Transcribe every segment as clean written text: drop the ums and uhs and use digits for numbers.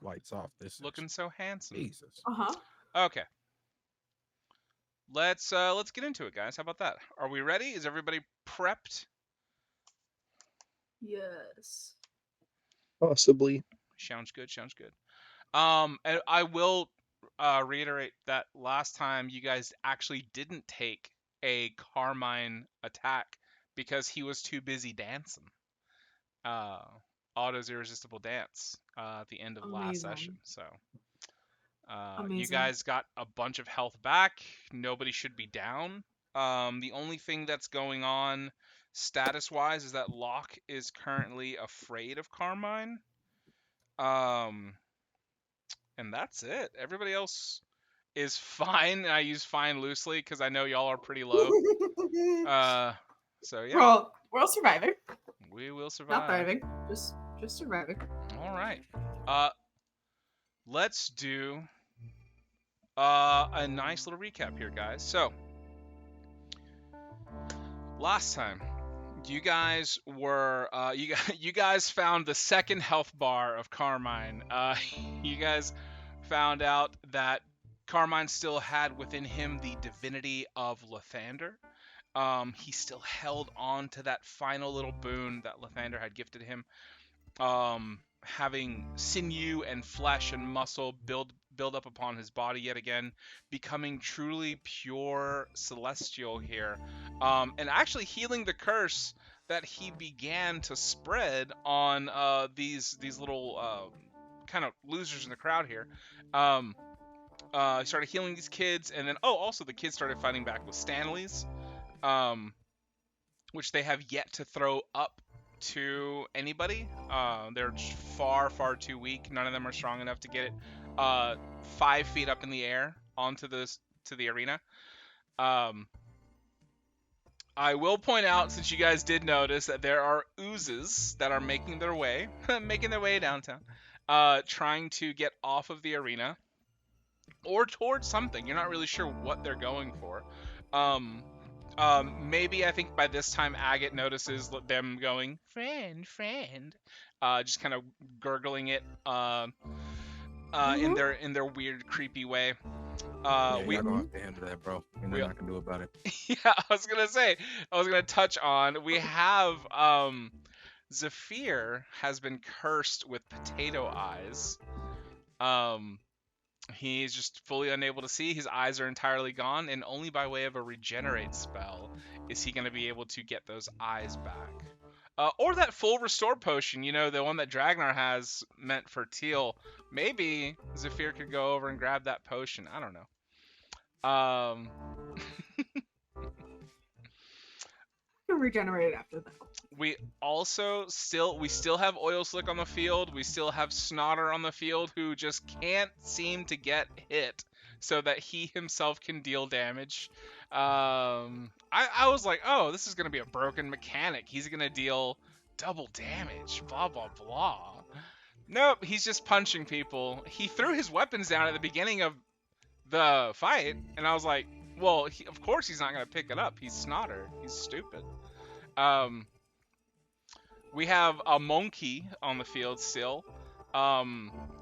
Lights off this Looking section. so handsome. Jesus. Uh-huh. Okay. Let's get into it, guys. How about that? Are we ready? Is everybody prepped? Yes. Possibly. Sounds good. Sounds good. And I will reiterate that last time you guys actually didn't take a Carmine attack because he was too busy dancing. Uh, Otto's irresistible dance at the end of last Amazing. session. So you Amazing. guys got a bunch of health back. Nobody should be down. The only thing that's going on status-wise is that Locke is currently afraid of Carmine. Um, and that's it. Everybody else is fine. And I use fine loosely because I know y'all are pretty low. So yeah, We're all surviving. we will Not survive. thriving. Just surviving. All right. Let's do a nice little recap here, guys. So last time, you guys were you guys found the second health bar of Carmine. You guys found out that Carmine still had within him the divinity of Lathander. He still held on to that final little boon that Lathander had gifted him. Having sinew and flesh and muscle build up upon his body yet again, becoming truly pure celestial here, and actually healing the curse that he began to spread on these little kind of losers in the crowd here. He started healing these kids, and then also the kids started fighting back with Stanley's, which they have yet to throw up to anybody. They're far too weak. None of them are strong enough to get it 5 feet up in the air onto the arena. I will point out, since you guys did notice, that there are oozes that are making their way downtown, trying to get off of the arena or towards something. You're not really sure what they're going for. Maybe I think by this time Agate notices them going, friend, just kind of gurgling it in their weird, creepy way. Yeah, y'all gonna have to handle that, bro. Ain't nothing I can do about it. Yeah, I was gonna touch on. We have Zephyr has been cursed with potato eyes. He's just fully unable to see. His eyes are entirely gone, and only by way of a regenerate spell is he going to be able to get those eyes back. Or that full restore potion, the one that Dragnar has meant for Teal. Maybe Zephyr could go over and grab that potion. I don't know. Can regenerate after that. We still have Oil Slick on the field. We still have Snotter on the field, who just can't seem to get hit so that he himself can deal damage. I was like, oh, this is gonna be a broken mechanic. He's gonna deal double damage. Blah blah blah. Nope, he's just punching people. He threw his weapons down at the beginning of the fight, and I was like, well, of course he's not gonna pick it up. He's Snotter. He's stupid. We have a monkey on the field still.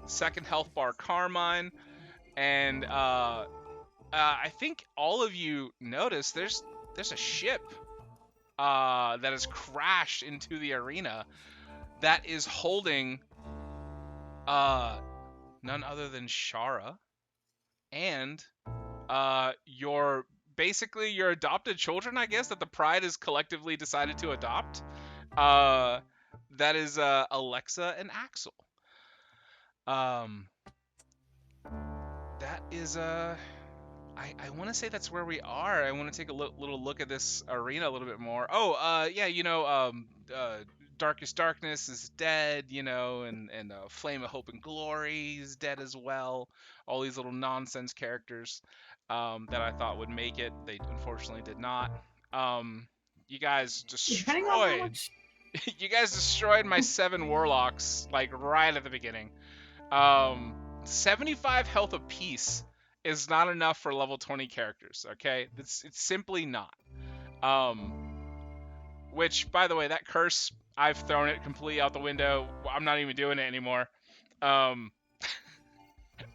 Second health bar Carmine, and I think all of you noticed there's a ship that has crashed into the arena that is holding none other than Shara and your adopted children, I guess, that the Pride has collectively decided to adopt. That is Alexa and Axel. That is I want to say that's where we are. I want to take a little look at this arena a little bit more. Darkest Darkness is dead, and Flame of Hope and Glory is dead as well. All these little nonsense characters that I thought would make it, they unfortunately did not. You guys destroyed. You guys destroyed my 7 warlocks like right at the beginning. 75 health apiece is not enough for level 20 characters. Okay, it's simply not. Which, by the way, that curse, I've thrown it completely out the window. I'm not even doing it anymore.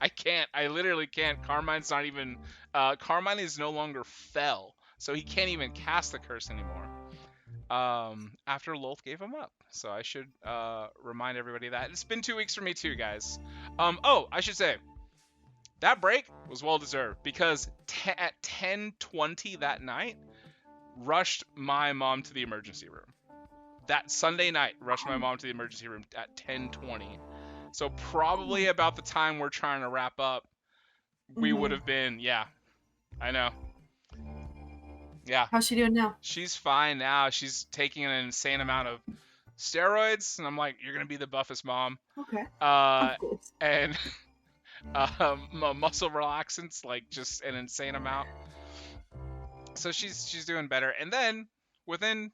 I can't. I literally can't. Carmine's not even. Carmine is no longer fell, so he can't even cast the curse anymore. After Lolth gave him up. So I should remind everybody that. It's been 2 weeks for me too, guys. Oh, I should say, that break was well deserved because at 10:20 that night, rushed my mom to the emergency room. That Sunday night, rushed my mom to the emergency room at 10:20. So probably about the time we're trying to wrap up, we would have been, yeah, I know. Yeah. How's she doing now? She's fine now. She's taking an insane amount of steroids, and I'm like, you're gonna be the buffest mom. Okay. And muscle relaxants, like just an insane amount. So she's doing better. And then within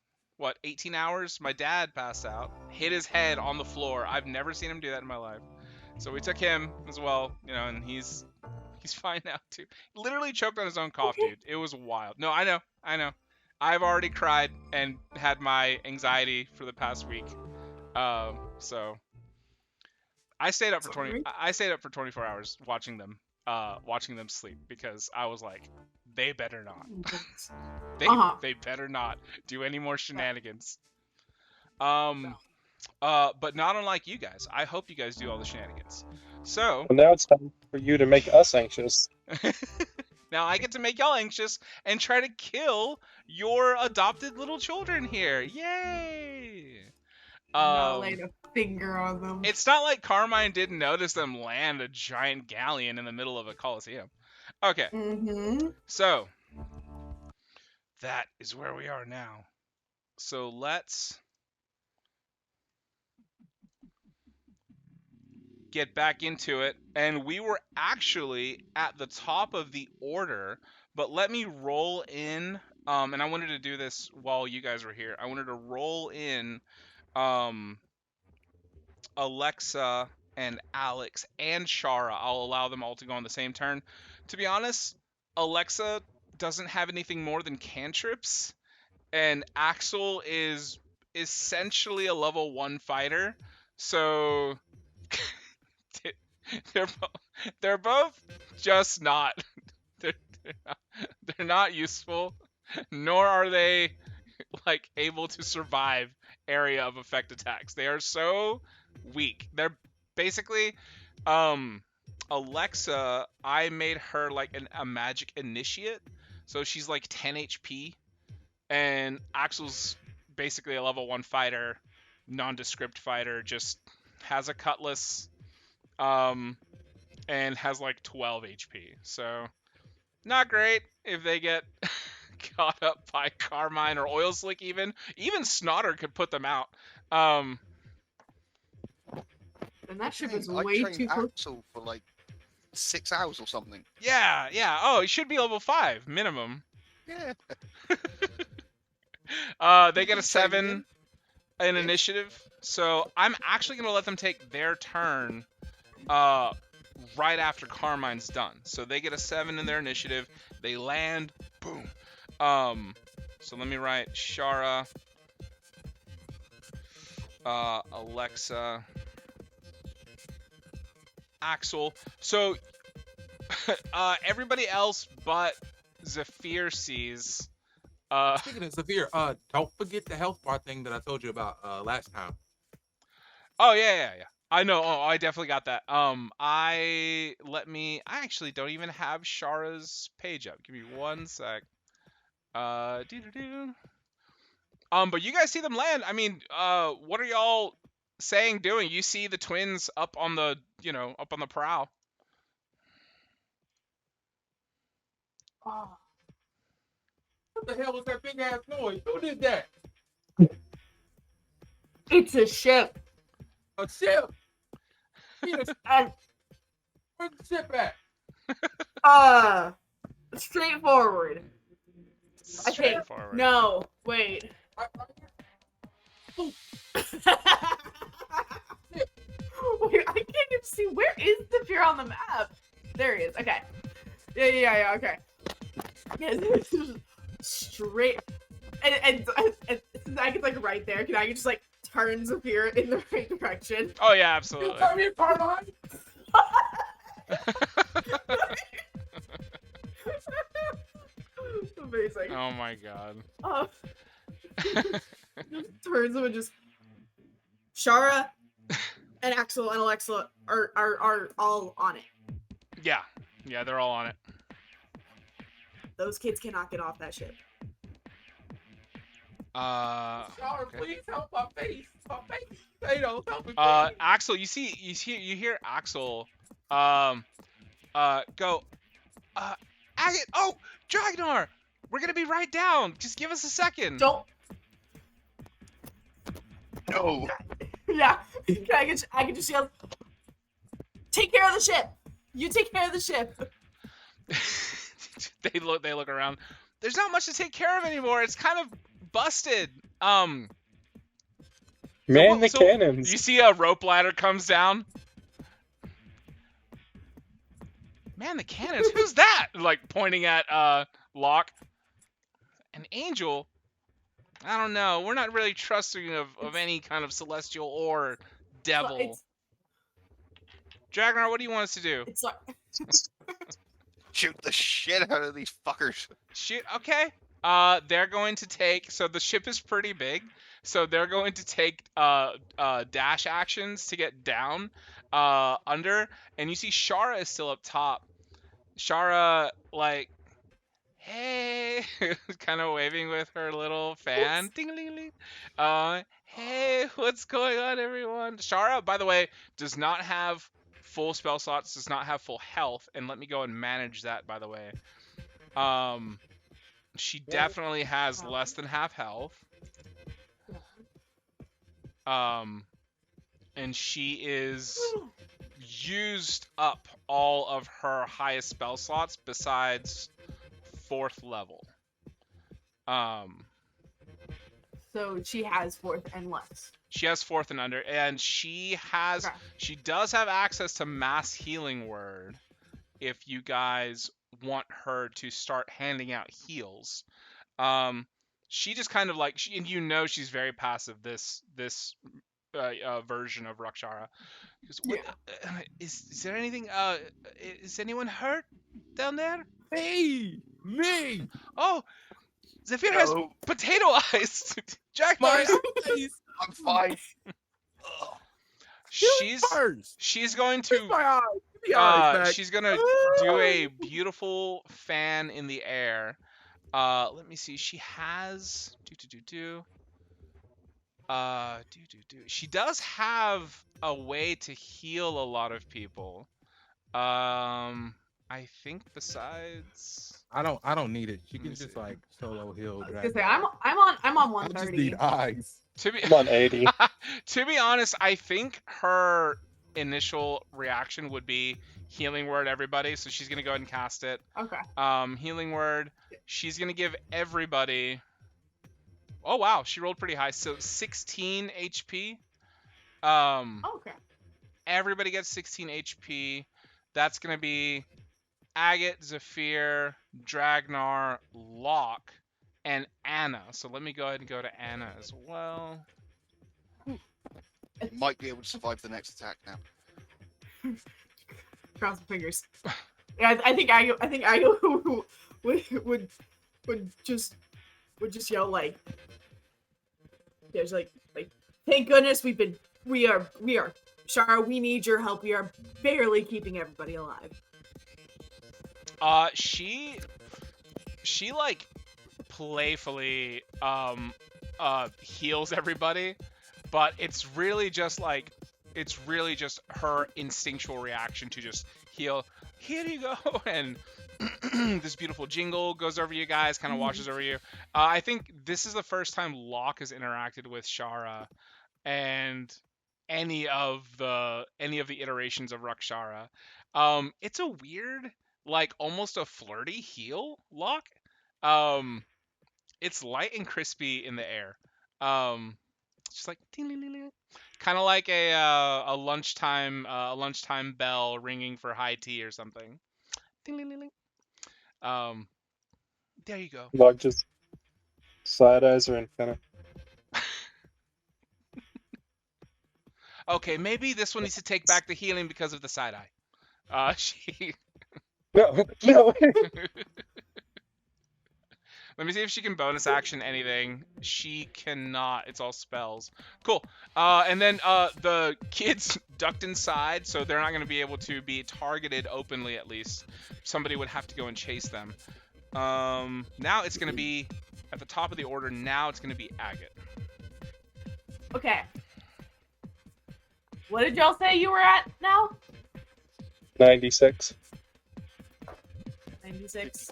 18 hours, my dad passed out, hit his head on the floor. I've never seen him do that in my life. So we took him as well, and he's fine now too. Literally choked on his own cough, dude. It was wild. No, I know. I've already cried and had my anxiety for the past week. So I stayed up for 24 hours watching them sleep because I was like, they better not. They better not do any more shenanigans. But not unlike you guys. I hope you guys do all the shenanigans. So Well, now it's time for you to make us anxious. now I get to make y'all anxious and try to kill your adopted little children here. Yay! Not laying a finger on them. It's not like Carmine didn't notice them land a giant galleon in the middle of a coliseum. Okay. So that is where we are now. So let's get back into it. And we were actually at the top of the order, but let me roll in. And I wanted to do this while you guys were here. I wanted to roll in Alexa and Alex and Shara. I'll allow them all to go on the same turn. To be honest, Alexa doesn't have anything more than cantrips, and Axel is essentially a level 1 fighter. So they're both just not they're not useful, nor are they like able to survive area of effect attacks. They are so weak. They're basically Alexa, I made her like a magic initiate, so she's like 10 HP, and Axel's basically a level 1 fighter, nondescript fighter, just has a cutlass and has like 12 HP. So not great if they get caught up by Carmine or Oil Slick. Even Snotter could put them out. And that ship is way too close. Axel for like 6 hours or something. Yeah. Oh, he should be level 5 minimum. Yeah. They get a 7 in initiative, so I'm actually gonna let them take their turn right after Carmine's done. So they get a 7 in their initiative. They land. Boom. So let me write Shara, Alexa, Axel. So everybody else but Zephyr sees. Speaking of Zephyr, don't forget the health bar thing that I told you about last time. Oh yeah. I know. Oh, I definitely got that. I actually don't even have Shara's page up. Give me 1 sec. But you guys see them land. I mean, what are y'all doing? You see the twins up on the prow. Oh. What the hell was that big ass noise? Who did that? It's a ship. A ship? Where's the ship at? Straightforward. Straightforward. No, wait. Wait, I can't even see. Where is the pier on the map? There he is. Okay. Yeah. Okay. Yeah, this is straight. And since I can like right there, can I just like turn Zephyr in the right direction? Oh yeah, absolutely. You come here, Carmine. Amazing. Oh my god. Just turns him and just Shara and Axel and Alexa are all on it. Yeah. Yeah, they're all on it. Those kids cannot get off that ship. Shara, Okay. please help my face. My face. They don't help me. Axel, you hear Axel, go, Agate, oh, Dragnar, we're gonna be right down. Just give us a second. Don't. No. Yeah. I can just yell. Take care of the ship. You take care of the ship. They look around. There's not much to take care of anymore. It's kind of busted. Man the cannons. You see a rope ladder comes down. Man the cannons. Who's that? Like pointing at Locke. An angel. I don't know. We're not really trusting of any kind of celestial or devil. Dragnar, what do you want us to do? It's like Shoot the shit out of these fuckers. Shoot. Okay. They're going to take. So the ship is pretty big. So they're going to take dash actions to get down under. And you see Shara is still up top. Shara, like, hey, kind of waving with her little fan. Ding-a-ling-a-ling. Hey, what's going on, everyone? Shara, by the way, does not have full spell slots, does not have full health, and let me go and manage that, by the way. She definitely has less than half health. And she is used up all of her highest spell slots besides 4th level. so she has 4th and less. She has 4th and under, and she does have access to mass healing word if you guys want her to start handing out heals. She just kind of like, and you know she's very passive, this version of Rakshara. Is there anything, is anyone hurt down there? Hey, me. Oh, Zephyr has No. potato eyes. Jack, My eyes. I'm fine. she's going to My eyes. Give me eyes back. she's gonna do a beautiful fan in the air. Let me see. She has she does have a way to heal a lot of people. I think besides. I don't need it. She can just like solo heal. I was gonna say I'm on I just 130. need eyes. To be I'm on 80. to be honest, I think her initial reaction would be healing word everybody, so she's gonna go ahead and cast it. Okay. Healing word. She's gonna give everybody. Oh wow, she rolled pretty high, so 16 HP. Okay. Everybody gets 16 HP. That's gonna be Agate, Zephyr, Dragnar, Locke, and Anna. So let me go ahead and go to Anna as well. Might be able to survive the next attack now. Cross the fingers. Yeah, I think I would just yell like, there's like thank goodness we are Shara, we need your help. We are barely keeping everybody alive. She like playfully heals everybody, but it's really just her instinctual reaction to just heal. Here you go, and this beautiful jingle goes over you guys, kind of washes over you. I think this is the first time Locke has interacted with Shara, and any of the iterations of Rakshara. It's a weird, like almost a flirty heal, Locke. It's light and crispy in the air. Just like kind of like a lunchtime bell ringing for high tea or something. There you go. Like just side eyes are in kind of. Okay, maybe this one needs to take back the healing because of the side eye. She. No, no. Let me see if she can bonus action anything. She cannot. It's all spells. Cool. And then the kids ducked inside, so they're not going to be able to be targeted openly. At least somebody would have to go and chase them. Now it's going to be at the top of the order. Now it's going to be Agate. Okay. What did y'all say you were at now? 96. 96.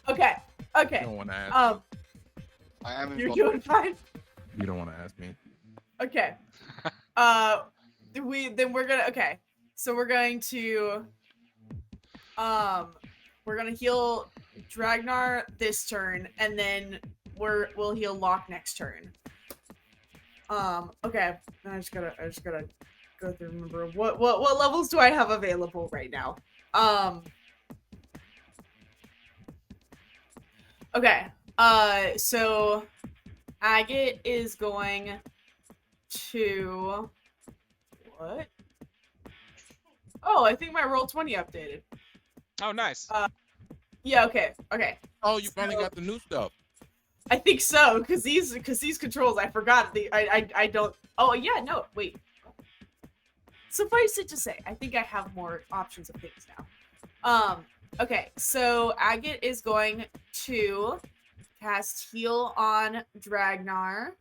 Okay. You Okay. don't want to ask. I am You're involved. doing fine. You don't want to ask me. Okay. We're gonna. Okay. So we're going to. We're gonna heal Dragnar this turn, and then we'll heal Locke next turn. Okay. I just gotta go through and remember what levels do I have available right now. Okay. So Agate is going to what? Oh, I think my Roll20 updated. Oh, nice. Yeah, okay. Okay. Oh, you finally got the new stuff. I think so, cuz these controls I forgot I don't. Oh, yeah, no. Wait. Suffice it to say, I think I have more options of things now. Okay, so Agate is going to cast Heal on Dragnar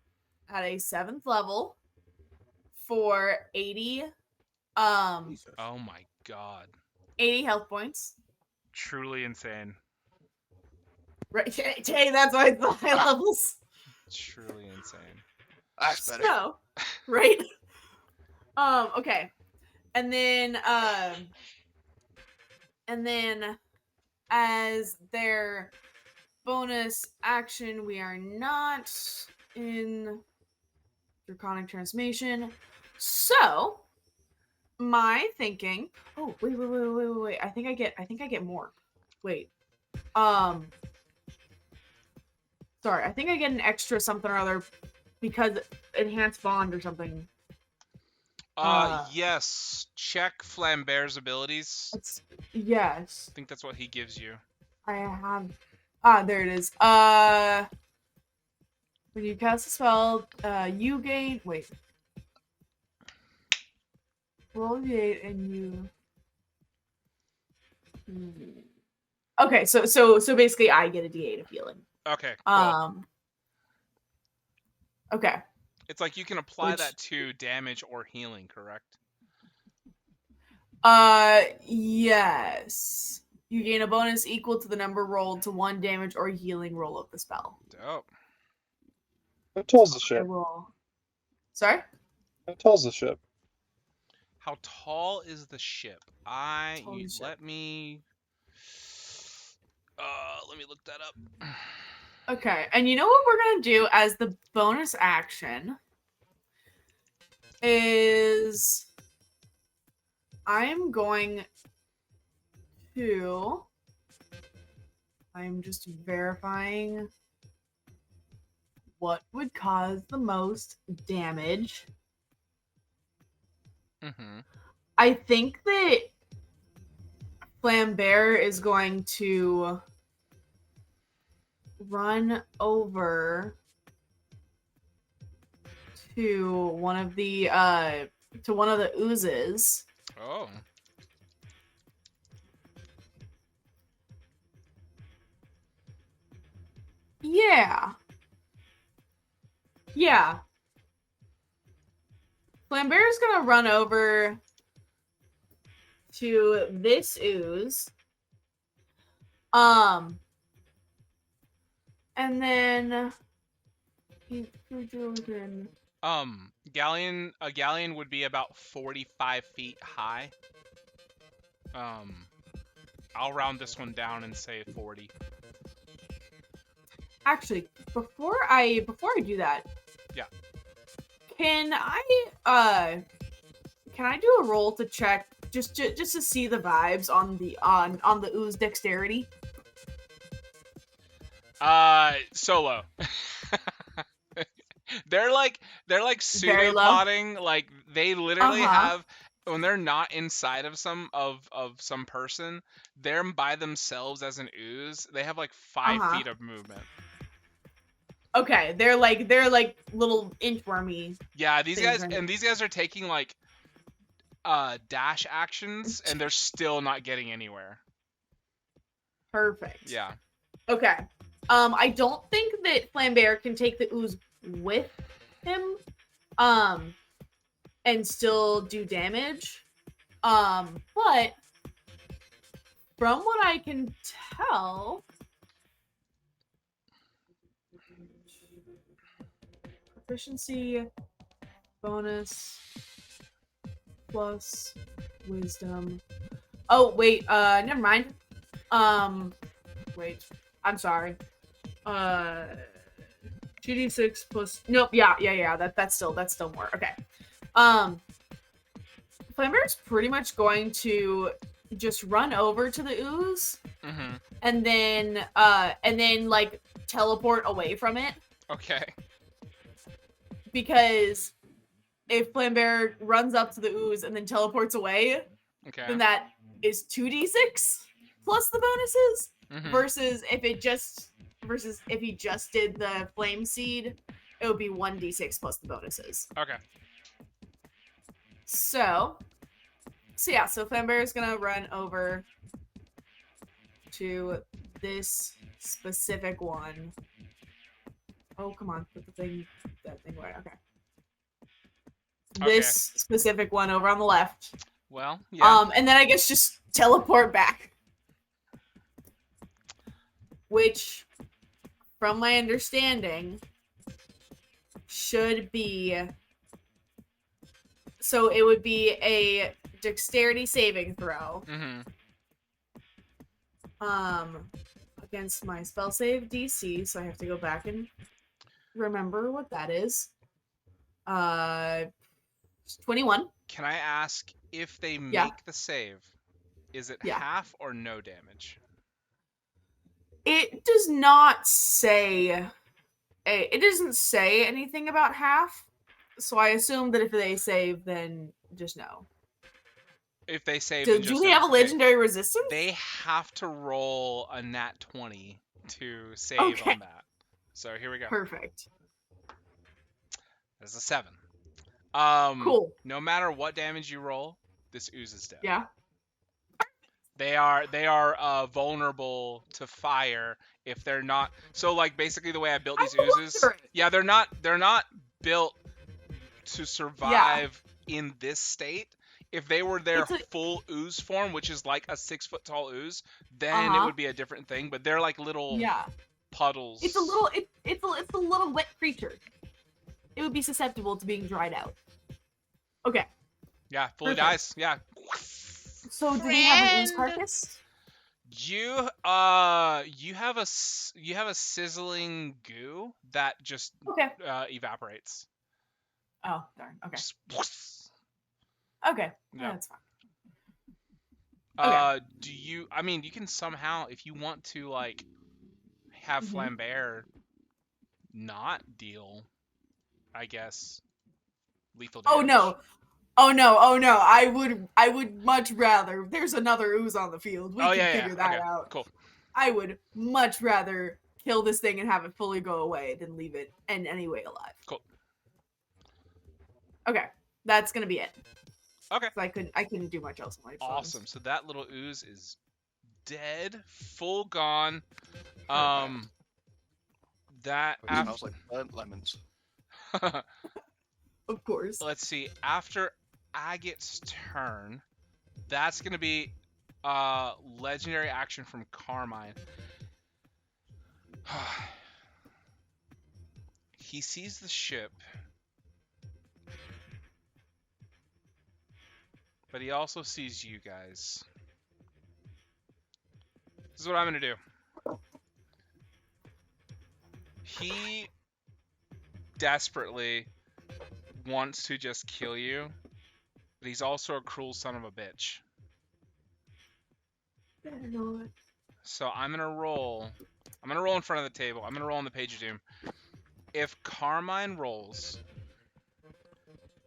at a 7th level for 80 Oh my god. 80 health points. Truly insane. Right, hey, that's why it's the high levels. Truly insane. That's better. So, right? Okay. And then as their bonus action, we are not in Draconic Transformation. So, my thinking. Oh, wait. I think I get more. Wait. Sorry, I think I get an extra something or other because enhanced bond or something. Yes. Check Flambert's abilities. Yes. I think that's what he gives you. I have. There it is. When you cast a spell, you gain. Wait. Roll d8 and you. Okay, so basically, I get a d8 of healing. Okay. Cool. Okay. It's like you can apply that to damage or healing, correct? Yes. You gain a bonus equal to the number rolled to 1 damage or healing roll of the spell. Dope. How tall's the ship? Sorry? How tall's the ship? How tall is the ship? Let me look that up. Okay, and you know what we're gonna do as the bonus action is I'm just verifying what would cause the most damage. Mm-hmm. I think that Flambert is going to run over to one of the oozes. Oh. Yeah. Flambert's gonna run over to this ooze. And then a galleon would be about 45 feet high. I'll round this one down and say 40. Actually, before I do that, yeah, can I do a roll to check just to see the vibes on the ooze dexterity? Solo. They're like pseudopoding. Like they literally have. when they're not inside of some person, they're by themselves as an ooze. They have like 5 feet of movement. Okay, they're like little inchwormy. Yeah, these guys right? and these guys are taking like dash actions, and they're still not getting anywhere. Perfect. Yeah. Okay. I don't think that Flambert can take the ooze with him, and still do damage. But from what I can tell, proficiency bonus plus wisdom. Oh wait, never mind. Wait, I'm sorry. 2d6 plus. Nope. Yeah. That's still more. Okay. Flambert's pretty much going to just run over to the ooze, and then like teleport away from it. Okay. Because if Flambert runs up to the ooze and then teleports away, then that is 2d6 plus the bonuses. Versus if he just did the flame seed, it would be 1d6 plus the bonuses. Okay. So Flambert is gonna run over to this specific one. Oh, come on, put that thing away. Okay. This specific one over on the left. Well, yeah. And then I guess just teleport back. Which, from my understanding, should be... So it would be a dexterity saving throw. Against my spell save DC, so I have to go back and remember what that is. 21. Can I ask, if they make the save, is it half or no damage? It does not say... It doesn't say anything about half, so I assume that if they save, then just no. If they save, do they have a legendary resistance? They have to roll a nat 20 to save on that. So here we go. Perfect. That's a 7. Cool. No matter what damage you roll, this ooze is dead. Yeah. They are vulnerable to fire if they're not. So like basically the way I built these oozes. Yeah, they're not built to survive in this state. If they were their full ooze form, which is like a 6-foot tall ooze, then it would be a different thing. But they're like little puddles. It's a little wet creature. It would be susceptible to being dried out. Okay. Yeah, fully dies. Yeah. So do they have an ooze carcass? You have a sizzling goo that just evaporates. Oh darn. Okay. Okay. Yeah, that's fine. Do you? I mean, you can somehow, if you want to, like, have Flambert not deal, I guess, lethal damage. Oh no! I would much rather. There's another ooze on the field. We can figure that out. Cool. I would much rather kill this thing and have it fully go away than leave it in any way alive. Cool. Okay, that's gonna be it. Okay. So I couldn't do much else. Awesome. So that little ooze is dead, full gone. That smells like burnt lemons. Of course. Let's see. After Agate's turn, that's gonna be legendary action from Carmine. He sees the ship, but he also sees you guys. This is what I'm gonna do. He desperately wants to just kill you, but he's also a cruel son of a bitch. Better not. So I'm gonna roll in front of the table. I'm gonna roll on the page of doom. If Carmine rolls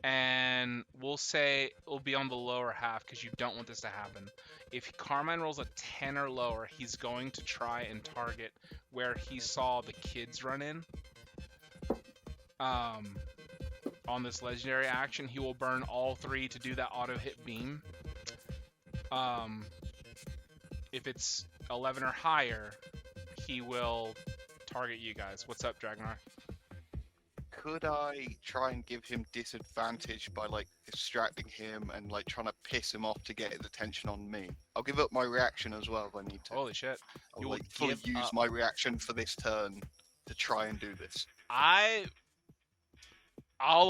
and we'll say it'll be on the lower half because you don't want this to happen. If Carmine rolls a 10 or lower, he's going to try and target where he saw the kids run in. On this legendary action, he will burn all 3 to do that auto hit beam. If it's 11 or higher, he will target you guys. What's up, Dragnar? Could I try and give him disadvantage by like distracting him and like trying to piss him off to get his attention on me? I'll give up my reaction as well if I need to. Holy shit. I'll You like will fully give use up. my reaction for this turn to try and do this. I'll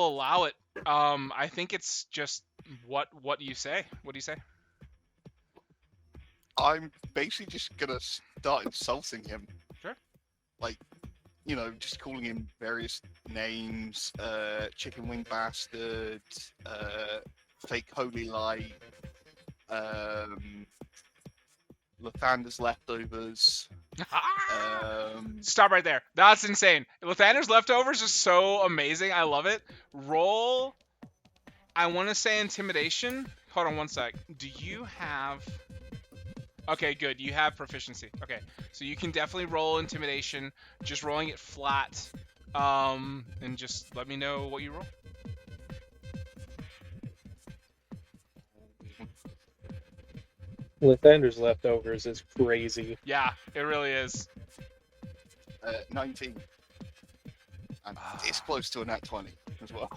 allow it. I think it's just what you say. What do you say? I'm basically just gonna start insulting him. Sure. Like, you know, just calling him various names, chicken wing bastard, fake holy light, Lathander's leftovers. Stop right there. That's insane. Lathander's leftovers is so amazing. I love it. Roll. I want to say intimidation. Hold on one sec. Do you have? Okay, good. You have proficiency. Okay, so you can definitely roll intimidation. Just rolling it flat. And just let me know what you roll. Lathander's leftovers is crazy. Yeah, it really is. 19. And it's close to a nat 20 as well.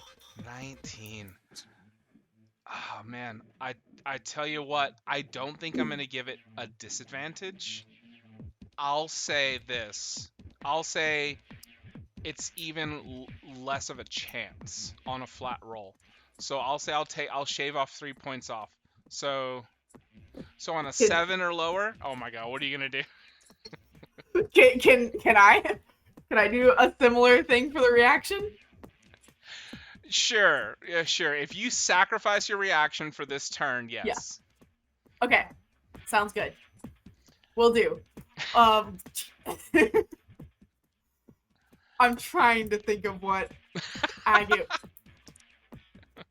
19. Oh man, I tell you what, I don't think I'm gonna give it a disadvantage. I'll say this. I'll say it's even less of a chance on a flat roll. So I'll say I'll shave off 3 points off. So on a 7 or lower, oh my god, what are you gonna do? Can I do a similar thing for the reaction? Sure, yeah, sure. If you sacrifice your reaction for this turn, yes. Yeah. Okay, sounds good. Will do. I'm trying to think of what Agate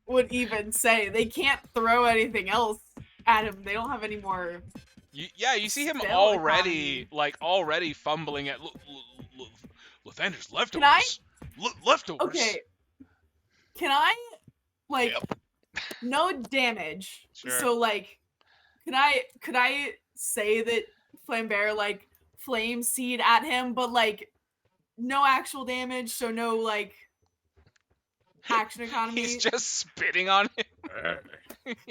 would even say. They can't throw anything else at him. They don't have any more. You see him Spell already, economy. already fumbling at Lathander's leftovers. Leftovers. Okay. Can I, like, Yep. no damage? Sure. So, like, could I say that Flambear, like, flame seed at him, but, like, no actual damage, so no, like, action economy? He's just spitting on him.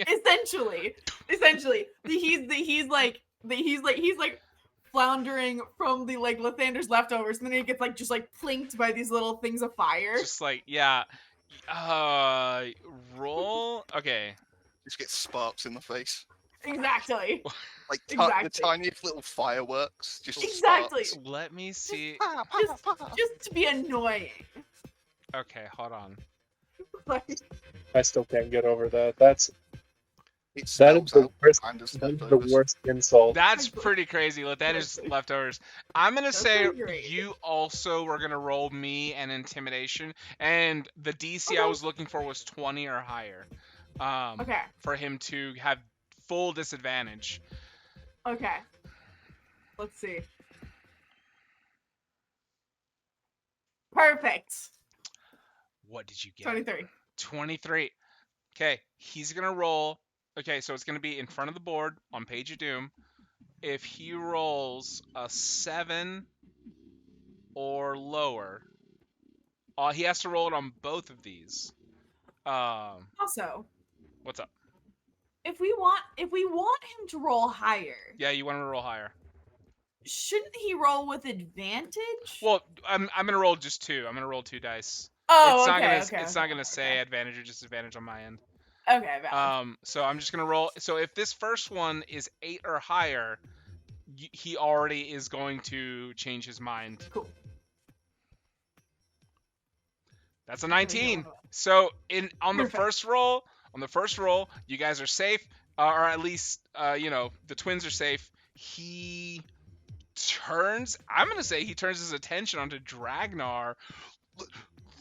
Essentially, he's like floundering from the like Lathander's leftovers, and then he gets like just like plinked by these little things of fire. Just like, yeah. Roll. Okay. Just get sparks in the face. Exactly. Like Exactly. the tiniest little fireworks. Just Exactly. sparks. Let me see. Just to be annoying. Okay, hold on. Like, I still can't get over that. That It is smells the out worst. and it's That is the leftovers. worst insult. That's pretty crazy. Lathander's leftovers. I'm gonna That's say pretty great. you also were gonna roll me an intimidation, and the DC I Okay. was looking for was 20 or higher. okay. For him to have full disadvantage. Okay. Let's see. Perfect. What did you get? 23. 23. Okay, he's gonna roll. Okay, so it's gonna be in front of the board on Page of Doom. If he rolls a 7 or lower, he has to roll it on both of these. Also, What's up? if we want him to roll higher, Yeah, you want him to roll higher. shouldn't he roll with advantage? Well, I'm gonna roll just 2. I'm gonna roll 2 dice. oh, It's okay, not gonna say advantage or disadvantage on my end. Okay, valid. So I'm just gonna roll. So if this first one is 8 or higher, he already is going to change his mind. Cool. That's a 19. So on the Perfect. first roll, you guys are safe, or at least the twins are safe. I'm gonna say he turns his attention onto Dragnar.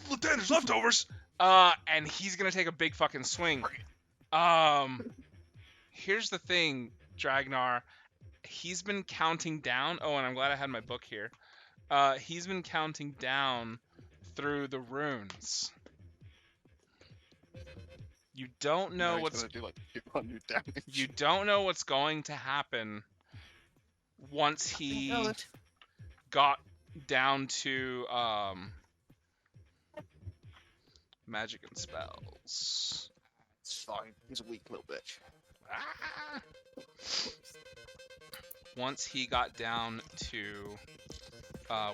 Lathander's leftovers. And he's gonna take a big fucking swing. Here's the thing, Dragnar. He's been counting down. Oh, and I'm glad I had my book here. He's been counting down through the runes. You don't know he's what's gonna do like 200 damage. you don't know what's going to happen once he got down to magic and spells. It's fine. He's a weak little bitch. Ah! Once he got down to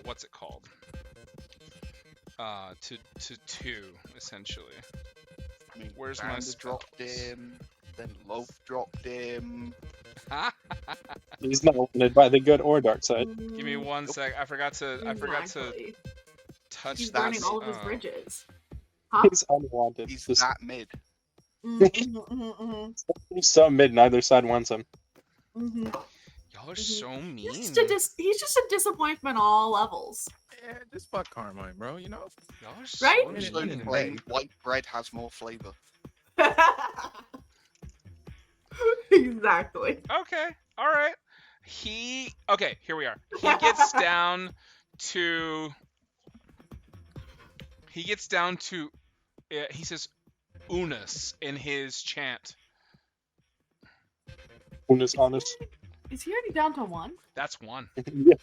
what's it called? To 2 essentially. I mean, Where's my Xander dropped spells? him, then Loaf dropped him. He's not wanted by the good or dark side. Give me 1 sec. I forgot to Exactly. touch He's that. burning all of his Oh. bridges. Huh? He's unwanted. He's Just- that mid. He's so mid, neither side wants him. Y'all are so mean. He's just a disappointment on all levels. Yeah, just fuck Carmine, bro. You know. Y'all are so Right? Minute, So minute, mean. minute. plain white bread has more flavor. Exactly. Okay. All right. Okay, here we are. He gets down to he says unus in his chant. Unus honest. Is he already down to 1? That's 1. Yeah.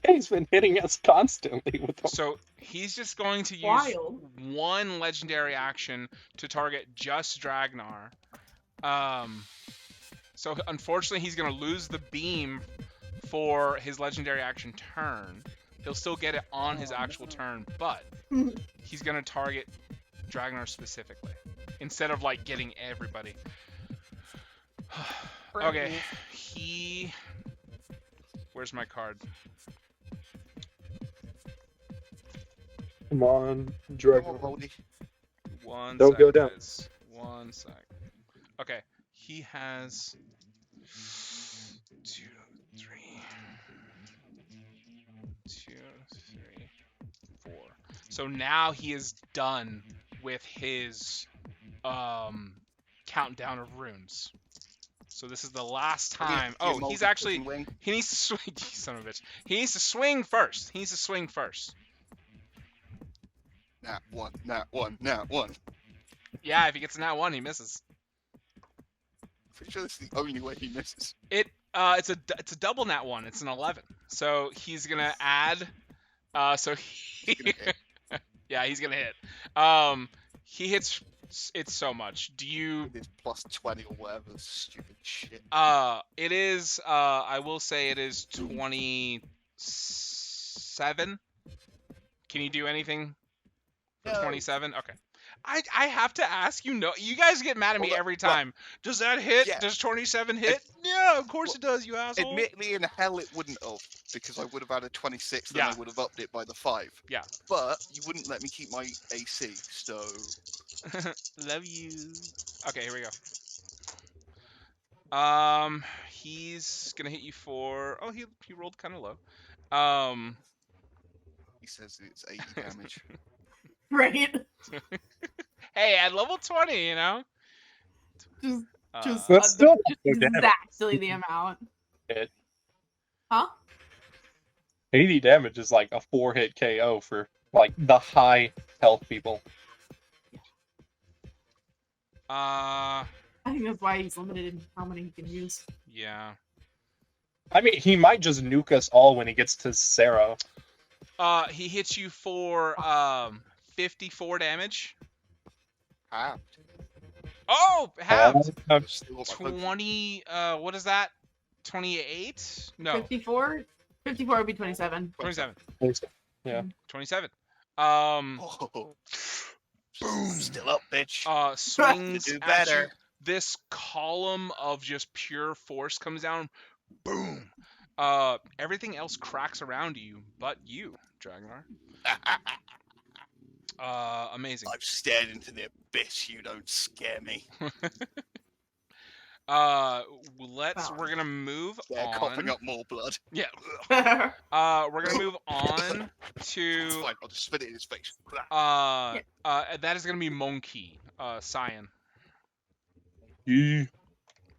He's been hitting us constantly with them. So he's just going to use Wild. 1 legendary action to target just Dragnar. So unfortunately he's gonna lose the beam for his legendary action turn. He'll still get it on his actual turn, but he's gonna target Dragnar specifically instead of like getting everybody. Okay, where's my card? Come on, Dragon. Come on, Brody. One Don't sec, go down. guys. 1 sec. Okay, he has 2, 3, 2, 3, 4. So now he is done with his countdown of runes. So this is the last time. Oh, he's actually he needs to swing. You son of a bitch. He needs to swing first. He needs to swing first. Nat 1, nat 1, nat 1. Yeah, if he gets a nat 1, he misses. Pretty sure this is the only way he misses. It's a double nat 1. It's an 11. So he's gonna add. So he. He's gonna hit. Yeah, he's gonna hit. He hits. It's so much. Do you? With his plus 20 or whatever, stupid shit. It is. I will say it is 27. Can you do anything for No. 27? Okay. I have to ask you. No, you guys get mad at me Well, every time. Does that hit? Yeah. Does 27 hit? Yeah, of course it does. You asshole. Admittedly, in hell it wouldn't have, because I would have had a 26, then Yeah. I would have upped it by the 5. Yeah. But you wouldn't let me keep my AC, so... Love you. Okay, here we go. He's gonna hit you for. Oh, he rolled kind of low. He says it's 80 damage. Right? Hey, at level 20, you know. Just That's still just no damage. exactly the amount. Hit. Huh? 80 damage is like a 4-hit KO for like the high health people. I think that's why he's limited in how many he can use. Yeah. I mean, he might just nuke us all when he gets to Sarah. He hits you for 54 damage. Halved. Oh, halved. Still got my potion. 20. What is that? 28? No, 54? 54 would be 27. 27. Yeah. 27. Oh. Boom. Still up, bitch. Swings Do at better. you. This column of just pure force comes down. Boom. Everything else cracks around you, but you, Dragnar. Amazing. I've stared into the abyss. You don't scare me. We're gonna move Yeah, on. coughing up more blood. Yeah. We're gonna move on to. It's fine. I'll just spit it in his face. That is gonna be Monkey. Cyan. Yeah.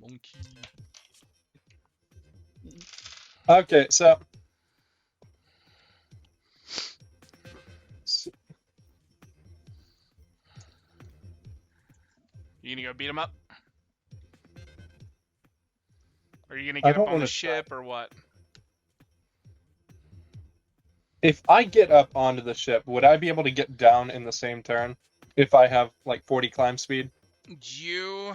Monkey. Okay, so You gonna go beat him up? Or are you gonna I get don't up on the wanna ship or what? if I get up onto the ship, would I be able to get down in the same turn if I have like 40 climb speed? You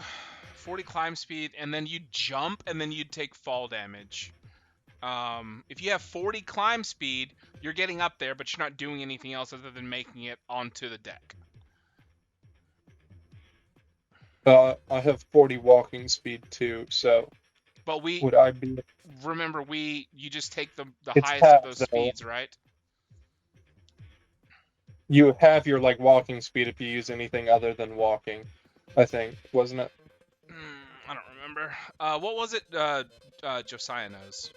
40 climb speed, and then you jump, and then you'd take fall damage. If you have 40 climb speed, you're getting up there, but you're not doing anything else other than making it onto the deck. I have 40 walking speed too, so But would I be? remember, you just take the It's highest of half, those though. speeds, right? You have your like walking speed if you use anything other than walking, I think, wasn't it? I don't remember. What was it? Josiah knows.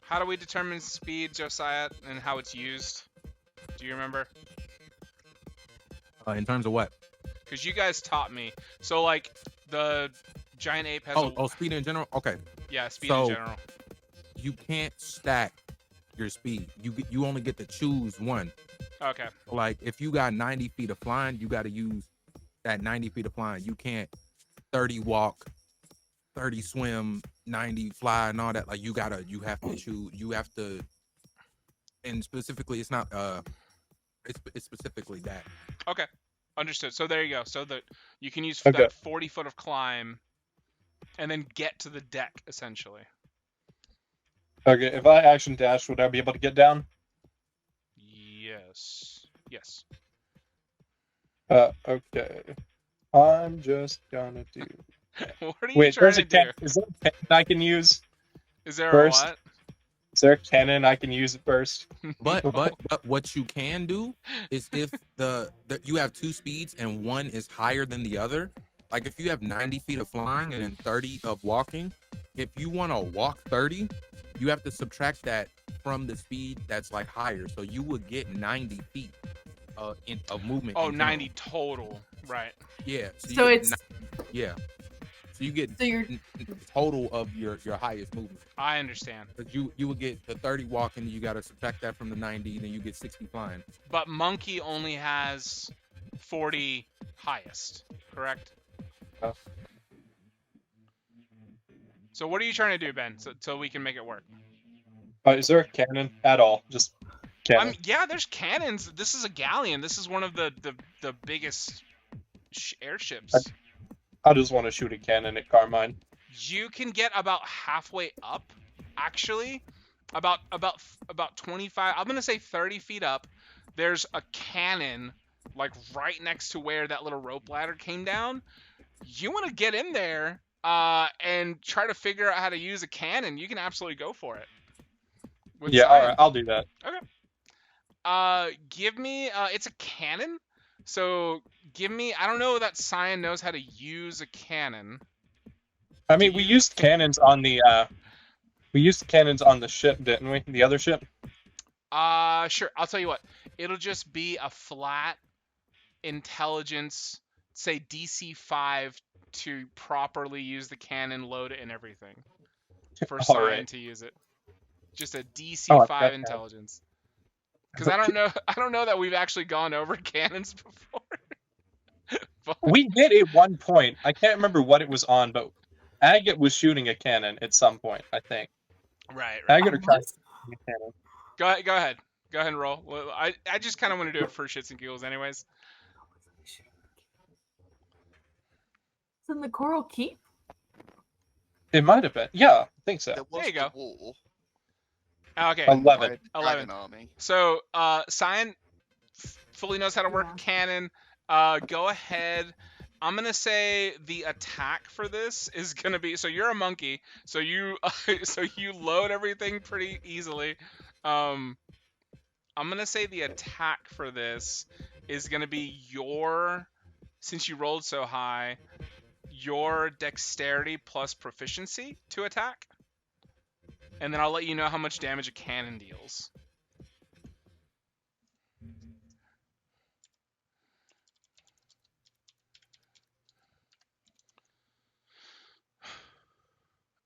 How do we determine speed, Josiah, and how it's used? Do you remember? In terms of what? Because you guys taught me. So like the giant ape has. Speed in general. Okay, Yeah, speed so- in general. you can't stack your speed. You only get to choose one. Okay. Like if you got 90 feet of flying, you got to use that 90 feet of flying. You can't 30 walk, 30 swim, 90 fly, and all that. Like you have to choose. You have to, and specifically, it's not. It's specifically that. Okay. Understood. So there you go. So that you can use Okay. that 40 foot of climb, and then get to the deck essentially. Okay, if I action dash, would I be able to get down? Yes. Yes. Okay. I'm just gonna do. What are you Wait, trying there's to a do? is there a cannon I can use? Is there Burst. a what? Is there a cannon I can use at burst? But what you can do is if the you have two speeds and one is higher than the other. Like if you have 90 feet of flying and then 30 of walking, if you want to walk 30, you have to subtract that from the speed that's like higher. So you would get 90 feet of movement. Oh, in general. 90 total. Right. Yeah. So you get it's yeah. So you get so you're total of your highest movement. I understand. But you would get the 30 walking, you got to subtract that from the 90, then you get 60 flying. But Monkey only has 40 highest, correct? Oh. So what are you trying to do, Ben, so we can make it work? Is there a cannon at all? Just cannon. Yeah, there's cannons. This is a galleon. This is one of the biggest airships. I just want to shoot a cannon at Carmine. You can get about halfway up, actually, about 25. I'm gonna say 30 feet up. There's a cannon, like right next to where that little rope ladder came down. You want to get in there and try to figure out how to use a cannon? You can absolutely go for it. With Yeah, Cyan. all right, I'll do that. Give me. It's a cannon. So give me. I don't know that Cyan knows how to use a cannon. I mean, we used cannons on the ship, didn't we? The other ship. Sure. I'll tell you what. It'll just be a flat intelligence, say DC 5, to properly use the cannon, load it, and everything. For All Cyan right. to use it. Just a DC Oh, 5 that's intelligence. Because I don't know that we've actually gone over cannons before. But We did at one point. I can't remember what it was on, but Agate was shooting a cannon at some point, I think. right. Agate or tried shooting a cannon. Go ahead. Go ahead and roll. Well, I just kind of want to do it for shits and giggles, anyways. it's in the Coral Keep. It might have been. Yeah, I think so. There was There you go. the war. Okay. 11. by 11. Dragon Army. So, Cyan fully knows how to work a cannon. Go ahead. I'm gonna say the attack for this is gonna be. So you're a monkey. So you load everything pretty easily. I'm gonna say the attack for this is gonna be since you rolled so high, your dexterity plus proficiency to attack. And then I'll let you know how much damage a cannon deals.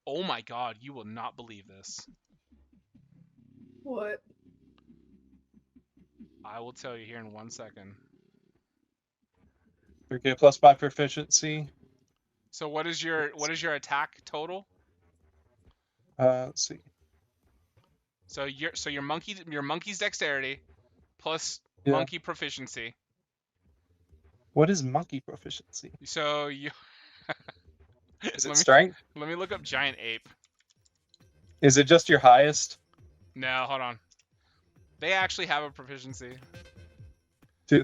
Oh my god, you will not believe this. What? I will tell you here in 1 second. 3K plus 5 proficiency. So what is your attack total? Let's see. So your monkey's dexterity plus Yeah. monkey proficiency. What is monkey proficiency? So you Is it let strength? me look up giant ape. Is it just your highest? No, hold on. They actually have a proficiency. Two.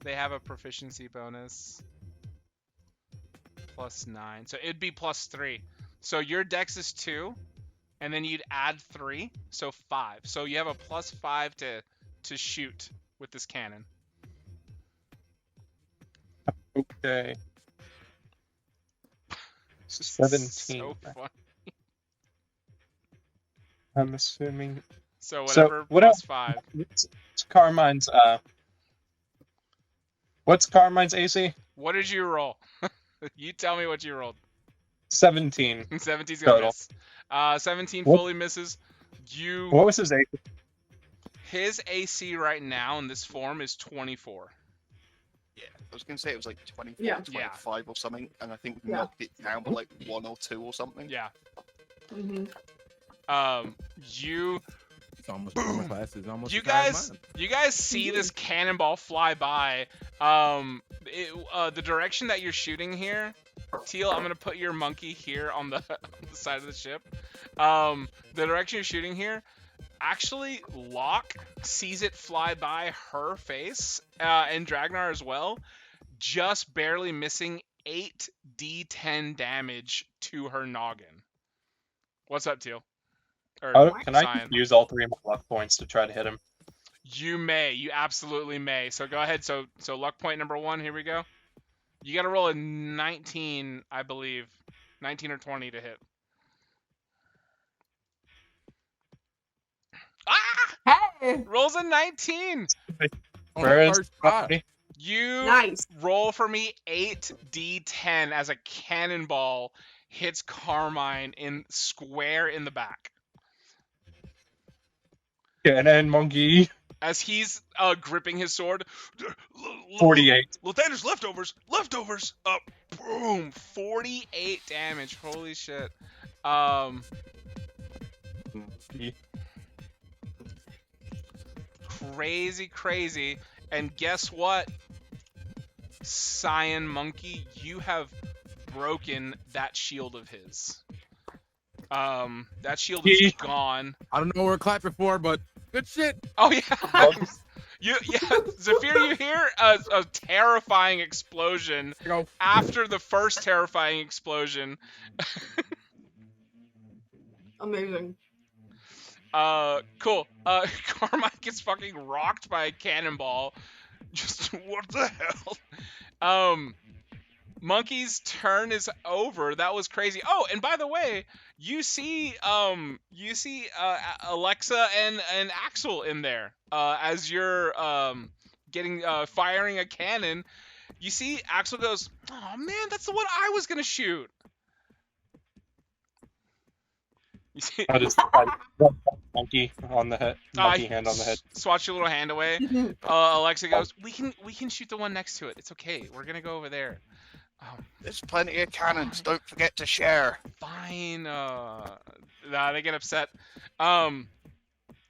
They have a proficiency bonus. +9. So it'd be +3. So your dex is 2, and then you'd add 3, so 5. So you have a +5 to shoot with this cannon. Okay. This is 17. So fun. I'm assuming. So whatever what +5. What's Carmine's What's Carmine's AC? What did you roll? You tell me what you rolled. 17. 17's gonna Total. miss. 17 What- fully misses. What was his AC? His AC right now in this form is 24. Yeah, I was gonna say it was like 24, Yeah. 25 or something, and I think we Yeah. knocked it down by like 1 or 2 or something. Yeah. Mm-hmm. You It's almost armor class is almost. you as high as guys mine. you guys see this cannonball fly by. The direction that you're shooting here, Teal, I'm gonna put your monkey here on the, on the side of the ship. The direction you're shooting here, actually, Locke sees it fly by her face, and Dragnar as well, just barely missing 8d10 damage to her noggin. What's up, Teal? Or Can I Cyan. use all 3 of my luck points to try to hit him? You may. You absolutely may. So go ahead. So luck point number 1. Here we go. You got to roll a 19, I believe. 19 or 20 to hit. Ah! Hey! Rolls a 19. On Where the is first shot. property? You Nice. roll for me 8d10 as a cannonball hits Carmine square in the back. Cannon monkey. As he's gripping his sword. 48. Lathander's leftovers. Boom, 48 damage. Holy shit. Crazy. And guess what? Cyan Monkey, you have broken that shield of his. That shield is gone. I don't know what we're clapping for, but good shit. Oh yeah. Zephyr, you hear a terrifying explosion. Go. After the first terrifying explosion, Amazing. cool. Carmine gets fucking rocked by a cannonball. Just what the hell? Monkey's turn is over. That was crazy. Oh, and by the way, you see Alexa and Axel in there. As you're firing a cannon, you see Axel goes, "Oh man, that's the one I was gonna shoot." You see, Monkey on the head. Monkey hand on the head. swats your little hand away. Alexa goes, "We can shoot the one next to it. It's okay. We're gonna go over there." There's plenty of cannons. Don't forget to share. Fine. They get upset.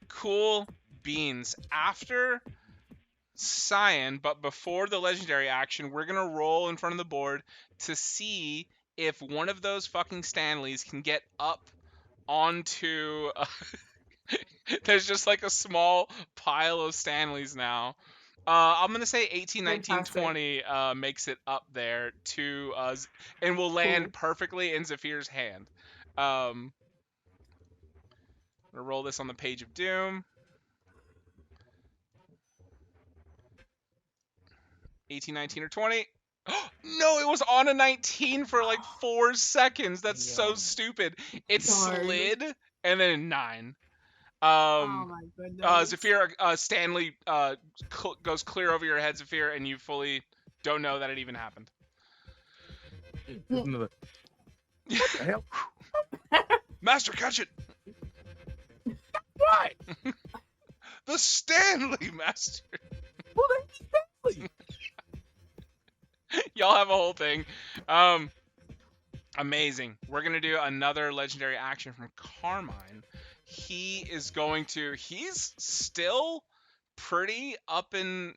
Cool beans. After Cyan, but before the legendary action, we're gonna roll in front of the board to see if one of those fucking Stanleys can get up onto. There's just like a small pile of Stanleys now. I'm gonna say 18, 19, Fantastic. 20 makes it up there to and will land Cool. perfectly in Zephyr's hand. I'm gonna roll this on the page of doom. 18, 19, or 20. No, it was on a 19 for like 4 seconds. That's so Damn. stupid. It Darn. slid and then 9. Oh my goodness. Zafir, Stanley goes clear over your head, Zafir, and you fully don't know that it even happened. There's another- What the hell? Master, catch it! Why? The Stanley, Master! Well, that's exactly. Y'all have a whole thing. Amazing. We're going to do another legendary action from Carmine. He's still pretty up in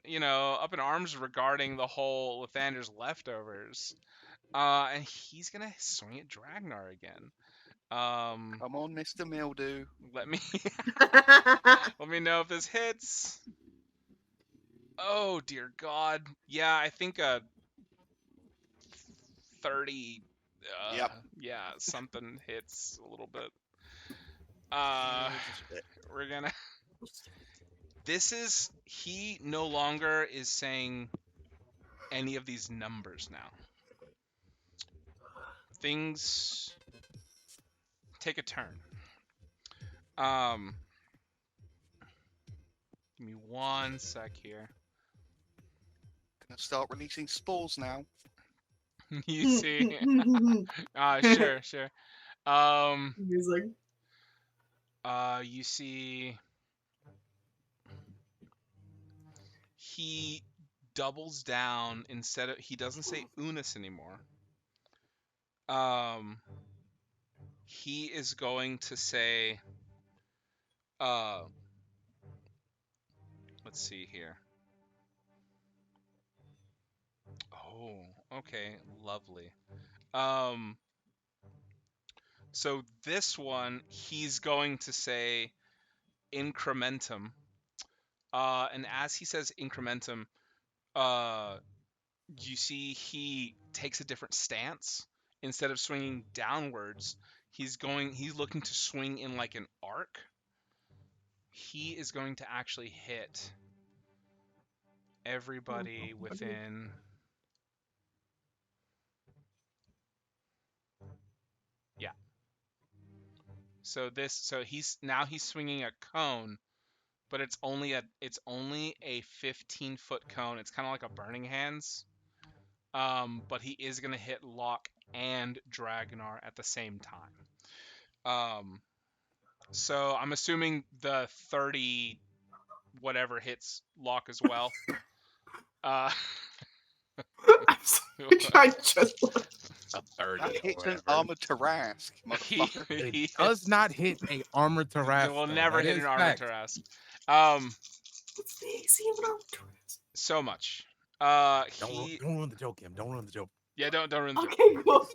arms regarding the whole Lathander's leftovers. And he's going to swing at Dragnar again. Come on, Mr. Mildew. Let me know if this hits. Oh dear God. Yeah, I think 30. Yep. Yeah, something hits a little bit. We're gonna. He no longer is saying any of these numbers now. Things take a turn. Give me 1 sec here. Gonna start releasing spores now. You see, sure. Music. You see, he doubles down he doesn't say Unis anymore. He is going to say, let's see here. Oh, okay, lovely. So this one, he's going to say incrementum. And as he says incrementum, you see he takes a different stance. Instead of swinging downwards, he's looking to swing in like an arc. He is going to actually hit everybody within. Yeah. So he's swinging a cone, but it's only a 15-foot cone. It's kind of like a Burning Hands. But he is gonna hit Locke and Dragnar at the same time. So I'm assuming the 30 whatever hits Locke as well. I'm sorry, I just A 30 That or hits an whatever. armored Tarrasque, motherfucker. It does not hit a armored Tarrasque. It will though. never That hit is an armored fact. Tarrasque. What's the AC of an armored Tarrasque? So much. Don't ruin the joke, Kim. Don't ruin the joke. Yeah, don't ruin the joke. Okay, cool.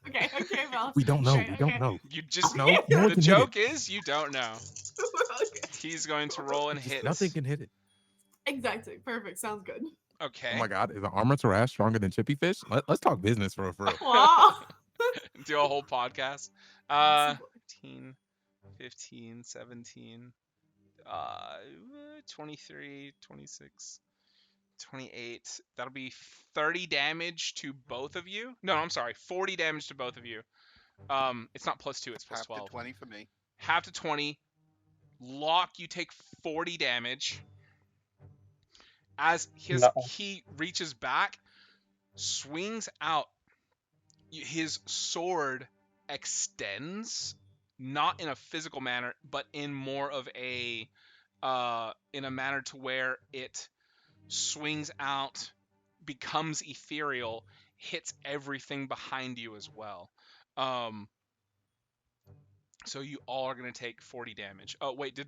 Okay, well. We don't know. Okay, We don't okay. know. You just No, no one the can joke hit is you don't know. Okay. He's going to roll and it. hit. Nothing can hit it. Exactly. Perfect. Sounds good. Okay. Oh my God, is an armored Tarrasque stronger than Chippy Fish? Let's talk business for real. Wow. Do a whole podcast. Possible. 15, 17, 23, 26, 28. That'll be 30 damage to both of you. No, I'm sorry, 40 damage to both of you. It's not +2, it's Half +12. to 20 for me. Half to 20. Locke, you take 40 damage. As he reaches back, swings out, his sword extends, not in a physical manner, but in more of a in a manner to where it swings out, becomes ethereal, hits everything behind you as well. So you all are gonna take 40 damage. Oh wait,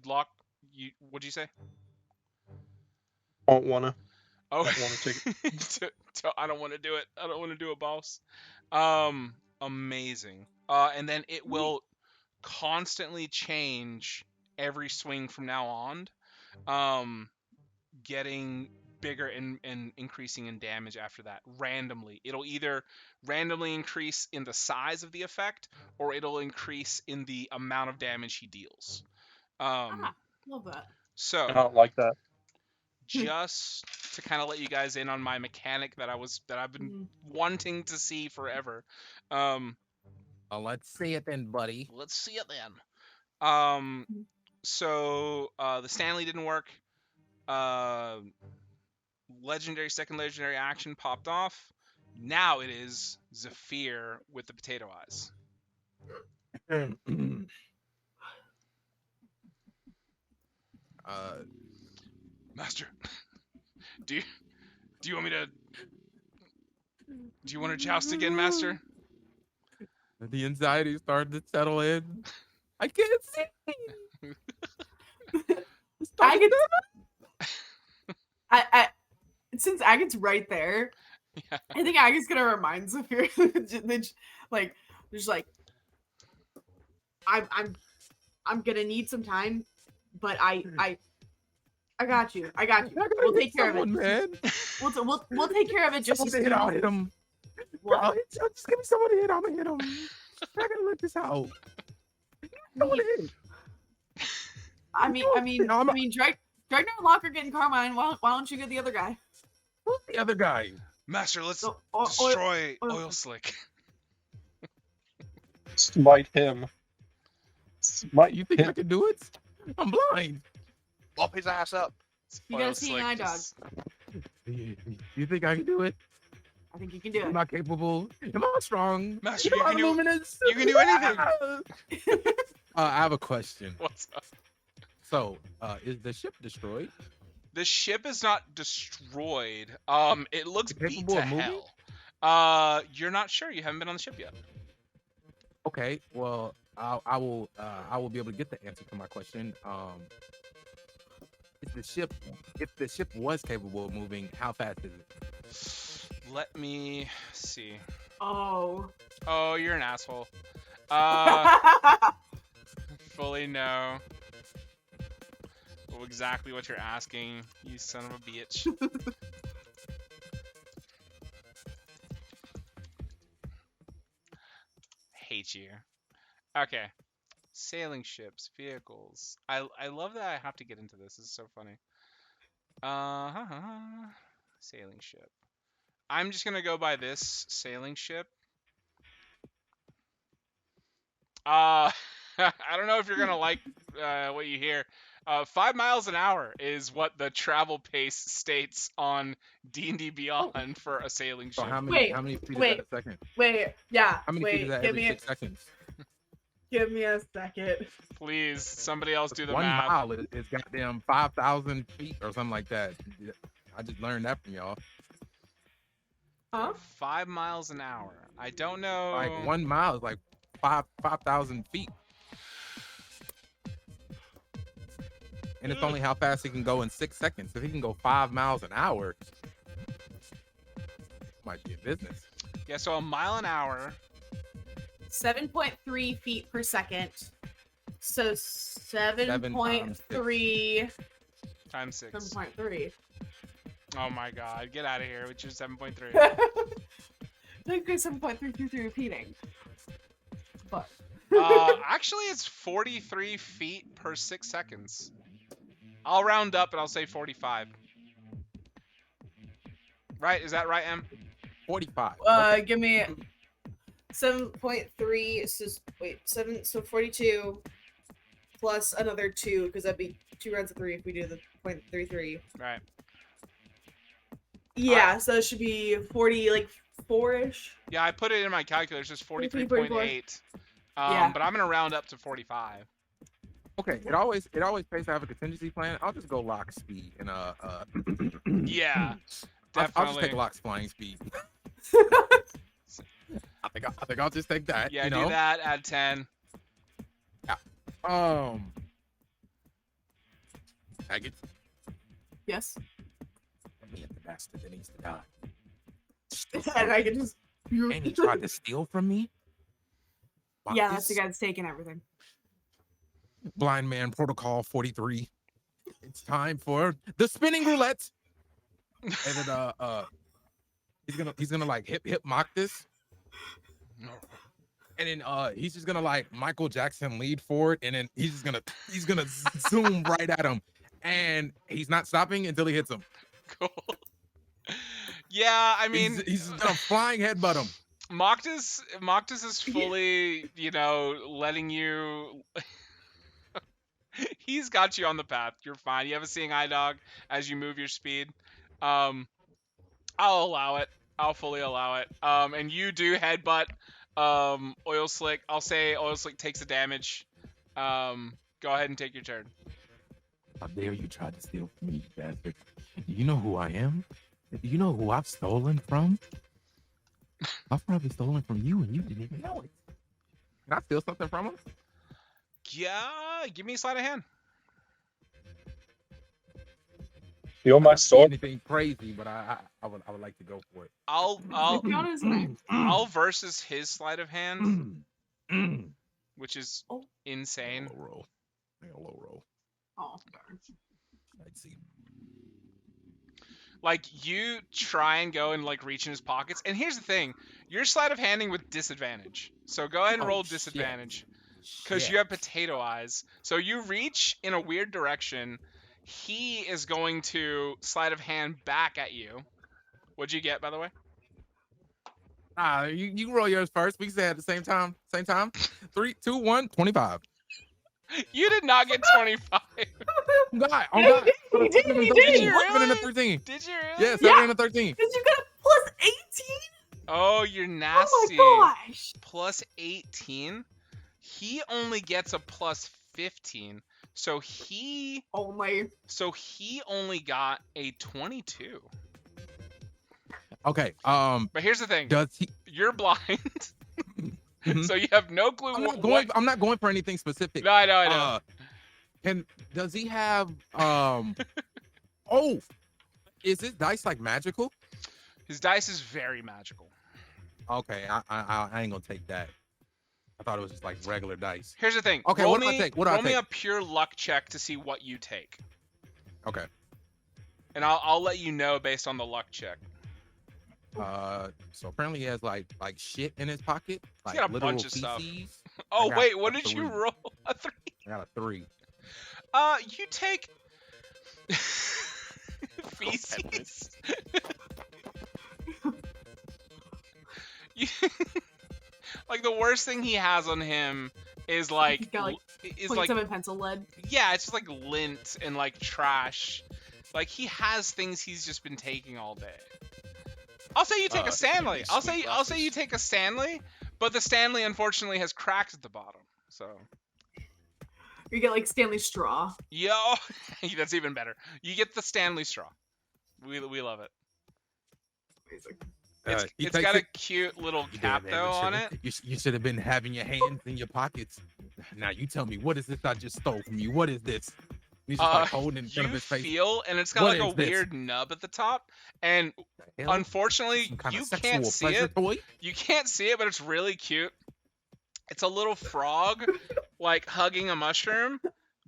what'd you say? Don't wanna. Oh, Don't wanna take it. I don't want to do it. I don't want to do a boss. Amazing. And then it will constantly change every swing from now on. Getting bigger and increasing in damage after that randomly. It'll either randomly increase in the size of the effect, or it'll increase in the amount of damage he deals. Love that. So I don't like that. just to kind of let you guys in on my mechanic that I've been wanting to see forever. Let's see it then, buddy. Let's see it then. So the Stanley didn't work. Second legendary action popped off. Now it is Zephyr with the potato eyes. Master, do you want me to? Do you want to joust again, Master? The anxiety started to settle in. I can't see. Since Agate's right there, Yeah. I think Agate's gonna remind Zephyr, like, just like, I'm gonna need some time, but I got you. We'll take care of it, man. We'll take care of it. Just Someone hit, I'll hit him. What? I'll hit you. Just give me someone to hit. I'm gonna hit him. I gotta let this out. Someone hit. I mean, Dragnar and Locke are getting Carmine. Why don't you get the other guy? Who's the other guy? Master, let's So, destroy oil- Oil Slick. Smite him. Smite You think him. I can do it? I'm blind. Mop his ass up. You got a Oil seeing Slick eye, dog. just- You think I can do it? I think you can do Am it. I capable? Am I strong? Master, You know you I'm can do- luminous. you can do anything. I have a question. What's up? So, is the ship destroyed? The ship is not destroyed. It looks Is it beat capable to of moving? hell. You're not sure. You haven't been on the ship yet. Okay, well, I will be able to get the answer to my question. If the ship was capable of moving, how fast is it? Let me see. Oh. Oh, you're an asshole. Fully know exactly what you're asking, you son of a bitch. Hate you. Okay. Sailing ships, vehicles. I love that I have to get into this. This is so funny. Sailing ship. I'm just gonna go by this sailing ship. I don't know if you're gonna like what you hear. 5 miles an hour is what the travel pace states on D&D Beyond for a sailing So ship. how Wait, many feet wait. is that a second? Wait, yeah. How many feet is that give every me 6 seconds? give me a second. Please, somebody else do the 1 math. mile is goddamn 5,000 feet or something like that. I just learned that from y'all. Huh? 5 miles an hour. I don't know. Like 1 mile is like 5,000 feet. And it's only how fast he can go in 6 seconds. If he can go 5 miles an hour, might be a business. Yeah, so a mile an hour. 7.3 feet per second. So 7.3. Times 6. 7.3. Oh my god, get out of here with your 7.3. Like 7.333 repeating. But Actually, it's 43 feet per 6 seconds. I'll round up and I'll say 45. Right? Is that right, Em? 45. give me 7.3. So 42 plus another 2 because that'd be 2 rounds of 3 if we do the 0.33. Right. Yeah, so it should be 40, like 4-ish. Yeah, I put it in my calculator. It's just 43, 43.8. Yeah. But I'm gonna round up to 45. Okay, it always pays to have a contingency plan. I'll just go lock speed and Yeah, I'll just definitely. take lock's flying speed. I think I'll just take that. Yeah, you do know? that. Add 10. Agate, Yes. me and the bastard that needs to die. And I can just. And he tried to steal from me. Yeah, that's the guy that's taking everything. Blind Man Protocol 43. It's time for the spinning roulette. And then he's gonna like hip mock this. And then he's just gonna like Michael Jackson lead forward, and then he's gonna zoom right at him. and he's not stopping until he hits him. Cool. Yeah, I mean, He's gonna flying headbutt him. Moctus is fully, letting you. He's got you on the path. You're fine. You have a seeing eye dog as you move your speed. I'll allow it. I'll fully allow it. And you do headbutt Oil Slick. I'll say Oil Slick takes the damage. Go ahead and take your turn. How dare you try to steal from me, you bastard? You know who I am? You know who I've stolen from? I've probably stolen from you and you didn't even know it. Can I steal something from him? Yeah, give me a sleight of hand. Steal my I don't see sword. anything crazy, but I would like to go for it. I'll Count as an act. I'll versus his sleight of hand, which is Oh. insane. Low roll. A low roll. Oh, darn. Let's see. Like, you try and go and like reach in his pockets, and here's the thing: you're sleight of handing with disadvantage. So go ahead and Oh, roll shit. disadvantage because you have potato eyes. So you reach in a weird direction. He is going to sleight of hand back at you. What'd you get, by the way? You can roll yours first. We can say it at the same time. Same time. 3, 2, 1, 25. You did not get 25. God, oh Yeah, God. you did, you did. Did you 7 and a really? 13. Did you really? Yeah, 7 and a 13. Did you get a plus 18? Oh, you're nasty. Oh my gosh. Plus 18. He only gets a plus 15. So he Only. only got a 22. Okay. But here's the thing. Does he? You're blind. Mhm. So you have no clue I'm not going for anything specific. No, I know. And does he have is his dice like magical? His dice is very magical. Okay, I ain't gonna take that. I thought it was just like regular dice. Here's the thing. Okay, roll what do I me, take? What do I roll me take? a pure luck check to see what you take. Okay. And I'll let you know based on the luck check. So apparently he has like shit in his pocket. Like got a literal bunch of stuff. feces. Oh, got wait, what a did you 3. roll? A 3? I got a 3. You take feces. You... Like, the worst thing he has on him is like He's got, like, is Point like some in pencil lead. yeah, it's just like lint and like trash. Like, he has things he's just been taking all day. I'll say you take a Stanley. I'll say you take a Stanley, but the Stanley unfortunately has cracks at the bottom. So You get like Stanley straw. yo, that's even better. You get the Stanley straw. We love it. Amazing. It's got a cute little cap though on it. You should have been having your hands in your pockets. Now you tell me, what is this I just stole from you? What is this? He's just like holding in front of You his face. feel, and it's got What like a is this? weird nub at the top, and Hell, unfortunately some kind you of sexual can't see pleasure it. toy? You can't see it, but it's really cute. It's a little frog, like hugging a mushroom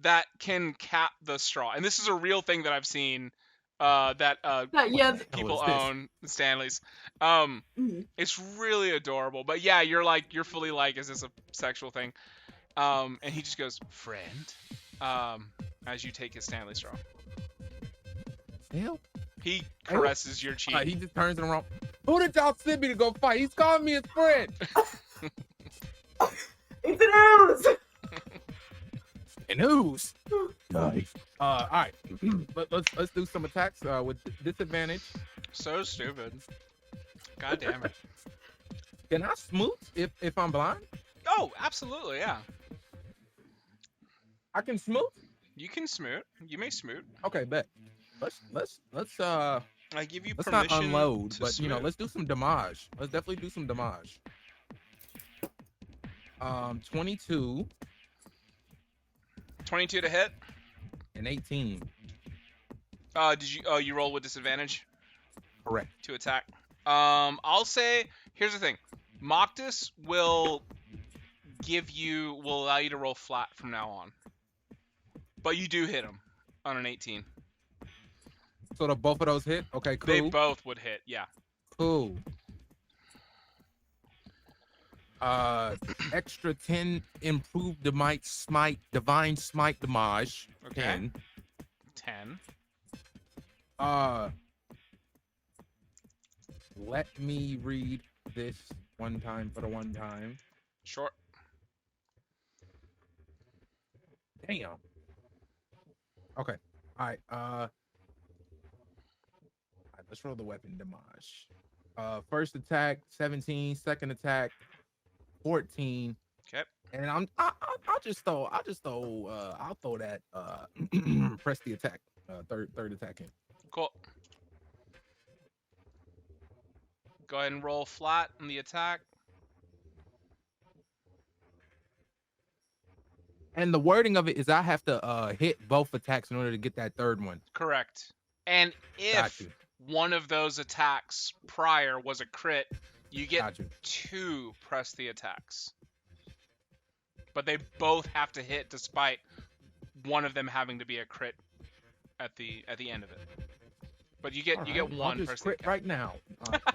that can cap the straw. And this is a real thing that I've seen. That Yeah. people is this? own Stanleys. Mhm. It's really adorable. But yeah, you're fully like, is this a sexual thing? And he just goes, friend. As you take his Stanley straw. Hell, He caresses your cheek. he just turns it around. Who did y'all send me to go fight? He's calling me his friend. It's an ooze. And who's? Nice. All right. Let's do some attacks with disadvantage. So stupid. God damn it. Can I smooth if I'm blind? Oh, absolutely, yeah. I can smooth. You can smoot. You may smoot. Okay, bet. Let's I give you let's permission not unload, to but you know, smoot. let's do some damage. Let's definitely do some damage. 22 22 to hit. and 18. You roll with disadvantage Correct. to attack? I'll say, here's the thing. Moctus will allow you to roll flat from now on. But you do hit him on an 18. So the both of those hit. Okay, cool. They both would hit, yeah. Cool. Extra 10 improved divine smite damage. Okay. 10. 10. Let me read this one time for the one time. Sure. Damn. Okay. All right. Let's roll the weapon damage. First attack 17, second attack 14. Okay. And I'll throw that press the attack. Third attack in. Cool. Go ahead and roll flat on the attack. And the wording of it is I have to hit both attacks in order to get that third one. Correct. And Got if you. one of those attacks prior was a crit, you get Got you. 2 press the attacks. But they both have to hit despite one of them having to be a crit at the end of it. But you get All you right, get one I'll just press the crit attack. right now.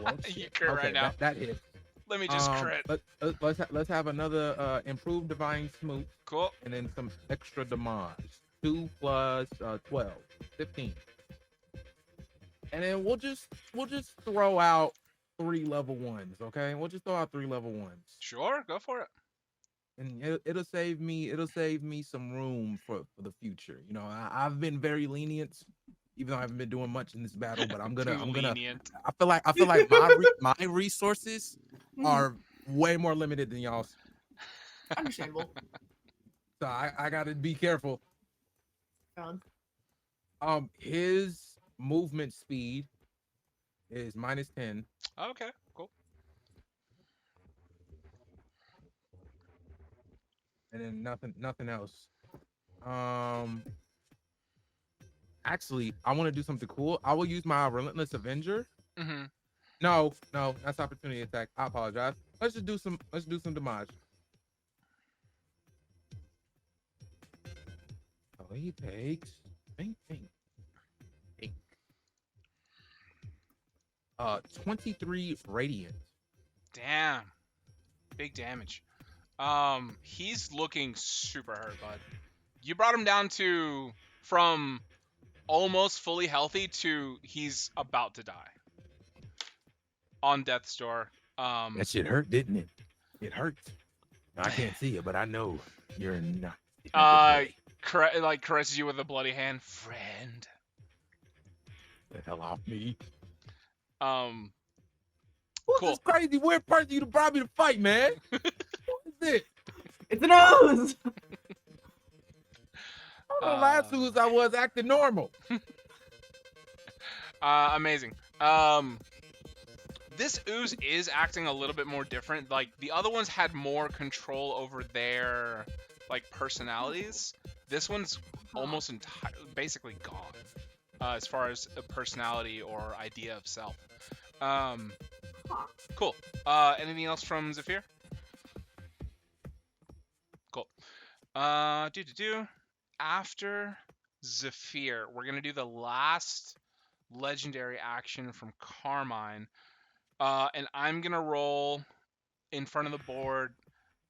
Well, You shit. crit Okay, right now. That hits. Let me just crit. Let's have another improved divine smooth Cool. and then some extra damage. 2 plus 12, 15. And then we'll just throw out 3 level 1s, okay? We'll just throw out 3 level 1s. Sure, go for it. And it'll save me some room for the future. You know, I've been very lenient, even though I haven't been doing much in this battle. But I'm gonna Lenient. I feel like my resources are way more limited than y'all's. Understandable. So I gotta be careful. Valid. His movement speed is -10. Okay, cool. And then nothing else. Actually, I want to do something cool. I will use my Relentless Avenger. Mm-hmm. No, that's opportunity attack. I apologize. Let's do some damage. Oh, he takes think. 23 radiant. Damn. Big damage. He's looking super hurt, bud. You brought him down from almost fully healthy to he's about to die. On death's door. That shit hurt, didn't it? It hurt. I can't see it, but I know you're not. Caresses you with a bloody hand. Friend. The hell off me. Cool. Who's this crazy weird person you brought me to fight, man? What is this? It's a nose. The last ooze I was acting normal. Amazing. This ooze is acting a little bit more different. Like, the other ones had more control over their, like, personalities. This one's almost basically gone, as far as a personality or idea of self. Cool. Anything else from Zephyr? Cool. After Zephyr, we're gonna do the last legendary action from Carmine. And I'm gonna roll in front of the board.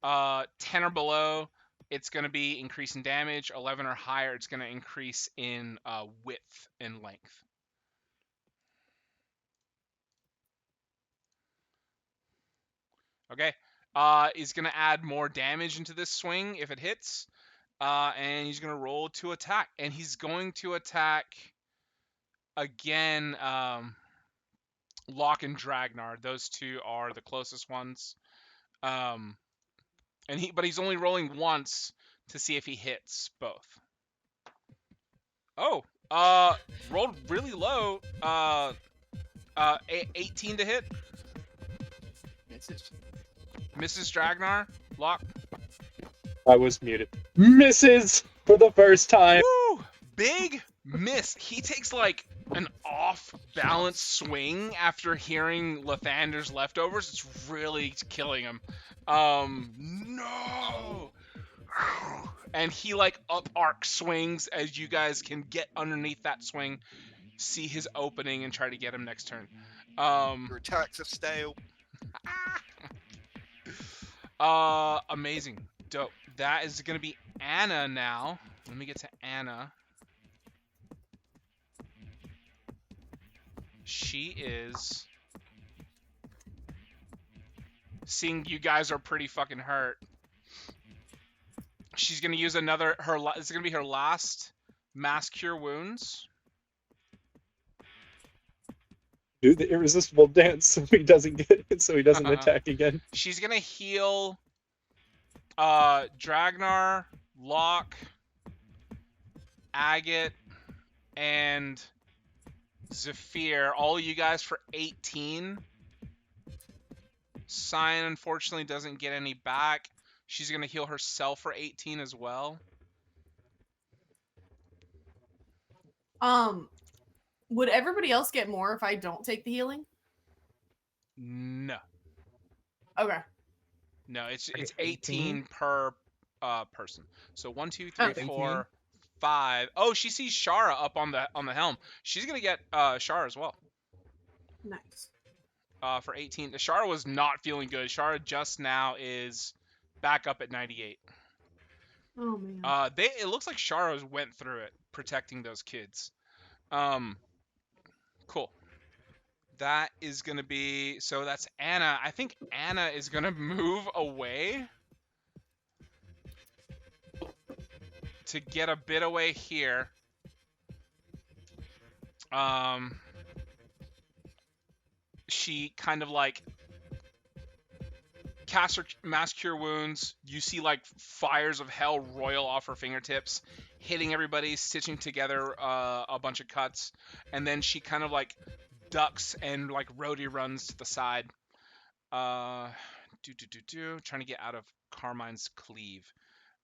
10 or below, it's gonna be increase in damage. 11 or higher, it's gonna increase in width and length. Okay. He's gonna add more damage into this swing if it hits. And he's gonna roll to attack. And he's going to attack again. Locke and Dragnar. Those two are the closest ones. But he's only rolling once to see if he hits both. Oh, rolled really low. 18 to hit. Mrs. Dragnar, Locke. I was muted. Misses for the first time. Woo! Big miss. He takes like an off-balance swing after hearing Lathander's leftovers. It's really killing him. No! And he like up arc swings as you guys can get underneath that swing, see his opening, and try to get him next turn. Your attacks are stale. Amazing. Dope. That is gonna be Anna now. Let me get to Anna. She is seeing you guys are pretty fucking hurt. She's gonna use another. It's gonna be her last mass cure wounds. Do the irresistible dance so he doesn't attack again. She's gonna heal Dragnar, Locke, Agate, and Zephyr, all you guys for 18. Cyan unfortunately doesn't get any back. She's gonna heal herself for 18 as well. Would everybody else get more if I don't take the healing? No. Okay. No, it's I get 18 per person. So 1, 2, Oh. 3, 4, 5. Oh, she sees Shara up on the helm. She's gonna get Shara as well. Nice. For 18. Shara was not feeling good. Shara just now is back up at 98. Oh man. It looks like Shara went through it protecting those kids. Cool. That is gonna be, so that's Anna. I think Anna is gonna move away to get a bit away here. She kind of like casts her mass cure wounds. You see like fires of hell roil off her fingertips, hitting everybody, stitching together a bunch of cuts, and then she kind of like ducks and like roadie runs to the side. Trying to get out of Carmine's cleave.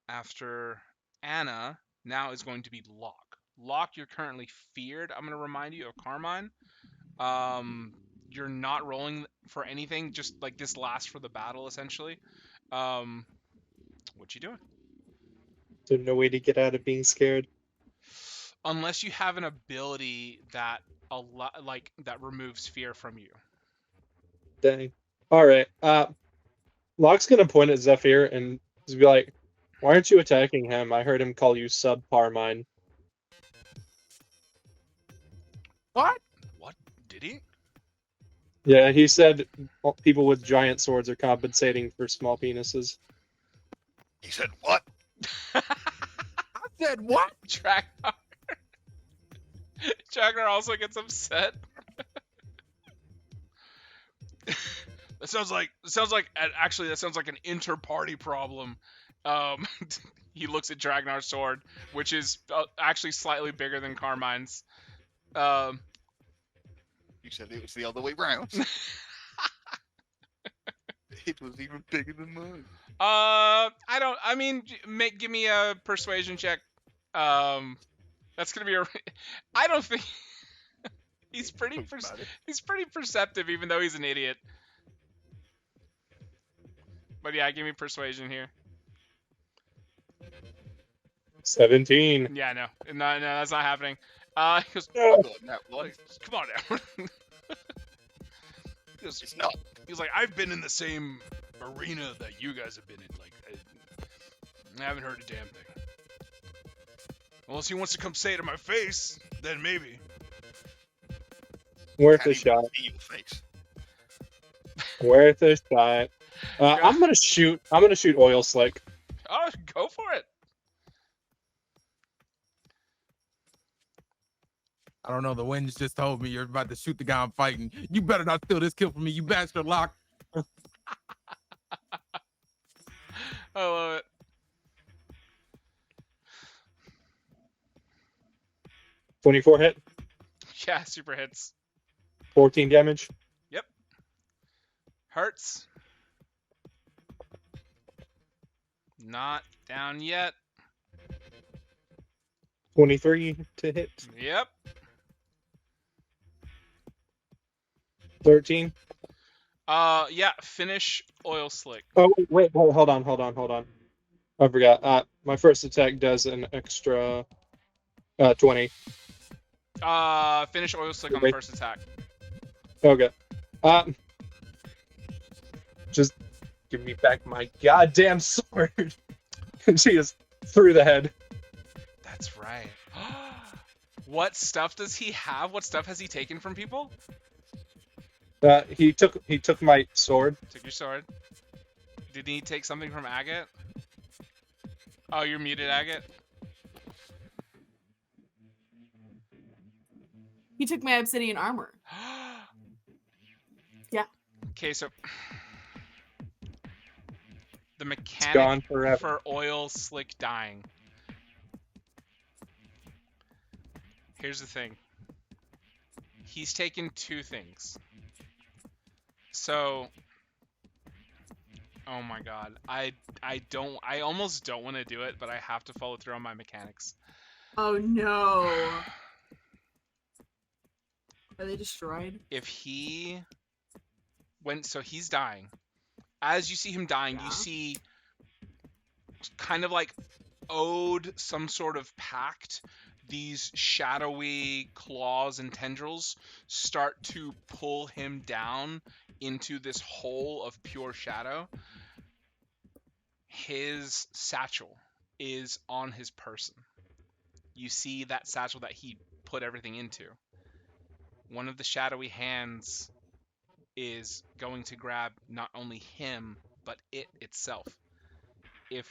After Anna, now is going to be Locke. Locke, you're currently feared. I'm going to remind you of Carmine. You're not rolling for anything, just like this lasts for the battle, essentially. What you doing? There's no way to get out of being scared. Unless you have an ability that that removes fear from you. Dang. All right. Locke's gonna point at Zephyr and just be like, "Why aren't you attacking him? I heard him call you sub Carmine." What did he? Yeah, he said people with giant swords are compensating for small penises. He said what? I said what? Dragnar also gets upset. That sounds like an inter-party problem. He looks at Dragnar's sword, which is actually slightly bigger than Carmine's. You said it was the other way round. It was even bigger than mine. Give me a persuasion check. That's gonna be I don't think he's pretty perceptive, even though he's an idiot. But yeah, give me persuasion here. 17. Yeah, no, that's not happening. He goes, Oh, that one. come on now. It's not. He's like, I've been in the same arena that you guys have been in. Like, I haven't heard a damn thing. Unless he wants to come say it to my face, then maybe. Worth a Can't even shot. see your face. Worth a shot. I'm gonna shoot oil slick. Oh, go for it. I don't know. The winds just told me you're about to shoot the guy I'm fighting. You better not steal this kill from me, you bastard, Locke. I love it. .24 hit. Yeah, super hits. 14 damage. Yep. Hurts. Not down yet. 23 to hit. Yep. 13. Yeah, finish oil slick. Oh wait, hold on. I forgot. My first attack does an extra 20. Finish oil slick on the first attack. Okay. Just give me back my goddamn sword. She is through the head. That's right. What stuff does he have? What stuff has he taken from people? He took my sword. Took your sword. Did he take something from Agate? Oh, you're muted, Agate? He took my obsidian armor. Yeah. Okay, so the It's mechanic gone forever. for Oil Slick dying. Here's the thing. He's taken two things. So, oh my god, I almost don't want to do it, but I have to follow through on my mechanics. Oh no. Are they destroyed? If he so he's dying. As you see him dying, Yeah. you see kind of like owed some sort of pact. These shadowy claws and tendrils start to pull him down into this hole of pure shadow. His satchel is on his person. You see that satchel that he put everything into. One of the shadowy hands is going to grab not only him, but it itself. If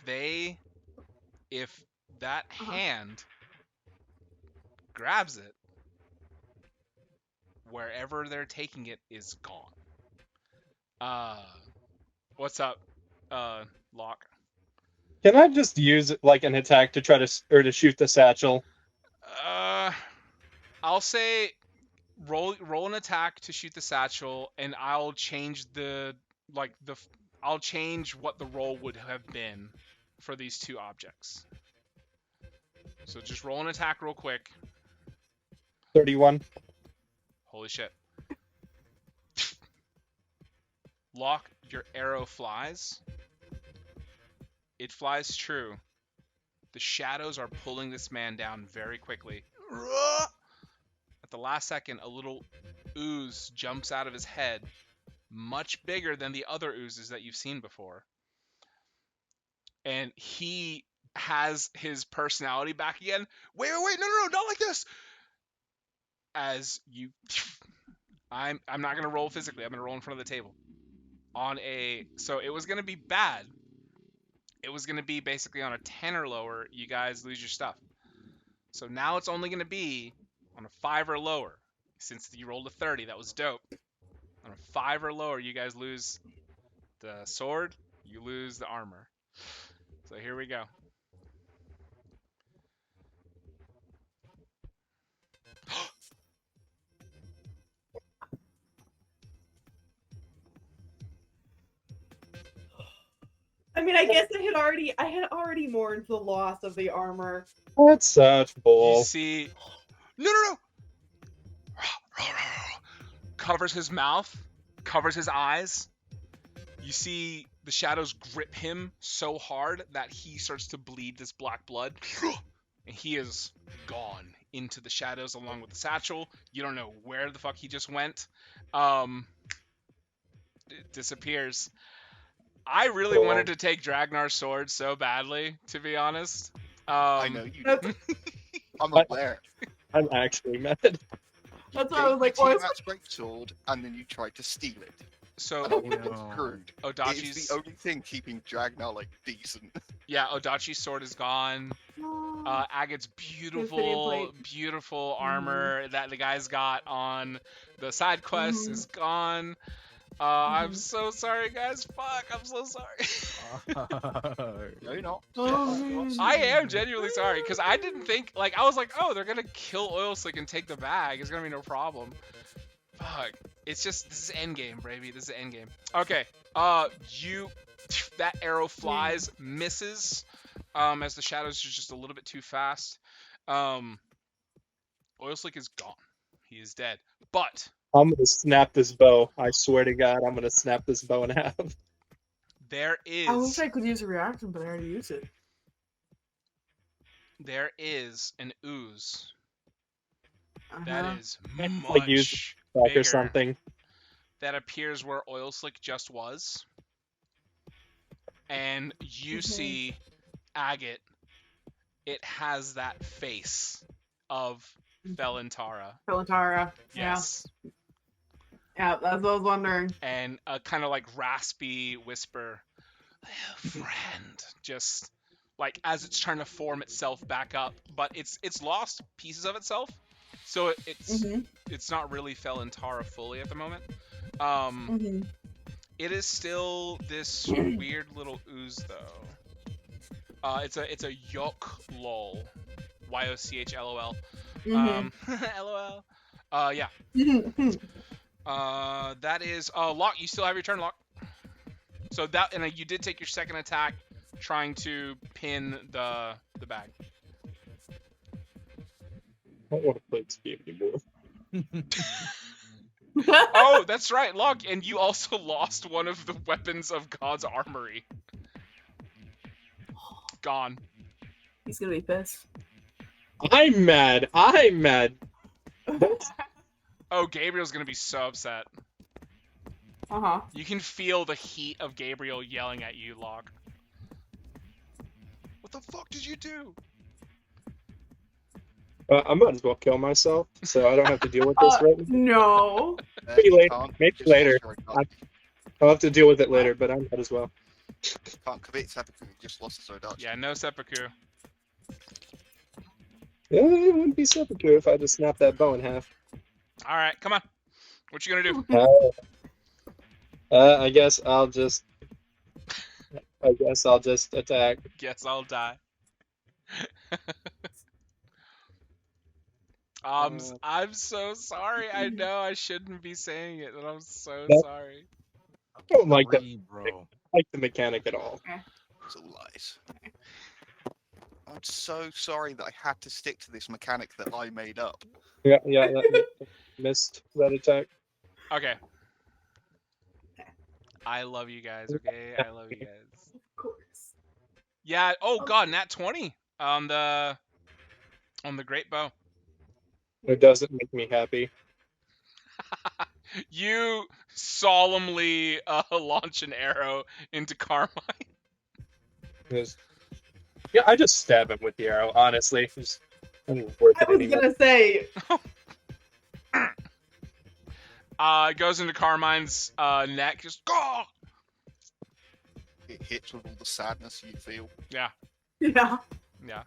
that hand grabs it, wherever they're taking it is gone. What's up, Locke? Can I just use like an attack to try to shoot the satchel? I'll say roll an attack to shoot the satchel, and I'll change I'll change what the roll would have been for these two objects. So just roll an attack real quick. 31. Holy shit. Locke, your arrow flies. It flies true. The shadows are pulling this man down very quickly. At the last second, a little ooze jumps out of his head, much bigger than the other oozes that you've seen before. And he has his personality back again. Wait, no, not like this! As you... I'm not going to roll physically. I'm going to roll in front of the table. So it was going to be bad. It was going to be basically on a 10 or lower, you guys lose your stuff. So now it's only going to be on a 5 or lower. Since you rolled a 30, that was dope. On a 5 or lower, you guys lose the sword, you lose the armor. So here we go. I mean, I guess I had already mourned the loss of the armor. That's such bull. You see... No! Covers his mouth, covers his eyes. You see the shadows grip him so hard that he starts to bleed this black blood. And he is gone into the shadows along with the satchel. You don't know where the fuck he just went. It disappears. I really wanted to take Dragnar's sword so badly, to be honest. I know you do. I'm aware. I'm actually mad. That's why I was like, oh, that's great sword, and then you tried to steal it. So Screwed. Odachi's It's the only thing keeping Dragnar like decent. Yeah, Odachi's sword is gone. Agate's beautiful armor that the guy's got on the side quest is gone. I'm so sorry, guys. Fuck, I'm so sorry. No, you're not. I am genuinely sorry, because I didn't think, I was like, oh, they're gonna kill Oil Slick and take the bag. It's gonna be no problem. Fuck. It's just, this is endgame, baby. This is endgame. Okay. That arrow flies, misses, as the shadows are just a little bit too fast. Oil Slick is gone. He is dead. But I'm gonna snap this bow. I swear to God, I'm gonna snap this bow in half. there is... I wish I could use a reaction, but I already used it. There is an ooze Uh-huh. that is Like use much Or bigger something. that appears where Oil Slick just was. And you see Agate. It has that face of Felintara. Pelantara. Yes. Yeah, that's what I was wondering. And a kind of like raspy whisper, friend, just like as it's trying to form itself back up, but it's lost pieces of itself, so it's not really Felintara fully at the moment. It is still this weird little ooze though. It's a Yok lol, YOCH LOL. LOL. Yeah. That is Lock. You still have your turn, Lock. So that, and you did take your second attack, trying to pin the bag. I don't want to play this game anymore. Oh, that's right, Lock. And you also lost one of the weapons of God's armory. Gone. He's gonna be pissed. I'm mad. Oh, Gabriel's gonna be so upset. You can feel the heat of Gabriel yelling at you, Lock. What the fuck did you do? I might as well kill myself, so I don't have to deal with this right now. No. Maybe You later. can't, Maybe just later. lost your I'll have to deal with it later, but I might as well. Can't commit seppuku, just lost the Zodachi. Yeah, no seppuku. Yeah, it wouldn't be seppuku if I just snapped that bow in half. All right, come on. What you gonna do? I guess I'll just attack. Guess I'll die. I'm so sorry. I know I shouldn't be saying it, and I'm so No. sorry. I don't like that. Sorry, bro. Like the mechanic at all. It's all lies. I'm so sorry that I had to stick to this mechanic that I made up. Yeah, that missed that attack. Okay. I love you guys, okay? I love you guys. Of course. Yeah, oh god, nat 20 on the great bow. It doesn't make me happy. You solemnly launch an arrow into Carmine. Yeah, I just stab him with the arrow, honestly. It's not even worth I it was anymore. gonna say. It goes into Carmine's neck, just go. It hits with all the sadness you feel. Yeah. Yeah. Yeah.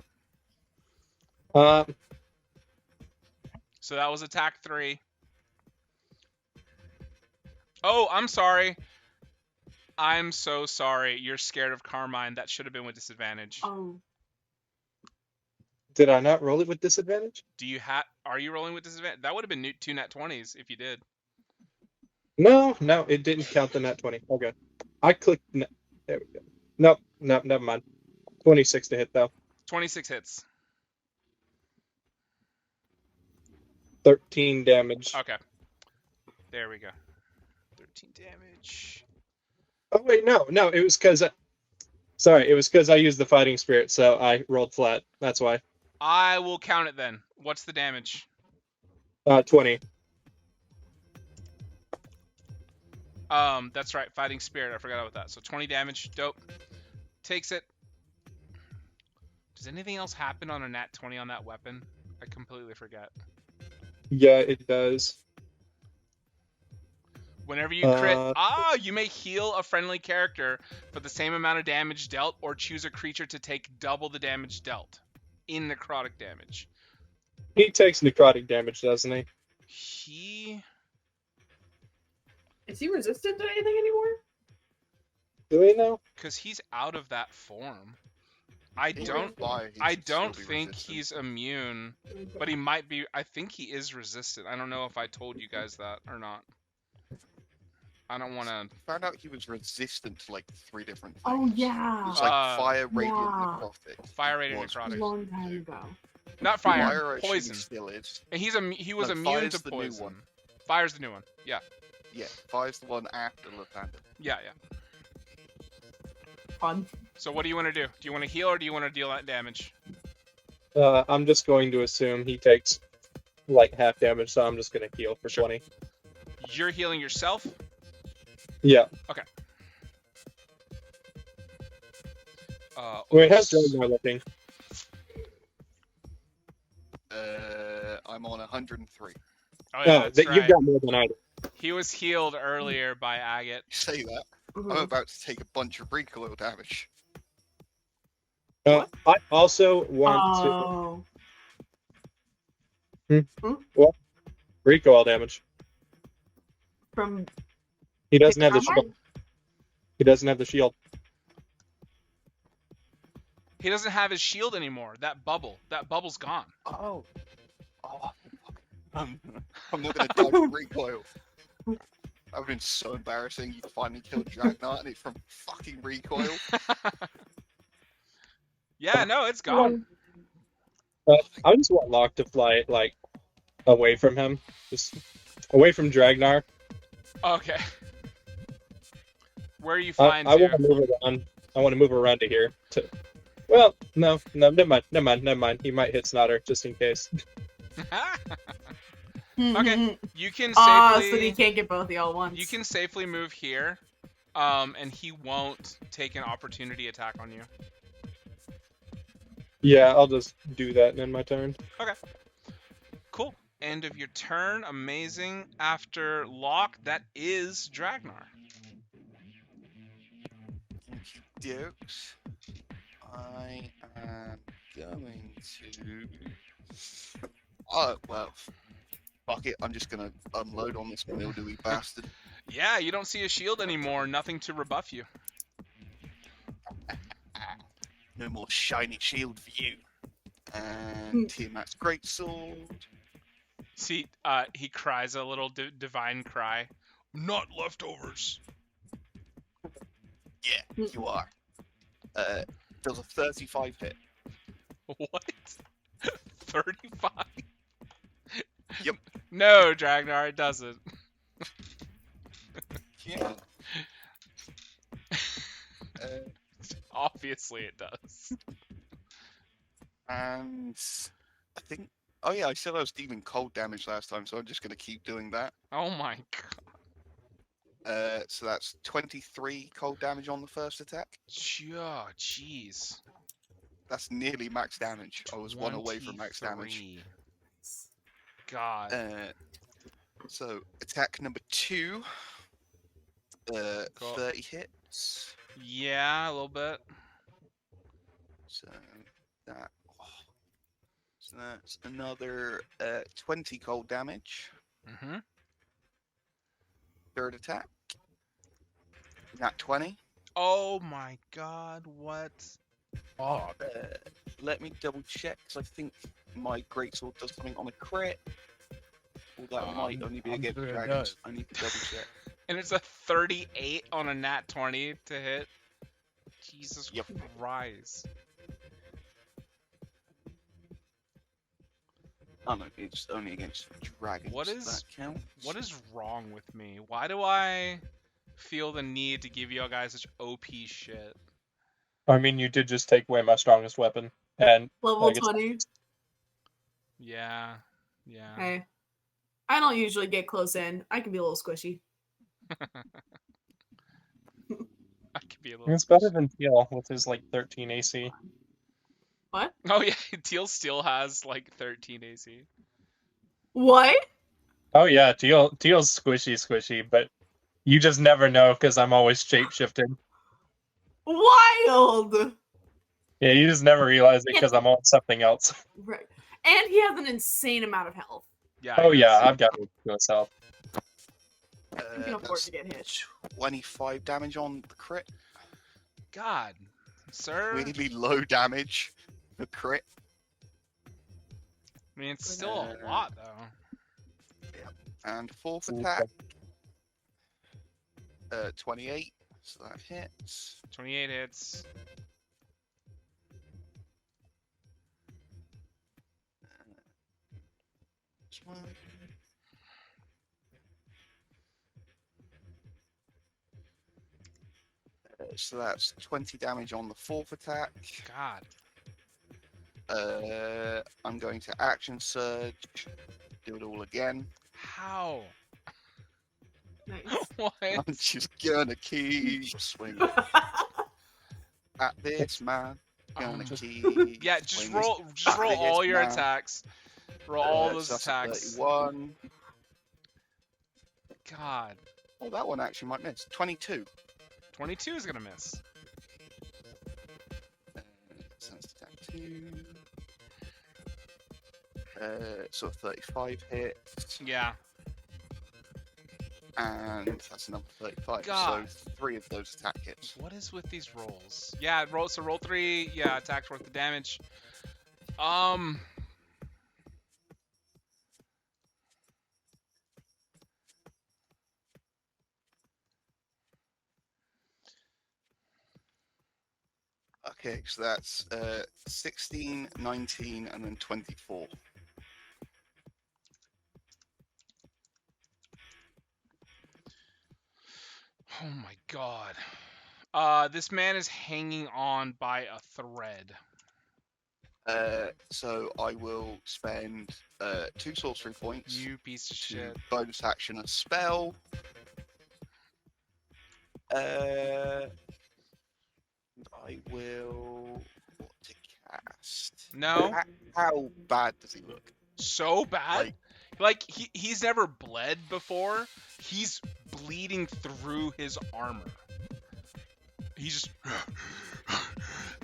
Uh, So that was attack 3. Oh, I'm sorry. I'm so sorry. You're scared of Carmine. That should have been with disadvantage. Oh. did I not roll it with disadvantage? Are you rolling with disadvantage? That would have been 2 nat 20s if you did. No, it didn't count the nat 20. Okay. I clicked. There we go. Nope, never mind. 26 to hit, though. 26 hits. 13 damage. Okay. There we go. 13 damage. Oh, wait, no. It was because. Sorry, it was because I used the fighting spirit, so I rolled flat. That's why. I will count it then. What's the damage? 20. That's right. Fighting spirit. I forgot about that. So 20 damage. Dope. Takes it. Does anything else happen on a nat 20 on that weapon? I completely forget. Yeah, it does. Whenever you crit, you may heal a friendly character for the same amount of damage dealt, or choose a creature to take double the damage dealt in necrotic damage. He takes necrotic damage, doesn't he? Is he resistant to anything anymore? Do we know? Because he's out of that form. I Even don't fire, he should still be think resistant. he's immune, but he might be. I think he is resistant. I don't know if I told you guys that or not. I don't want to. Found out he was resistant to like 3 different things. Oh It yeah. was like fire, radiant, yeah. necrotic. Fire rated Was A necrotic. long time ago. Not fire, actually poison. still is. And he was No, immune fire's to the new poison. one. Fire's the new one. Yeah. Yeah, fire's the one after Lathander. Yeah. Fun. So what do you want to do? Do you want to heal or do you want to deal that damage? I'm just going to assume he takes like half damage, so I'm just going to heal for 20. You're healing yourself? Yeah. Okay. Wait, how's Dragonmore looking? I'm on 103. Oh yeah, that's You've right. got more than I do. He was healed earlier by Agate. You say that. I'm Mhm. about to take a bunch of recoil damage. What? I also want Oh. Well, recoil damage. From He doesn't have the Carmine? shield. He doesn't have the shield. He doesn't have his shield anymore. That bubble's gone. Oh. Oh. I'm not gonna dodge recoil. That would have been so embarrassing. You finally killed Dragnart and it's from fucking recoil. Yeah, no, it's gone. I just want Locke to fly like away from him, just away from Dragnar. Okay. Where are you I flying want to? to move around. I want to move around to here. Well, no, never mind. He might hit Snotter just in case. Okay. You can Ah, so safely. he can't get both of y'all at once. You can safely move here, and he won't take an opportunity attack on you. Yeah, I'll just do that in my turn. Cool. End of your turn. Amazing. After Locke, that is Dragnar. Dukes. I am going to. Oh, well. Fuck it, I'm just gonna unload on this mildewy bastard. Yeah, you don't see a shield anymore. Nothing to rebuff you. No more shiny shield for you. And Tiamat's greatsword. See, he cries a little divine cry. Not leftovers. Yeah, you are. Does a 35 hit. What? 35? Yep. No, Dragnar, it doesn't. Yeah. Obviously it does. And I think. Oh yeah, I said I was dealing cold damage last time, so I'm just gonna keep doing that. Oh my god. So that's 23 cold damage on the first attack. Oh, jeez. That's nearly max damage. I was 1 away from max damage. 23. God. So attack number 2. Cool. 30 hits. Yeah, a little bit. So that. So that's another 20 cold damage. Mm-hmm. Third attack. Nat 20. Oh my god, what? Oh, Let me double check, because I think my greatsword does something on a crit. Or that might only be I'm against sure it dragons. does. I need to double check. And it's a 38 on a nat 20 to hit. Jesus Yep. Christ. Oh no, it's only against dragons. What is- that counts? What is wrong with me? Why do I feel the need to give you guys such OP shit? I mean, you did just take away my strongest weapon, and Level I guess- 20. Yeah. Yeah. Hey. I don't usually get close in. I can be a little squishy. I could be a little. It's better than Teal with his like 13 AC. What? Oh yeah, Teal still has like 13 AC. What? Oh yeah, Teal's squishy, but you just never know because I'm always shapeshifting. Wild! Yeah, you just never realize it because I'm on something else. Right. And he has an insane amount of health. Yeah. Oh he yeah, does. I've got to myself. You can afford That's to get hit. 25 damage on the crit. God, sir. Really low damage. The crit. I mean, it's still a lot though. And fourth Okay. attack. 28. So that hits. 28 hits. This one. So that's 20 damage on the fourth attack. God. I'm going to action surge. Do it all again. How? Nice. What? I'm just gonna keep swinging at this man. Gonna Um, keep. Yeah, just swinging roll at all this your man. attacks. Roll all those So that's attacks. a 31. God. Oh, that one actually might miss. 22. 22 is gonna miss. So that's attack 2. So a 35 hits, Yeah. and that's another 35. God. So 3 of those attack hits. What is with these rolls? Yeah, roll. So roll 3. Yeah, attacks worth the damage. Okay, so that's 16, 19, and then 24. Oh my God. This man is hanging on by a thread. So I will spend 2 sorcery points You piece of to shit. bonus action a spell. I will what to cast. No. How bad does he look? So bad. Like, He's never bled before. He's bleeding through his armor. He's just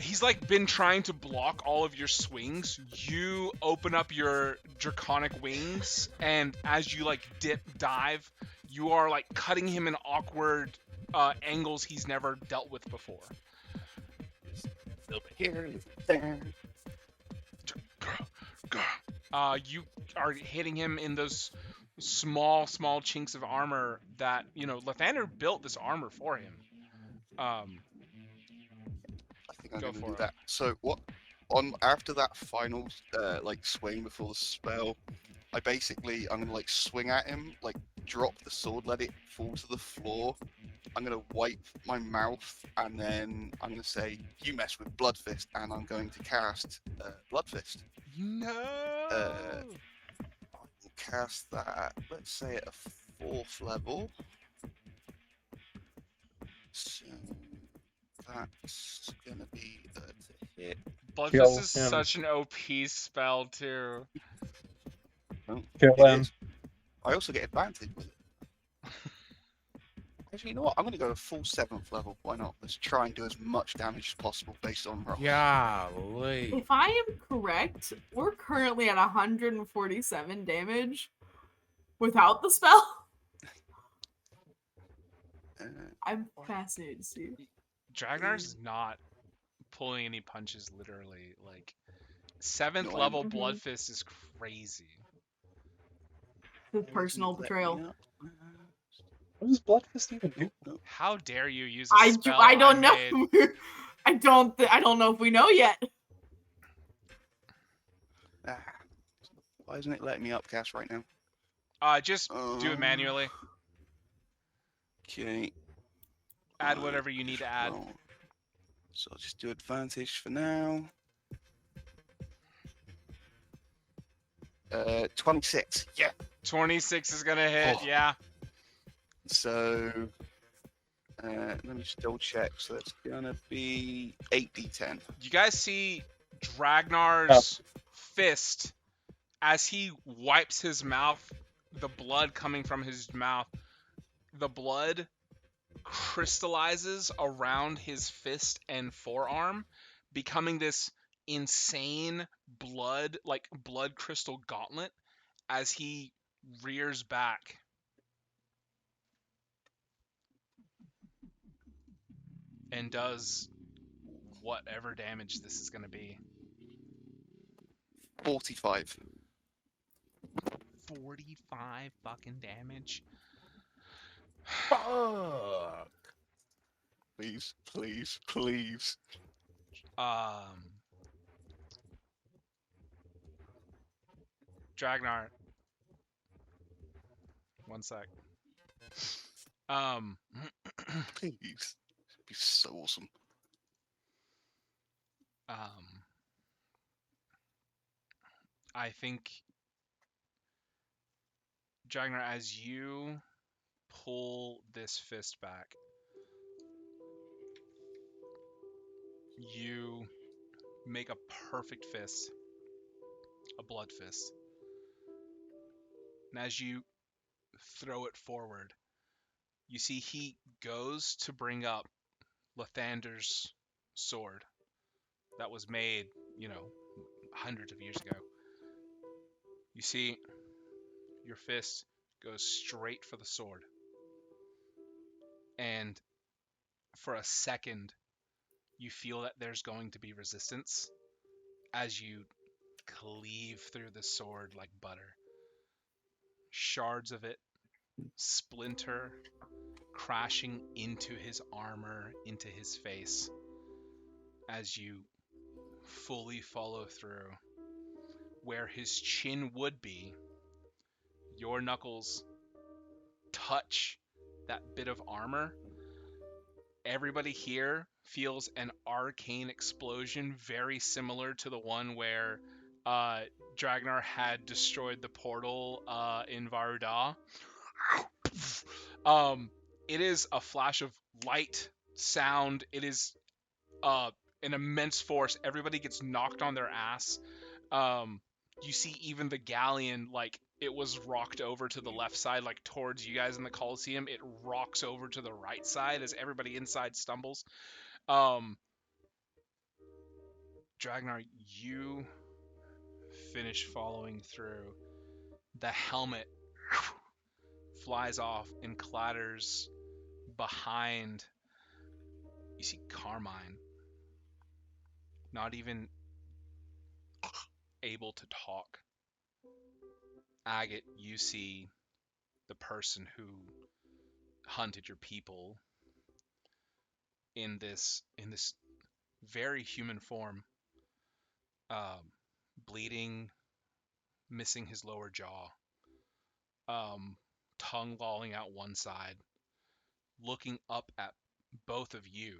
he's like been trying to block all of your swings. You open up your draconic wings, and as you like dive, you are like cutting him in awkward angles he's never dealt with before. over here, there. You are hitting him in those small chinks of armor that, you know, Lathander built this armor for him. I think I'm Go gonna for do it. that. So what? On after that final like swing before the spell, I'm gonna like swing at him, like drop the sword, let it fall to the floor. I'm gonna wipe my mouth, and then I'm gonna say, "You mess with Blood Fist," and I'm going to cast Blood Fist. No. I will cast that. Let's say at a 4th level. So that's gonna be to hit. Bloodfist Kill is him. such an OP spell too. Oh, Kill it him. is. I also get advantage with it. Actually, you know what? I'm going to go a full 7th level. Why not? Let's try and do as much damage as possible based on roll. Golly. If I am correct, we're currently at 147 damage without the spell. I'm fascinated to see. Dragnar's not pulling any punches literally. Like 7th No, level Mhm. Bloodfist is crazy. The personal betrayal. What does Bloodfist even do? How dare you use a spell I don't know. made? I don't know if we know yet. Why isn't it letting me upcast right now? Just do it manually. Okay. Add whatever you need to add. Well, so I'll just do advantage for now. 26. Yeah. 26 is gonna hit. Oh. Yeah. So let me just double check. So that's gonna be 8d10. You guys see Dragnar's fist as he wipes his mouth, the blood coming from his mouth, the blood crystallizes around his fist and forearm, becoming this insane blood crystal gauntlet as he rears back. And does whatever damage this is going to be. 45. 45 fucking damage. Fuck. Please, please, please. Dragnar. One sec. Please. It'd be so awesome. I think Dragnar, as you pull this fist back, you make a perfect fist, a blood fist. And as you throw it forward, you see he goes to bring up Lathander's sword that was made, hundreds of years ago. You see your fist goes straight for the sword. And for a second, you feel that there's going to be resistance as you cleave through the sword like butter. Shards of it splinter, crashing into his armor, into his face, as you fully follow through. Where his chin would be, your knuckles touch that bit of armor. Everybody here feels an arcane explosion very similar to the one where Dragnar had destroyed the portal in Varuda. It is a flash of light, sound. It is an immense force. Everybody gets knocked on their ass. You see even the galleon, like, it was rocked over to the left side, like towards you guys in the Coliseum. It rocks over to the right side as everybody inside stumbles. Dragnar, you finish following through. The helmet flies off and clatters behind. You see Carmine, not even able to talk. Agate, you see the person who hunted your people in this very human form, bleeding, missing his lower jaw, tongue lolling out one side, looking up at both of you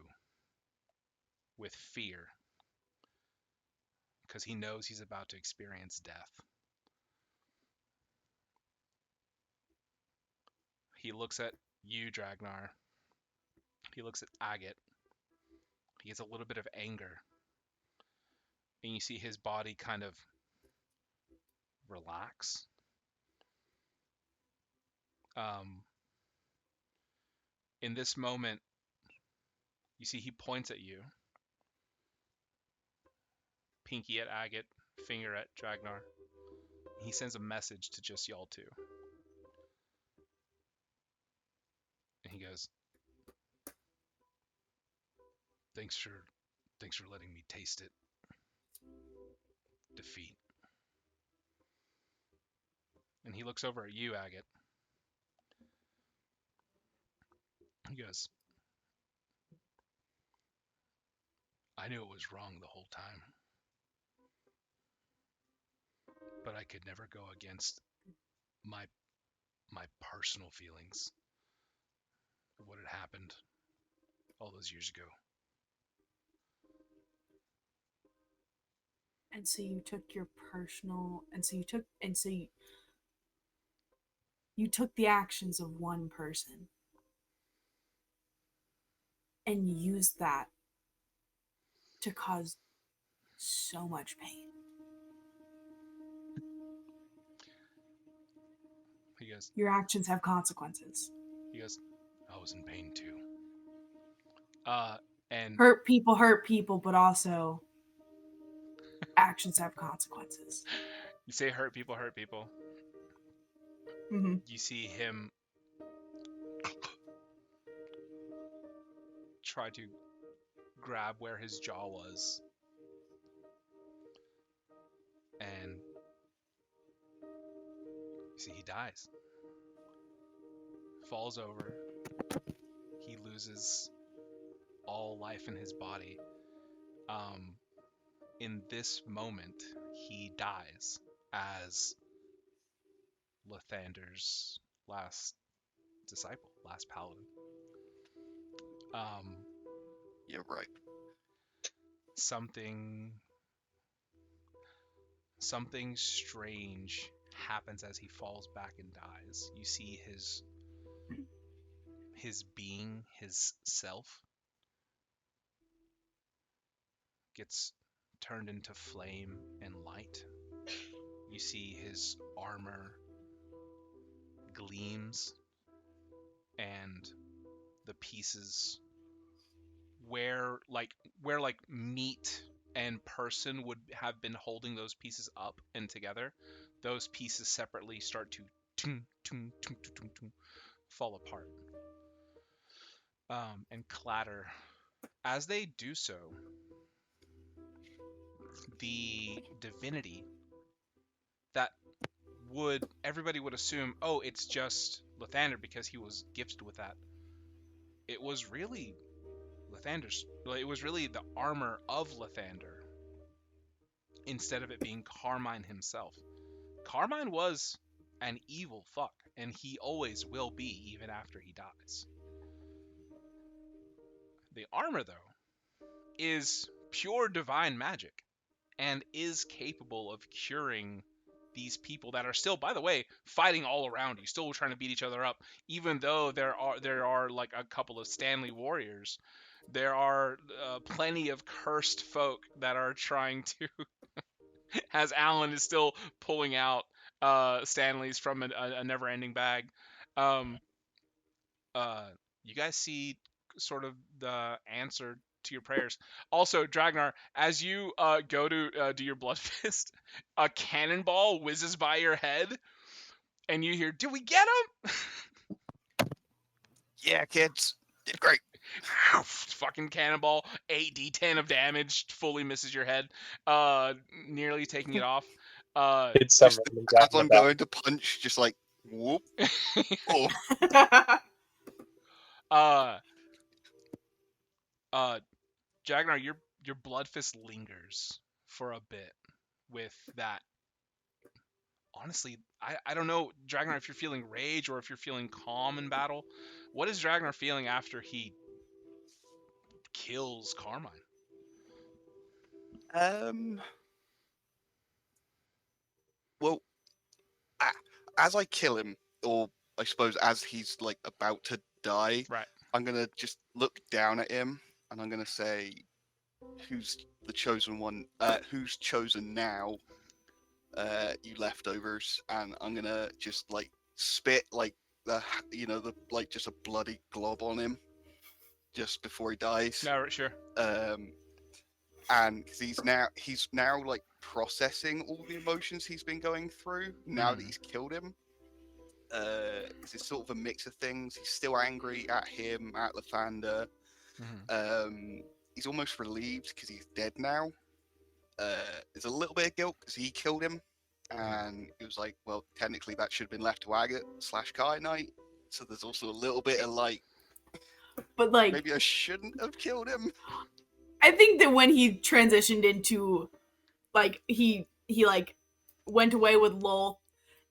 with fear because he knows he's about to experience death. He looks at you, Dragnar. He looks at Agate. He gets a little bit of anger. And you see his body kind of relax. In this moment, you see he points at you. Pinky at Agate, finger at Dragnar. He sends a message to just y'all two. And he goes, Thanks for letting me taste it. Defeat. And he looks over at you, Agate. He goes, I knew it was wrong the whole time. But I could never go against my personal feelings of what had happened all those years ago. And so you took your personal, you took the actions of one person and used that to cause so much pain. He goes, Your actions have consequences. I was in pain too. And Hurt people, but also actions have consequences. you say hurt people. Mm-hmm. You see him try to grab where his jaw was. And you see he dies. Falls over. He loses all life in his body. In this moment, he dies as Lathander's last disciple, last paladin. Yeah, right. Something strange happens as he falls back and dies. You see his being, his self, gets turned into flame and light. You see his armor gleams and the pieces where meat and person would have been holding those pieces up and together, those pieces separately start to tung, tung, tung, tung, tung, tung, fall apart and clatter. As they do so, the divinity that everybody would assume, oh, it's just Lathander because he was gifted with that. It was really Lathander's. It was really the armor of Lathander instead of it being Carmine himself. Carmine was an evil fuck, and he always will be even after he dies. The armor, though, is pure divine magic and is capable of curing these people that are still, by the way, fighting all around you, still trying to beat each other up, even though there are like a couple of Stanley warriors. There are plenty of cursed folk that are trying to, as Alan is still pulling out Stanley's from a never-ending bag. Um, you guys see sort of the answer to your prayers. Also, Dragnar, as you go to do your blood fist, a cannonball whizzes by your head, and you hear, "Did we get him?" Yeah, kids, did great. Fucking cannonball, 8d10 of damage, fully misses your head, nearly taking it off. It's some Just random guy as in the I'm back. going to punch, just like whoop. Oh, uh, uh, Jagnar, your blood fist lingers for a bit with that. Honestly, I don't know, Dragnar, if you're feeling rage or if you're feeling calm in battle. What is Dragnar feeling after he kills Carmine? um. Well, as I kill him, or I suppose as he's like about to die, Right. I'm gonna just look down at him and I'm gonna say, "Who's the chosen one? Who's chosen now? You leftovers!" And I'm gonna just like spit like the like just a bloody glob on him just before he dies. No, sure. And 'cause he's now like processing all the emotions he's been going through now that he's killed him. It's sort of a mix of things. He's still angry at him, at Lathander. He's almost relieved because he's dead now. There's a little bit of guilt because he killed him, and it was like, well, technically that should have been left to Agate/Kyanite. So there's also a little bit of like, But like, maybe I shouldn't have killed him. I think that when he transitioned into, like, he like went away with Lowell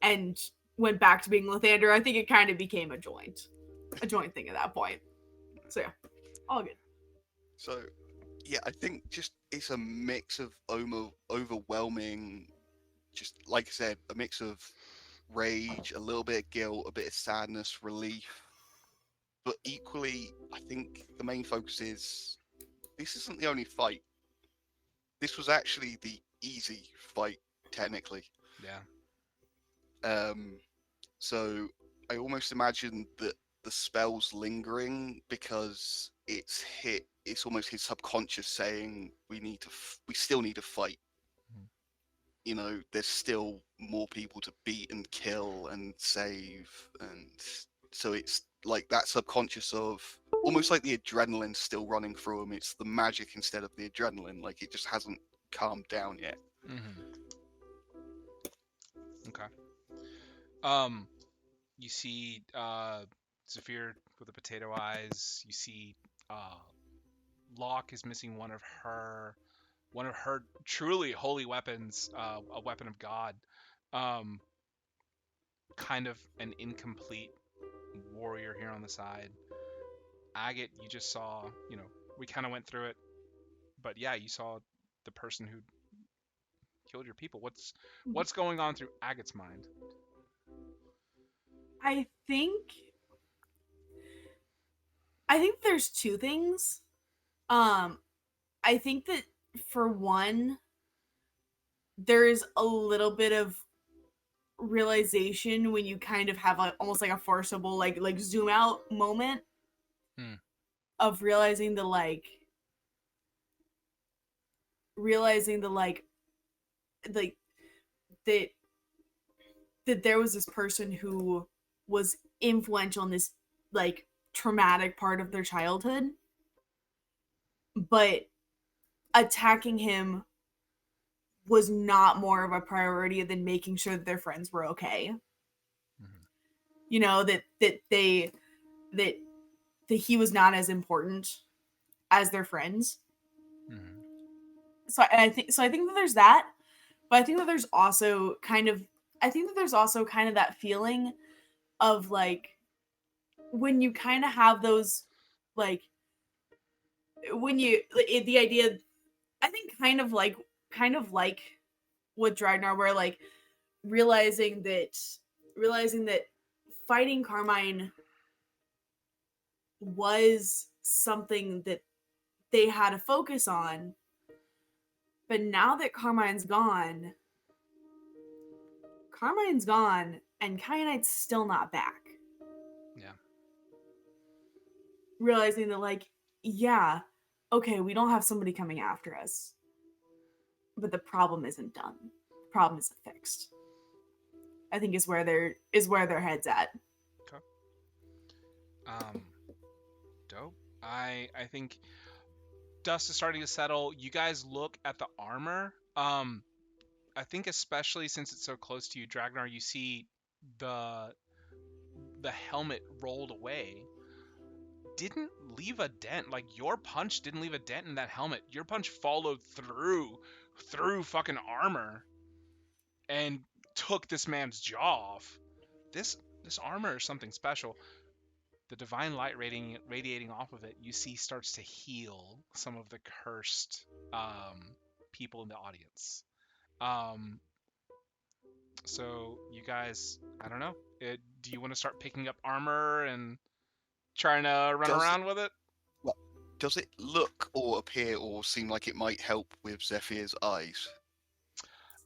and went back to being Lathander, I think it kind of became a joint thing at that point. So yeah, all good. So yeah, I think just it's a mix of overwhelming, just like I said, a mix of rage, a little bit of guilt, a bit of sadness, relief. But equally, I think the main focus is this isn't the only fight. This was actually the easy fight, technically. Yeah. So I almost imagine that the spell's lingering because it's almost his subconscious saying we still need to fight. There's still more people to beat and kill and save, and so it's like that subconscious of almost like the adrenaline still running through him. It's the magic instead of the adrenaline, like it just hasn't calmed down yet. Okay. You see Zephyr with the potato eyes. You see Locke is missing one of her truly holy weapons, a weapon of God. Kind of an incomplete warrior here on the side. Agate, you just saw, we kind of went through it, but yeah, you saw the person who killed your people. What's going on through Agate's mind? I think there's two things. I think that for one, there is a little bit of realization when you kind of have almost like a forcible like zoom out moment of realizing the like that there was this person who was influential in this like traumatic part of their childhood, but attacking him was not more of a priority than making sure that their friends were okay. You know, that he was not as important as their friends. So I think that there's that, but I think that there's also kind of that feeling of like when you kind of have those like when you the idea, I think kind of like with Dragnar, where like realizing that fighting Carmine was something that they had to focus on, but now that Carmine's gone, and Kyanite's still not back. Yeah. Realizing that, like, yeah, okay, we don't have somebody coming after us, but the problem isn't done. The problem isn't fixed. I think is where their head's at. Okay. Dope. I think dust is starting to settle. You guys look at the armor. I think especially since it's so close to you, Dragnar, you see the helmet rolled away. Didn't leave a dent. Like, your punch didn't leave a dent in that helmet. Your punch followed through fucking armor and took this man's jaw off. This armor is something special. The divine light radiating off of it, you see, starts to heal some of the cursed people in the audience. So you guys, I don't know. Do you want to start picking up armor and trying to run around with it? Well, does it look or appear or seem like it might help with Zephyr's eyes?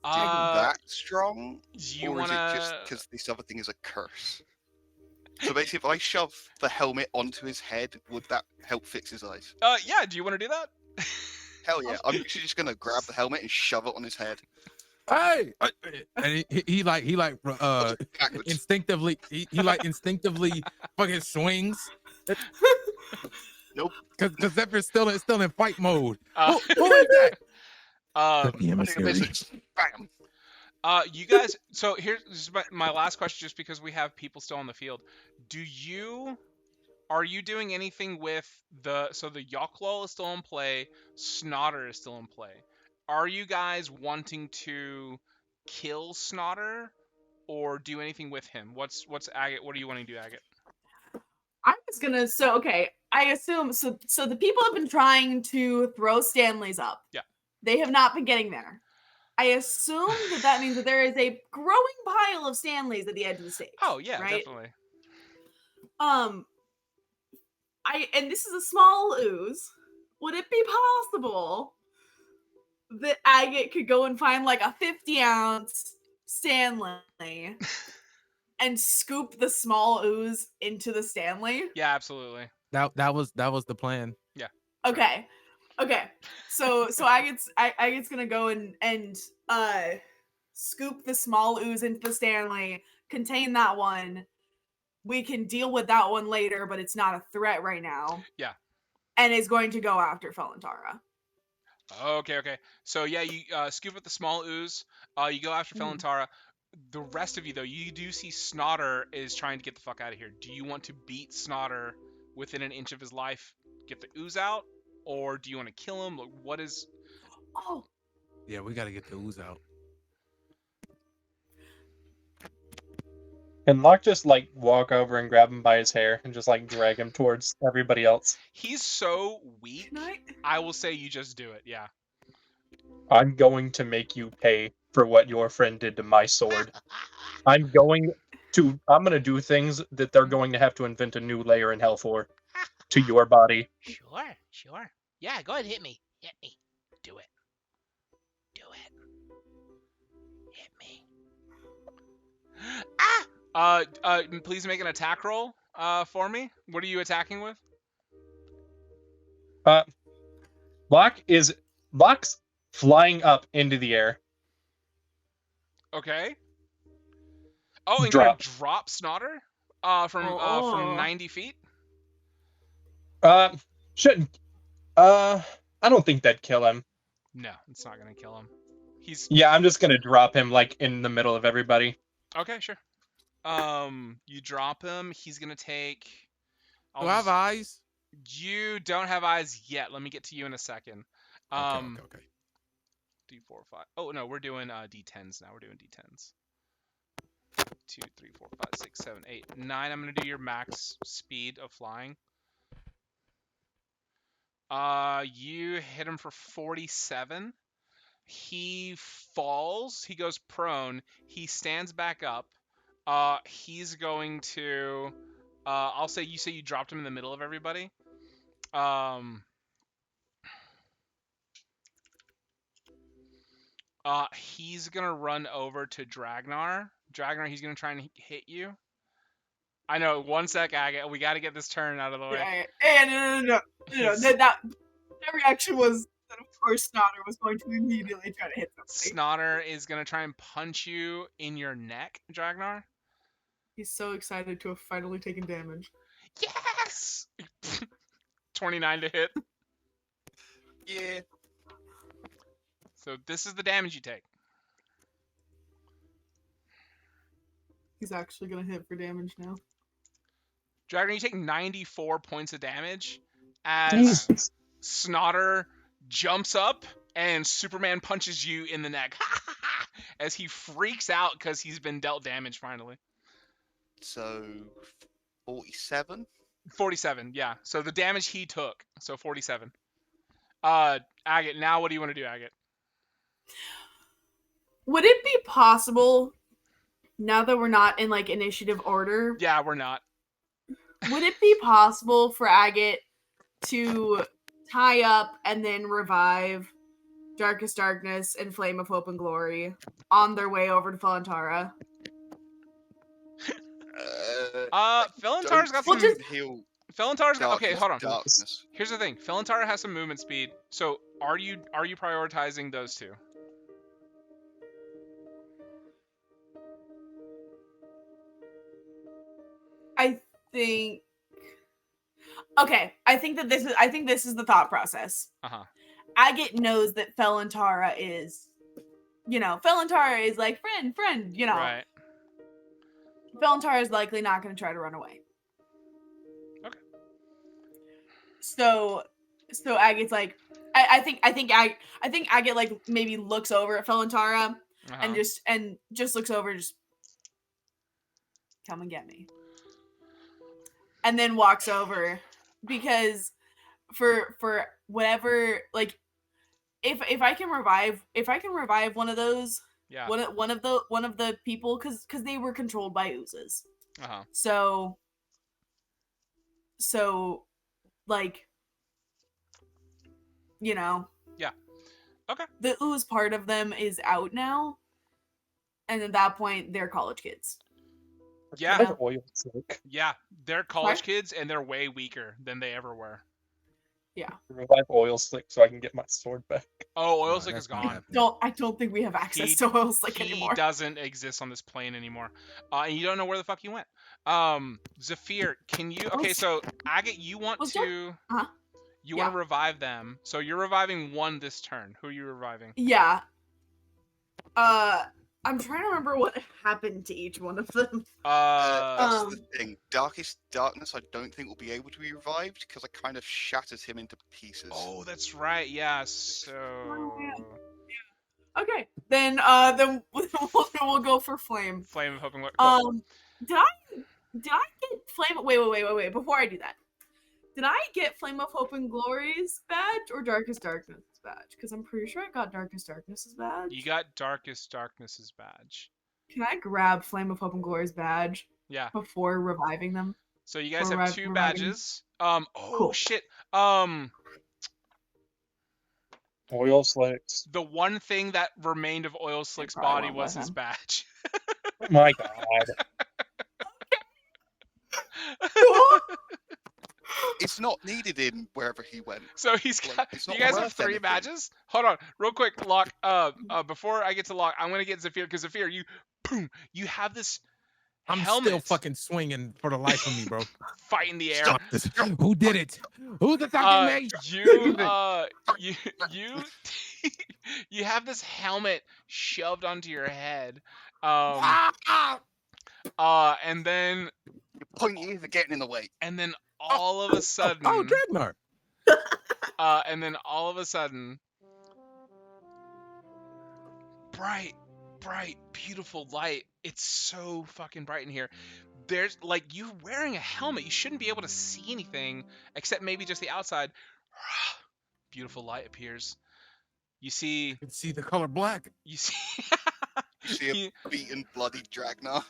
Is it that strong? You or is it just because this other thing is a curse? So basically, if I shove the helmet onto his head, would that help fix his eyes? Yeah. Do you want to do that? Hell yeah! I'm just gonna grab the helmet and shove it on his head. Hey, and he instinctively instinctively fucking swings. Nope. Because Zephyr's still in fight mode. Who is that? Bam. You guys. So here's my last question, just because we have people still on the field. Are you doing anything with the Yoklol is still in play, Snotter is still in play. Are you guys wanting to kill Snotter or do anything with him? What's Agate? What are you wanting to do, Agate? I was gonna I assume the people have been trying to throw Stanley's up. Yeah. They have not been getting there. I assume that means that there is a growing pile of Stanleys at the edge of the stage. Oh yeah, right? definitely. And this is a small ooze. Would it be possible that Agate could go and find like a 50-ounce Stanley and scoop the small ooze into the Stanley? Yeah, absolutely. That was the plan. Yeah. Okay. So Agate's gonna go and scoop the small ooze into the Stanley, contain that one. We can deal with that one later, but it's not a threat right now. Yeah. And is going to go after Felantara. Okay. So yeah, you scoop up the small ooze. You go after Felantara. The rest of you, though, you do see Snotter is trying to get the fuck out of here. Do you want to beat Snotter within an inch of his life, get the ooze out, or do you want to kill him? What is? Oh. Yeah, we got to get the ooze out. Can Locke just like walk over and grab him by his hair and just like drag him towards everybody else? He's so weak. I will say you just do it. Yeah. I'm going to make you pay for what your friend did to my sword. I'm going to do things that they're going to have to invent a new layer in hell for. To your body. Sure. Yeah, go ahead, hit me. Do it. Hit me. Please make an attack roll for me. What are you attacking with? Locke's flying up into the air. Okay. Oh, and you're gonna Drop. drop Snotter from Oh. 90 feet? Shouldn't. I don't think that'd kill him. No, it's not gonna kill him. He's Yeah, I'm just gonna drop him like in the middle of everybody. okay, sure. You drop him. He's gonna take. Do I have eyes? You don't have eyes yet. Let me get to you in a second. Okay. D4, 5. Oh no, we're doing D10s now. We're doing D10s. 2, 3, 4, 5, 6, 7, 8, 9. I'm gonna do your max speed of flying. You hit him for 47. He falls. He goes prone. He stands back up. He's going to. I'll say you dropped him in the middle of everybody. He's gonna run over to Dragnar. Dragnar, he's gonna try and hit you. I know. 1 sec, Agate. We got to get this turn out of the way. Yeah, no. That reaction was that of course Snotter was going to immediately try to hit somebody. Snotter is gonna try and punch you in your neck, Dragnar. He's so excited to have finally taken damage. Yes. 29 to hit. Yeah. So this is the damage you take. He's actually gonna hit for damage now. Dragnar, you take 94 points of damage as Jesus. Snotter jumps up and Superman punches you in the neck as he freaks out because he's been dealt damage finally. So 47. 47, yeah. So the damage he took. So 47. Agate, now what do you want to do, Agate? Would it be possible, now that we're not in like initiative order, Yeah, we're not. would it be possible for Agate to tie up and then revive Darkest Darkness and Flame of Hope and Glory on their way over to Falantara? Felontar's got We'll some. just- Felontar's got. Okay, hold on. Darkness. Here's the thing. Felantara has some movement speed. So are you prioritizing those two? I think. Okay, I think this is the thought process. Uh-huh. Agate knows that Felantara is, Felantara is like friend, Right. Felantara is likely not going to try to run away. Okay. So Agate's like, I think Agate like maybe looks over at Felantara Uh-huh. and just looks over, just come and get me, and then walks over because for whatever, like if I can revive one of those, Yeah. one of the people, because they were controlled by oozes. Uh-huh. So like, Yeah. Okay. the ooze part of them is out now, and at that point they're college kids. Yeah. Yeah. Oil slick. Yeah. They're college kids and they're way weaker than they ever were. Revive oil slick so I can get my sword back. Oh, Oil No, Slick is that's not gone. happening. I don't think we have access He- to Oil Slick He anymore. doesn't exist on this plane anymore. And you don't know where the fuck he went. Zephyr, can you? Okay, so Agate, you want Was to? Uh-huh. You want to revive them. So you're reviving one this turn. Who are you reviving? Yeah. I'm trying to remember what happened to each one of them. That's the thing. Darkest Darkness, I don't think will be able to be revived because I kind of shattered him into pieces. Oh, that's right. Yeah. So. Okay, then we'll go for Flame. Flame of Hope and Glory. Did I get Flame? Wait. Before I do that, did I get Flame of Hope and Glory's badge or Darkest Darkness badge? Because I'm pretty sure I got Darkest Darkness's badge. You got Darkest Darkness's badge. Can I grab Flame of Hope and Glory's badge Yeah. before reviving them? So you guys Or have two reviving- badges. Oh Cool. shit. Oil slicks. The one thing that remained of Oil Slick's probably body won't was let his him. badge. My God. It's not needed in wherever he went. So he's Like, got. it's You not guys have worth 3 anything. badges. Hold on, real quick, Locke. Before I get to Locke, I'm gonna get Zafir because Zafir, you, boom, you have this I'm helmet still fucking swinging for the life of me, bro. fight in the air. Stop. Fuck this. Who did it? Who's attacking me? You you you have this helmet shoved onto your head. Ah! And then Your pointy ears are getting in the way. all of a Oh, sudden, Dragnard. and then all of a sudden, bright, beautiful light. It's so fucking bright in here. There's like you wearing a helmet. You shouldn't be able to see anything except maybe just the outside. Beautiful light appears. You see, I can see the color black. you see. You see a beaten, bloody Dragnar.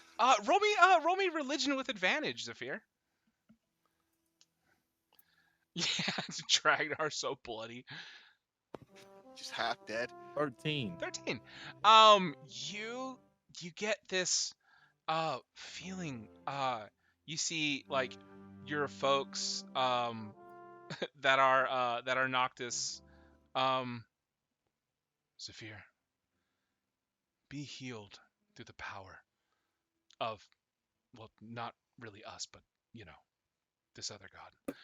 Roll me religion with advantage, Zafir. Yeah, Dragnar so bloody. Just half dead. 13. 13. You get this feeling. You see like your folks that are Noctis. Zafir, be healed through the power of, well, not really us, but you know, this other god.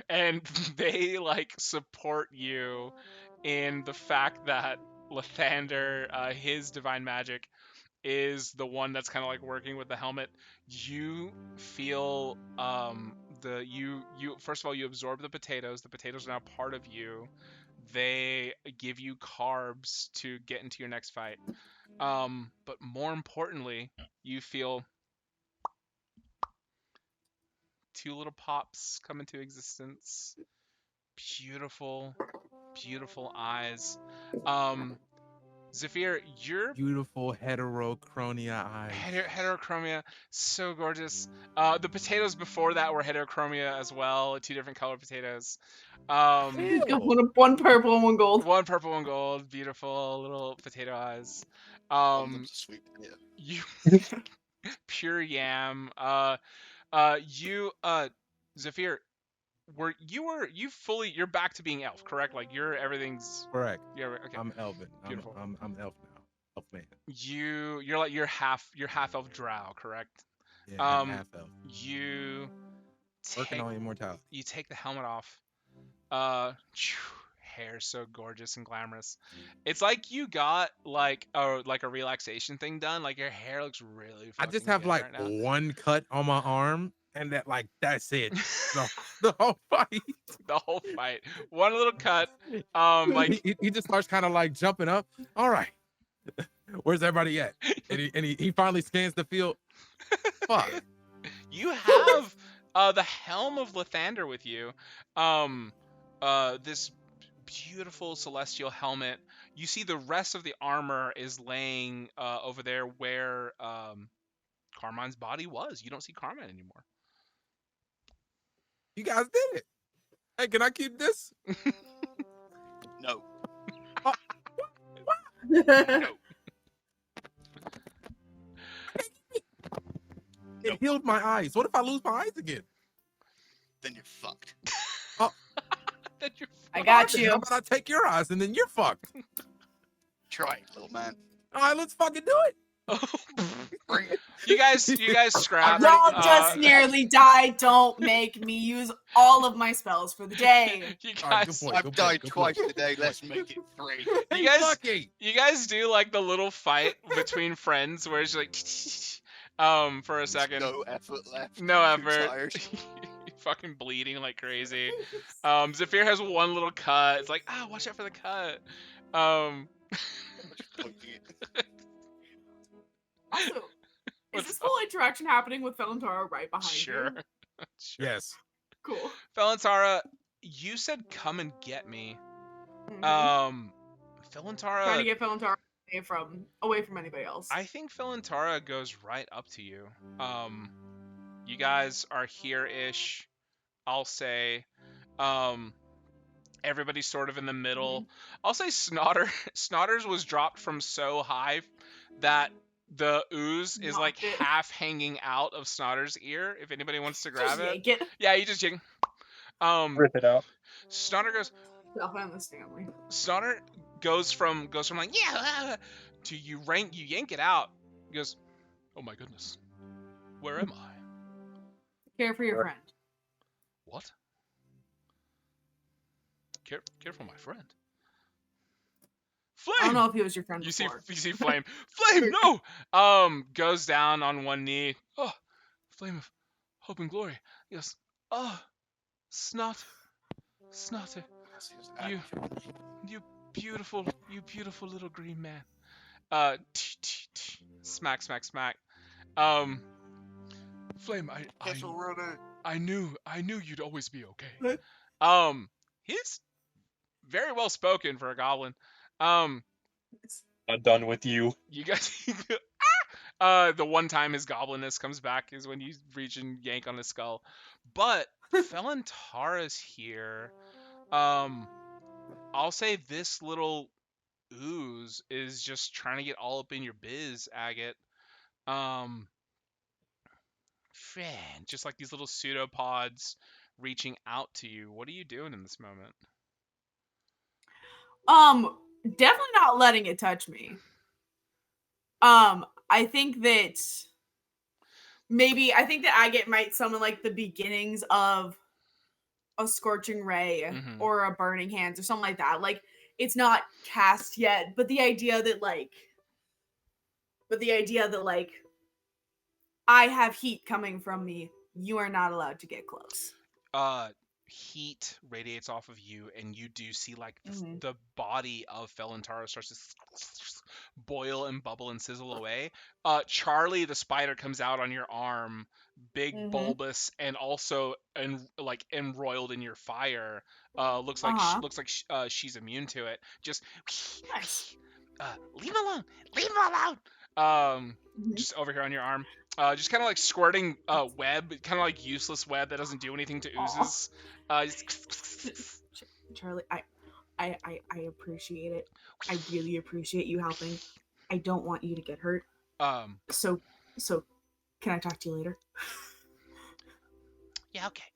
And they like support you in the fact that Lathander, his divine magic, is the one that's kind of like working with the helmet. You feel the you first of all, you absorb the potatoes. The potatoes are now part of you. They give you carbs to get into your next fight. But more importantly, you feel 2 little pops come into existence. Beautiful, beautiful eyes. Zafir, your Beautiful heterochronia eyes. heterochromia, so gorgeous. The potatoes before that were heterochromia as well, 2 different color potatoes. He's got one purple and one gold. 1 purple, 1 gold, beautiful little potato eyes. One of them's a sweet potato. You pure yam. Zafir, you're back to being elf, correct? Like everything's Correct. okay. I'm Elvin. Beautiful. I'm elf now. Elf man. You're half elf drow, correct? Yeah, half elf. You Working take on immortality. you take the helmet off. Hair so gorgeous and glamorous. It's like you got like a relaxation thing done. Like your hair looks really I fucking just have good like right now. one cut on my arm, and that's it. the whole fight. The whole fight. One little cut. He just starts kind of like jumping up. All right, where's everybody at? And he finally scans the field. Fuck. You have the helm of Lathander with you. This beautiful celestial helmet. You see the rest of the armor is laying over there where Carmine's body was. You don't see Carmine anymore. You guys did it. Hey, can I keep this? No. No. It healed my eyes. What if I lose my eyes again? Then you're fucked. That you're I got How you. about I take your eyes and then you're fucked? Try it, little man. All right, let's fucking do it. Bring it. You guys scrap. Y'all just nearly died. Don't make me use all of my spells for the day. You All right, guys, good point. I've good died point, twice good point. today. Let's make it 3. Hey, You guys- Lucky. you guys do like the little fight between friends where it's like for a second. No effort left. No Too effort. tired. Fucking bleeding like crazy. Zafir has one little cut. It's like, watch out for the cut. Just pointing it. Also, is What's this whole interaction happening with Felantara right behind Sure. you? Sure. Yes. Cool. Felantara, you said come and get me. Mhm. Felantara. Trying to get Felantara away from anybody else. I think Felantara goes right up to you. You guys are here-ish, I'll say. Everybody's sort of in the middle. I'll say Snotters was dropped from so high that The ooze is like Knocked it. half hanging out of Snotter's ear. If anybody wants to grab Just it, yank it. yeah, you just yank. Rip it out. Snotter goes. Stuff on the Stanley. Snotter goes from like yeah to you yank it out. He goes, oh my goodness, where am I? Care for your Sure. friend. What? Care for my friend. Flame. I don't know if he was your friend You before. see Flame. Flame, no! Goes down on one knee. Oh, Flame of hope and glory. Yes. Oh, Snotter. You beautiful little green man. Smack. Flame, Kettle runner. I knew you'd always be okay. What? He's very well spoken for a goblin. Not done with you. You guys, the one time his goblinness comes back is when you reach and yank on his skull. But Felantara's here. I'll say this little ooze is just trying to get all up in your biz, Agate. Man, just like these little pseudopods reaching out to you. What are you doing in this moment? Definitely not letting it touch me. I think that Agate might summon like the beginnings of a scorching ray Mhm. or a burning hands or something like that. Like it's not cast yet, but the idea that I have heat coming from me, you are not allowed to get close. Heat radiates off of you, and you do see like Mhm. the body of Felantara starts to boil and bubble and sizzle away. Charlie the spider comes out on your arm, big, Mhm. bulbous, and also embroiled in your fire. Looks like she's immune to it. Just Nice. leave him alone. Mhm. Just over here on your arm. Just kind of like squirting web, kind of like useless web that doesn't do anything to oozes. Charlie, I appreciate it. I really appreciate you helping. I don't want you to get hurt. So can I talk to you later? Yeah, okay.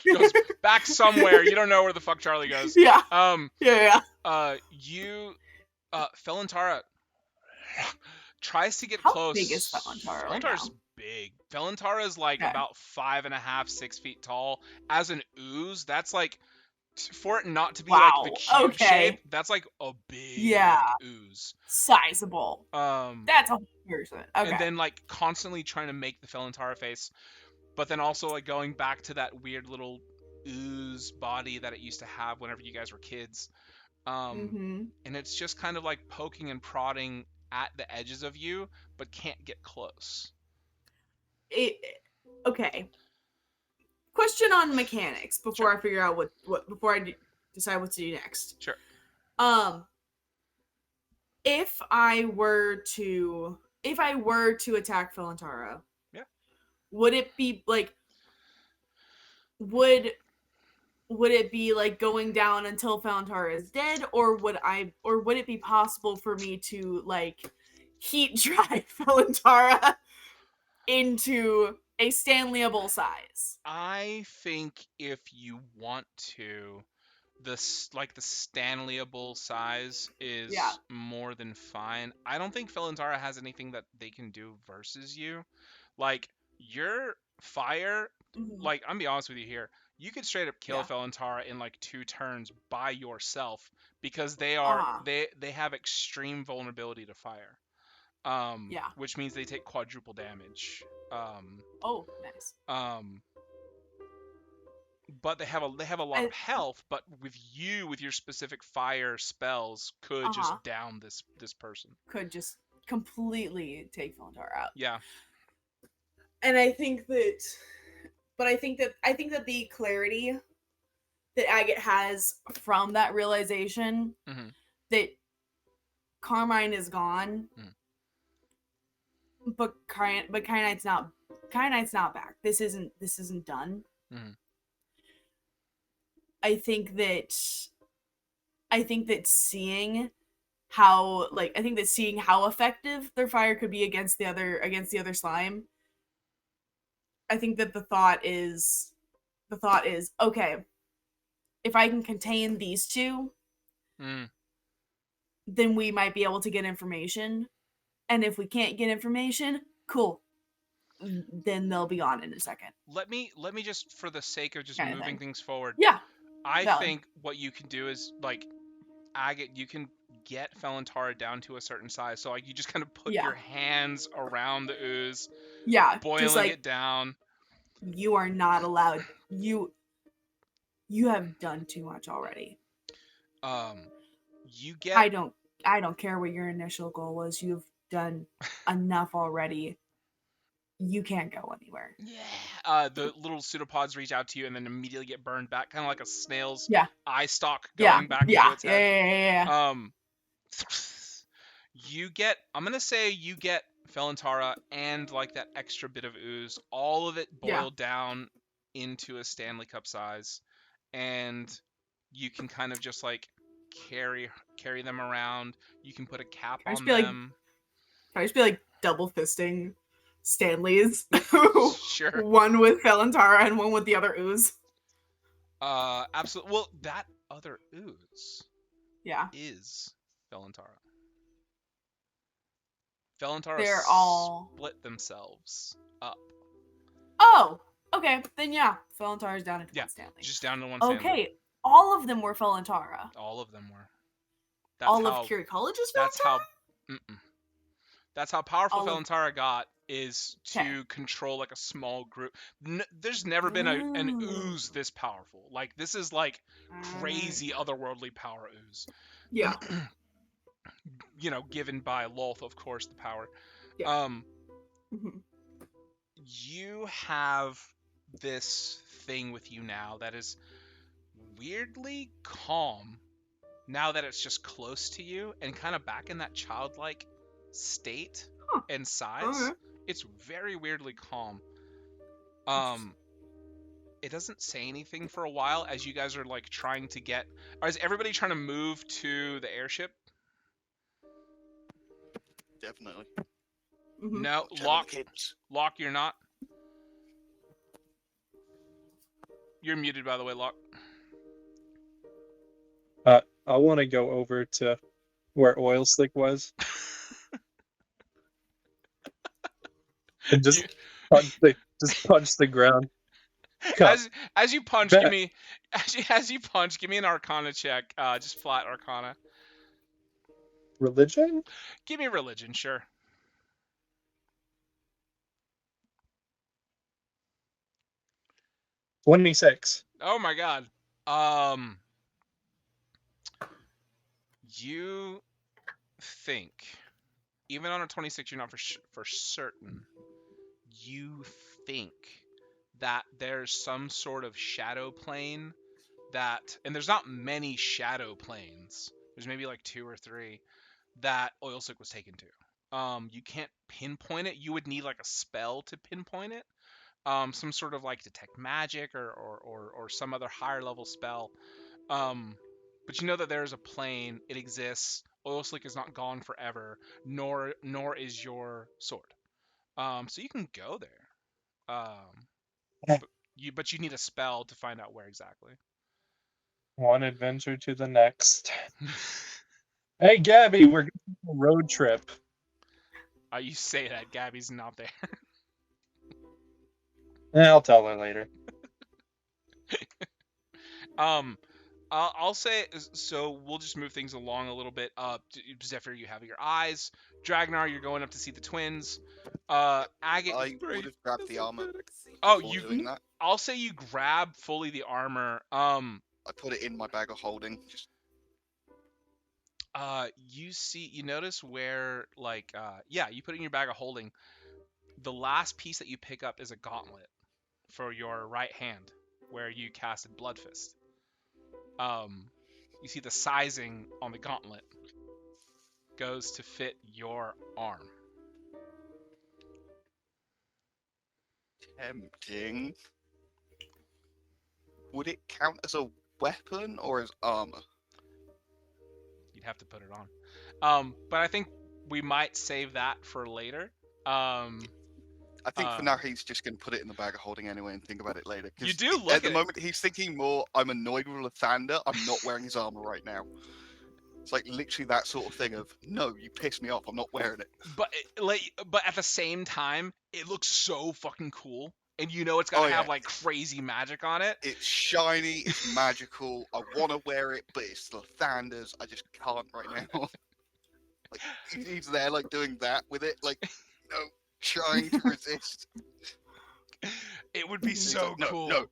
Goes back somewhere. You don't know where the fuck Charlie goes. Yeah. Yeah. Yeah. Felantara tries to get How close. big is Felantara right Felantara's now? big. Felantara is like Okay. about 5.5, 6 feet tall. As an ooze, that's like for it not to be like the cube shape. That's like a big ooze. Sizable. That's a whole person. Okay. And then like constantly trying to make the Felantara face, but then also like going back to that weird little ooze body that it used to have whenever you guys were kids. And it's just kind of like poking and prodding at the edges of you, but can't get close. Okay. Question on mechanics before Sure. I figure out what before I decide what to do next. Sure. If I were to attack Felantara, yeah, would it be like would it be like going down until Felantara is dead, or would it be possible for me to like heat drive Felantara into a Stanleyable size? I think if you want to, the Stanleyable size is more than fine. I don't think Felantara has anything that they can do versus you. Like your fire, like I'm be honest with you here, you could straight up kill Felantara in like 2 turns by yourself because they are they have extreme vulnerability to fire. Which means they take quadruple damage. Oh, nice. But they have a lot of health, but with your specific fire spells could just down this person. Could just completely take Felantara out. Yeah. And I think that the clarity that Agate has from that realization that Carmine is gone, but Kyanite's not back. This isn't done. I think that seeing how, like, I think that seeing how effective their fire could be against the other slime, I think that the thought is, okay, if I can contain these two, Mm. then we might be able to get information. And if we can't get information, cool. Then they'll be on in a second. Let me just, for the sake of just Kind of moving thing. things forward, Yeah. I Valid. think what you can do is, like, Agate, you can get Felantara down to a certain size. So, like, you just kind of put Yeah. your hands around the ooze, Yeah. Just boiling like, it down. you are not allowed. You have done too much already. You get I don't care what your initial goal was. You've done enough already. You can't go anywhere. yeah. The little pseudopods reach out to you and then immediately get burned back, kind of like a snail's Yeah. eye stalk Yeah. going back Yeah. into its Yeah. head. Yeah. You get, I'm gonna say you get Felantara and like that extra bit of ooze, all of it Yeah. boiled down into a Stanley Cup size, and you can kind of just like carry them around. You can put a cap Can I just on be like, them. can I just be like double fisting Stanleys? Sure. One with Felantara and one with the other ooze. Absolutely. Well, that other ooze Yeah. is Felantara. Felantara They're all. split themselves up. Oh, okay. Then yeah, Felantara's down into Yeah, one Stanley. just down to one Stanley. Okay, all of them were Felantara. All of them were. That's All how, of Curie College's That's Felantara? how. Mm-mm. That's how powerful All of- Felantara got, is to Okay. control like a small group. There's never been an ooze this powerful. Like, this is like crazy otherworldly power ooze. Yeah. You know, given by Lolth, of course, the power. Yeah. Mhm. You have this thing with you now that is weirdly calm now that it's just close to you and kind of back in that childlike state Huh. and size. Okay. It's very weirdly calm. It doesn't say anything for a while as you guys are like trying to get. Is everybody trying to move to the airship? Definitely. Mhm. No, Watch out, Locke. kids. Locke, you're not. You're muted, by the way, Locke. I want to go over to where Oil Slick was and just punch the ground. Cup. As you punch, Bet. give me as you punch, give me an Arcana check. Just flat Arcana. Religion? Give me religion, sure. 26. Oh my god. You think, even on a 26, you're not for certain. You think that there's some sort of shadow plane that, and there's not many shadow planes. There's maybe like 2 or 3 that Oilsick was taken to. You can't pinpoint it. You would need like a spell to pinpoint it. Some sort of like detect magic or some other higher level spell. But you know that there is a plane. It exists. Oil Slick is not gone forever, nor is your sword. So you can go there. But you need a spell to find out where exactly. One adventure to the next. Hey, Gabby, we're going on a road trip. You say that Gabby's not there. I'll tell her later. I'll say, so we'll just move things along a little bit. Zephyr, you have your eyes. Dragnar, you're going up to see the twins. Agate. I would have grabbed the armor. Oh, before doing that. I'll say you grab fully the armor. I put it in my bag of holding. Just You notice where, like, you put it in your bag of holding. The last piece that you pick up is a gauntlet for your right hand, where you casted Blood Fist. You see the sizing on the gauntlet goes to fit your arm. tempting. Would it count as a weapon or as armor? have to put it on. But I think we might save that for later. I think for now he's just going to put it in the bag of holding anyway and think about it later. You 'cause do look at the at it. moment he's thinking more. I'm annoyed with Lathander. I'm not wearing his armor right now. It's like literally that sort of thing of no, you piss me off. I'm not wearing it. But at the same time, it looks so fucking cool, and you know it's gonna Oh, have yeah. like crazy magic on it. It's shiny. It's magical. I want to wear it, but it's Lathander's. I just can't right now. Like he's there, like doing that with it, like trying to resist. It would be He's so like, no, cool. no.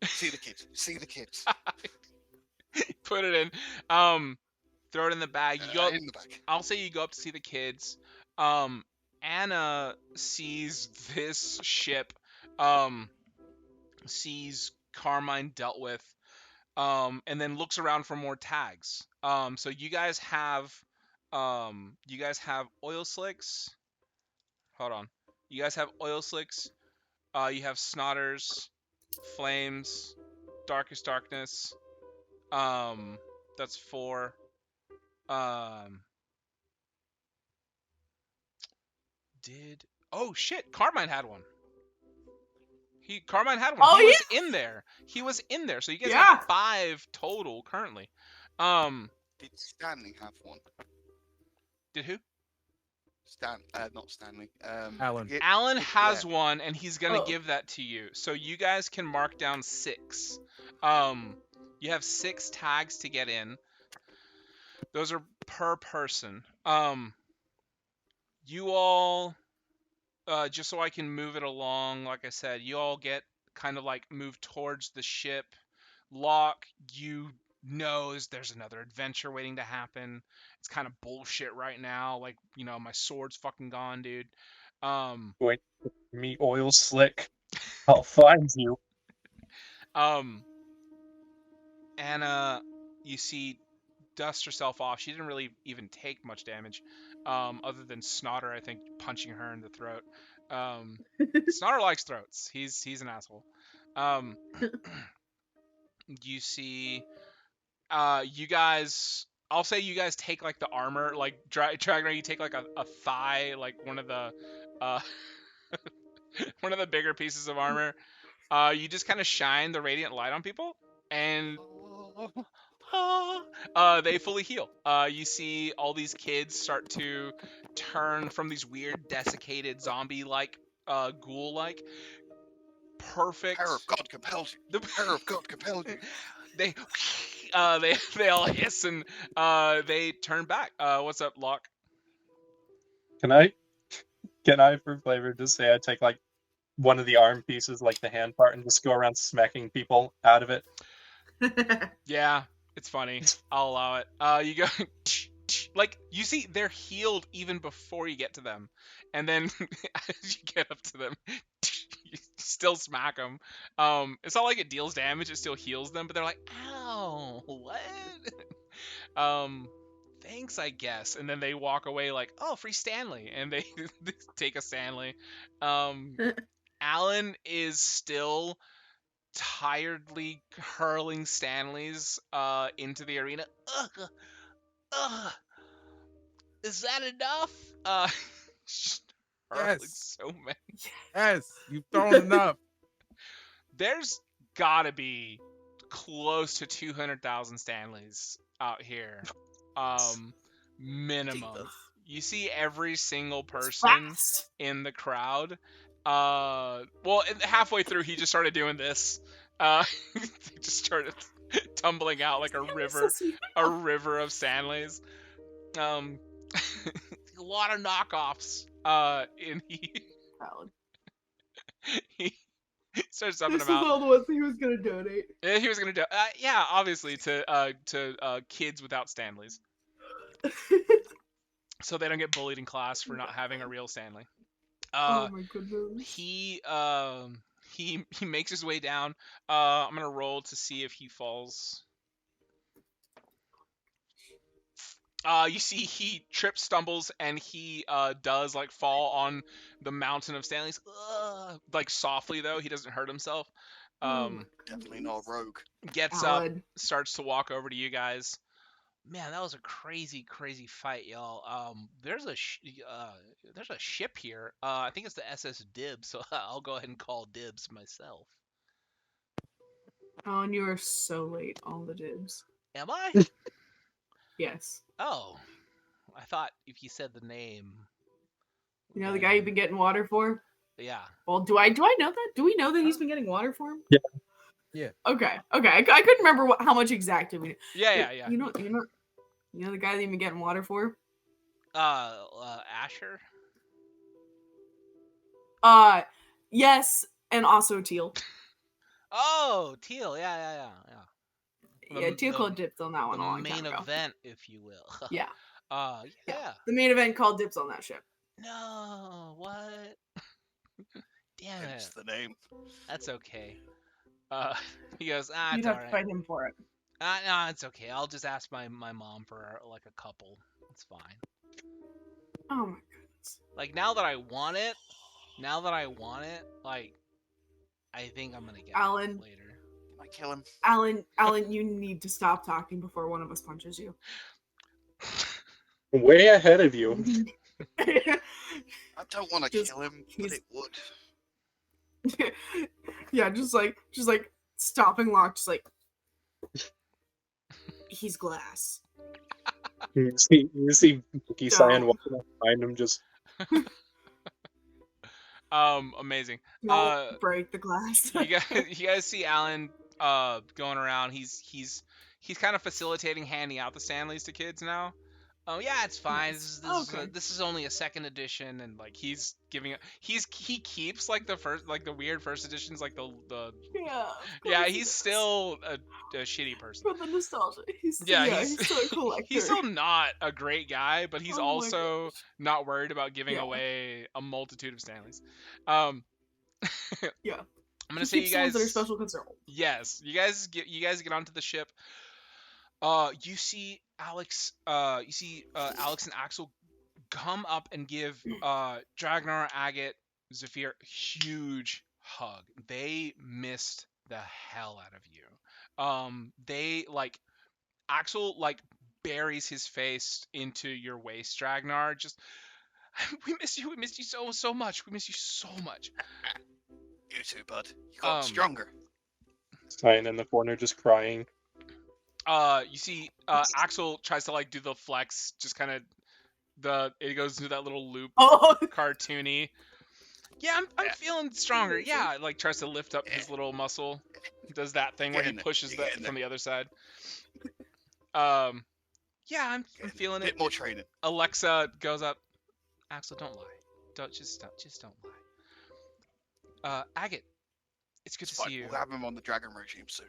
See the kids. See the kids. Put it in. Throw it in the bag. You go. In the bag. I'll say you go up to see the kids. Anna sees this ship. Sees Carmine dealt with. And then looks around for more tags. So you guys have oil slicks. Hold on. You guys have oil slicks. You have snotters, flames, darkest darkness. That's 4. Oh shit, Carmine had one. Carmine had one. Oh, He was in there. He was in there. So you guys have 5 total currently. Did Stanley have one? Did who? Not Stanley. Alan. Alan has one, and he's gonna Oh. give that to you. So you guys can mark down 6. You have 6 tags to get in. Those are per person. You all, just so I can move it along, like I said, you all get kind of like move towards the ship. Locke, you knows there's another adventure waiting to happen. It's kind of bullshit right now. Like, you know, my sword's fucking gone, dude. Wait, me oil slick. I'll find you. Anna, you see, dust herself off. She didn't really even take much damage, other than Snotter, I think, punching her in the throat. Snotter likes throats. He's an asshole. You see, you guys. I'll say you guys take like the armor, like Dragon. You take like a thigh, like one of the, one of the bigger pieces of armor. You just kind of shine the radiant light on people, and they fully heal. You see all these kids start to turn from these weird desiccated zombie-like, ghoul-like. Perfect. Power of God compels you. The power of God compels you. They all hiss and they turn back. What's up, Locke? Can I, for flavor, just say I take like one of the arm pieces, like the hand part, and just go around smacking people out of it? Yeah, it's funny. I'll allow it. You go like you see they're healed even before you get to them, and then as you get up to them, you still smack them. It's not like it deals damage; it still heals them. But they're like, "Ow, what?" Thanks, I guess. And then they walk away like, "Oh, free Stanley," and they take a Stanley. Alan is still tiredly hurling Stanleys into the arena. Ugh. Is that enough? Hurling Yes. so many. Yes, you've thrown enough. There's gotta be close to 200,000 Stanleys out here. Minimum. Jesus. You see every single person Fast. in the crowd. Well, halfway through, he just started doing this. He just started tumbling out like a river of Stanleys. A lot of knockoffs. And he starts something This about. is all the ones he was gonna donate. He was gonna do. Yeah, obviously to kids without Stanleys, so they don't get bullied in class for not having a real Stanley. Oh my goodness. He makes his way down. I'm gonna roll to see if he falls. You see he trips, stumbles, and he does like fall on the mountain of Stanleys. Like softly though, he doesn't hurt himself. Definitely not a rogue. Gets Alan. up, starts to walk over to you guys. Man, that was a crazy, crazy fight, y'all. There's a ship here. I think it's the SS Dibs, so I'll go ahead and call dibs myself. Alan, you are so late. All the dibs. Am I? Yes. Oh, I thought if you said the name. You know the guy you've been getting water for? Yeah. Well, do I know that? Do we know that he's been getting water for him? Yeah. Yeah. Okay. I couldn't remember how much exactly we knew. Yeah. You know the guy that you've been getting water for? Asher. Yes, and also Teal. Oh, Teal. Yeah. Yeah, Teal called dibs on that one The a long main time ago. event, if you will. Yeah. Yeah. The main event called dibs on that ship. No, what? Damn Hence it. the name. That's okay. He goes, You'd it's have alright. to fight him for it. No, it's okay. I'll just ask my mom for like a couple. It's fine. Oh my goodness. Like now that I want it, like I think I'm gonna get Alan. it later. I kill him. Alan, you need to stop talking before one of us punches you. Way ahead of you. I don't want to Just- kill him, but he's- it would. Yeah, just like stopping lock, just like he's glass. You see Mickey Cyan walking up behind him, just Amazing. Don't break the glass. You guys see Alan going around. He's kind of facilitating handing out the Stanleys to kids now. Oh yeah, it's fine. Nice. This is only a second edition, and like he's giving he keeps like the weird first editions, like the Yeah. yeah, he's still a shitty person. For the nostalgia. He's He's still a collector. he's still not a great guy, but he's Oh my also gosh. not worried about giving Yeah. away a multitude of Stanleys. Yeah. I'm gonna say you keeps the ones guys. that are special concern. Yes, you guys get onto the ship. You see Alex. You see Alex and Axel come up and give Dragnar, Agate, Zephyr a huge hug. They missed the hell out of you. They like Axel like buries his face into your waist, Dragnar. Just we miss you. We missed you so much. We miss you so much. You too, bud. You got stronger. Cyan in the corner, just crying. You see Axel tries to like do the flex, just kind of it goes into that little loop, Oh, cartoony. Yeah, I'm feeling stronger. Yeah, like tries to lift up his little muscle. Does that thing where he pushes that from the other side. Yeah, I'm feeling A bit it. more training. Alexa goes up. Axel, don't lie. Don't lie. Agate, it's good It's to fine. see you. We'll have him on the dragon regime soon.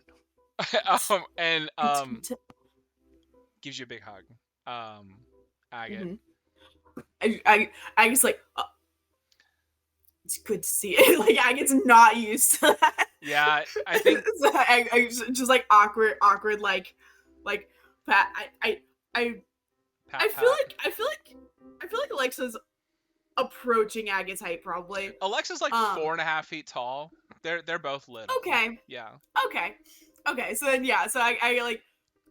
And gives you a big hug. Agate. I just like it's good to see it. Like Agate's not used to that. Yeah, I think So I just like awkward like Pat. I feel like Alexa's approaching Agate's height probably. Alexa's like 4.5 feet tall. They're both little. Okay. Yeah. Okay. So then so I like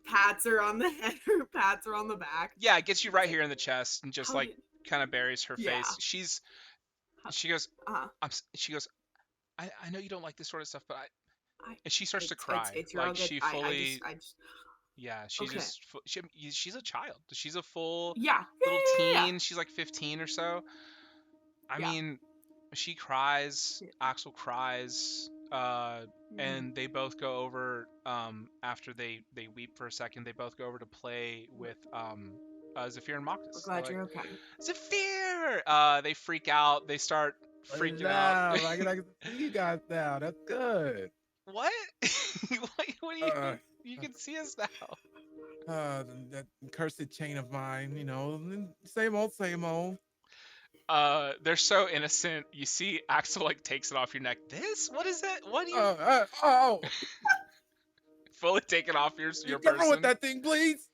pats her on the head or pats her on the back. Yeah, it gets you right here in the chest and just How like did- kind of buries her Yeah. face. She goes, she goes, I know you don't like this sort of stuff, but and she starts to cry. It's like all good. she fully, I just yeah, she Okay. just, she's a child. She's a full yeah. little Yeah. teen. She's like 15 or so. I Yeah. mean, she cries. Yeah. Axel cries. And they both go over after they weep for a second. They both go over to play with Zephyr and Mockus. We're glad you're okay. Zephyr! They freak out. They start freaking out. I can see you guys now. That's good. What? what do you? You can see us now. That cursed chain of mine, same old, same old. They're so innocent. You see Axel like takes it off your neck. What is it? What do you? Fully take it off your You person. go with that thing, please.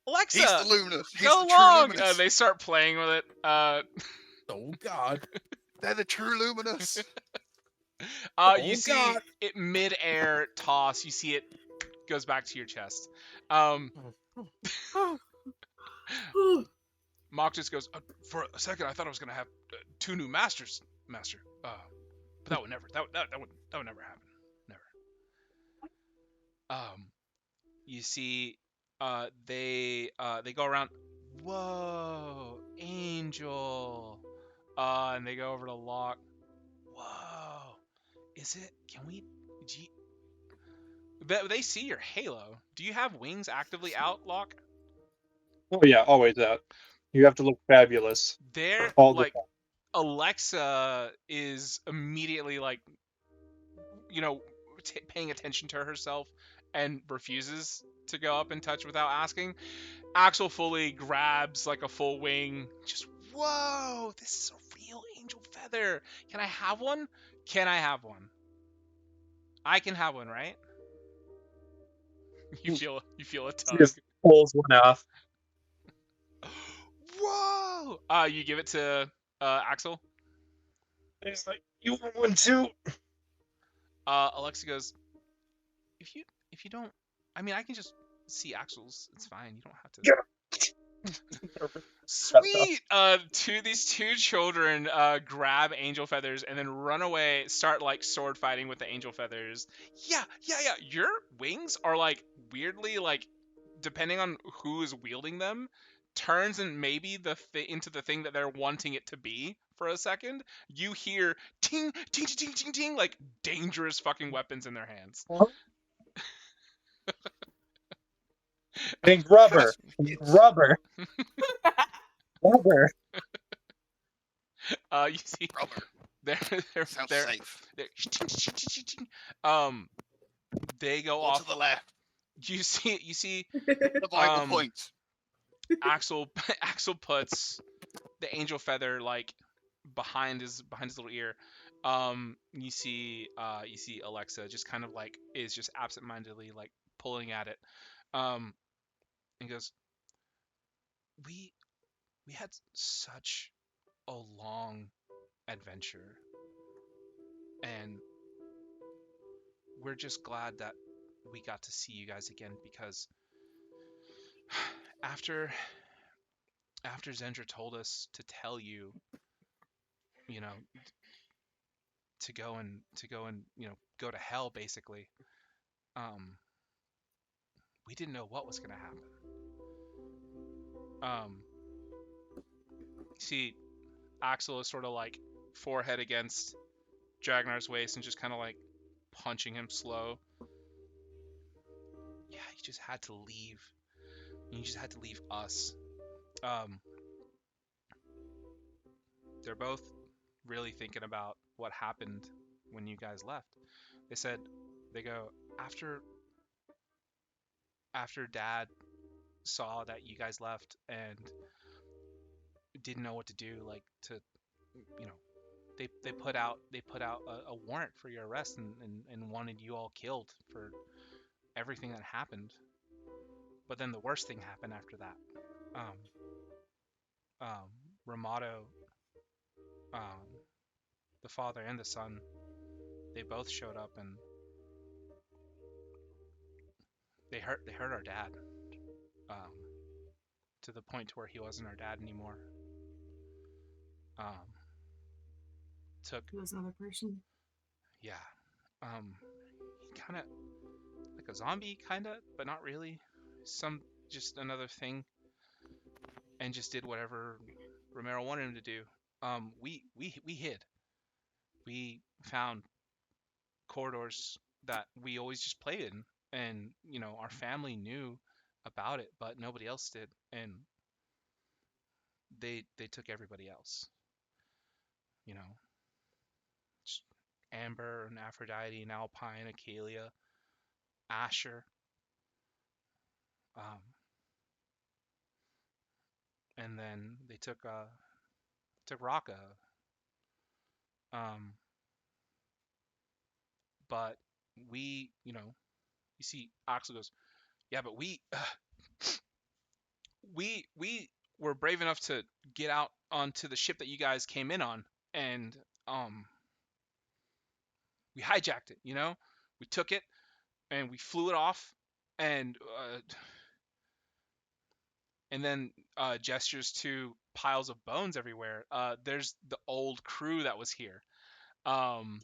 Alexa, He's the Luminous. He's go the true long. Luminous. They start playing with it. Oh God. They're the true Luminous. You see God. it mid-air toss. You see it goes back to your chest. Um, Mock just goes, for a second I thought I was gonna have 2 new masters, master. But that would never that would never happen. Never. Um, you see, they go around. Whoa, Angel. And they go over to Locke. Whoa, is it? Can we? Do you, they see your halo. Do you have wings actively out, Locke? Oh yeah, always that. You have to look fabulous They're all the like time. Alexa is immediately like, you know, paying attention to herself and refuses to go up and touch without asking. Axel fully grabs like a full wing. Just, whoa, this is a real angel feather. Can I have one? Can I have one? I can have one, right? You feel a He tug. just pulls one off. Whoa! You give it to Axel. He's like, "You want one too?" Alexa goes, if you don't, I mean, I can just see Axel's. It's fine. You don't have to. Perfect. Sweet. These two children grab angel feathers and then run away. Start like sword fighting with the angel feathers. Yeah. Your wings are like weirdly like, depending on who is wielding them, turns and maybe into the thing that they're wanting it to be for a second. You hear ting ting ting ting ting ting, like dangerous fucking weapons in their hands. Pink rubber, Trust me, it's rubber, rubber. You see, rubber. they're Sounds they're, safe. they're um they go Or off. to the left. You see The Bible um point. Axel Axel puts the angel feather like behind his little ear. You see Alexa just kind of like is just absentmindedly like pulling at it. Um and goes, we we had such a long adventure, and we're just glad that we got to see you guys again, because after Zendra told us to tell you, you know, to go and go to hell basically. Um, we didn't know what was gonna happen. Um, see, Axel is sort of like forehead against Dragnar's waist and just kind of like punching him slow. Yeah, you just had to leave. You just had to leave us. Um, they're both really thinking about what happened when you guys left. They said, they go, after Dad saw that you guys left and didn't know what to do, like to, you know, they put out a warrant for your arrest, and wanted you all killed for everything that happened. But then the worst thing happened after that. Um, Ramato, um, the father and the son, they both showed up, and they hurt our dad, um, to the point to where he wasn't our dad anymore. Um, took There's another person. Yeah, he kind of like a zombie, kind of, but not really. Some just another thing, and just did whatever Romero wanted him to do. We hid. We found corridors that we always just played in, and our family knew about it, but nobody else did, and they took everybody else. You know, just Amber and Aphrodite and Alpine, Acalia, Asher, um, and then they took Raka. Um, but you see, Axel goes, yeah, but we were brave enough to get out onto the ship that you guys came in on, and we hijacked it. We took it and we flew it off, and then gestures to piles of bones everywhere. There's the old crew that was here. Um,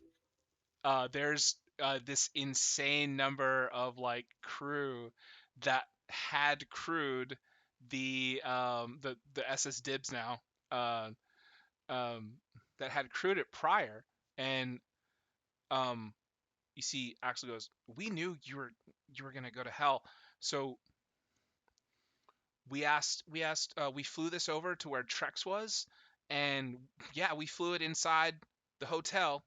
there's this insane number of like crew that had crewed the SS Dibs now. Uh, um, that had crewed it prior, and um, you see, Axel goes, "We knew you were gonna go to hell, so we flew this over to where Trex was, and yeah, we flew it inside the hotel.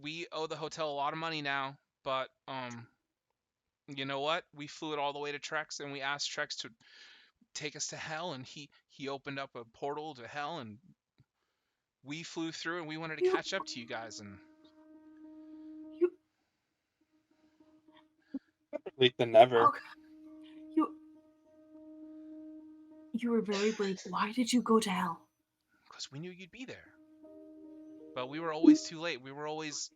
We owe the hotel a lot of money now, but you know what? We flew it all the way to Trex, and we asked Trex to take us to hell, and he opened up a portal to hell, and we flew through, and we wanted to You, catch up to you guys, and you, Late than never. okay, you, you were very brave. Why did you go to hell? because we knew you'd be there, but we were always too late. We were always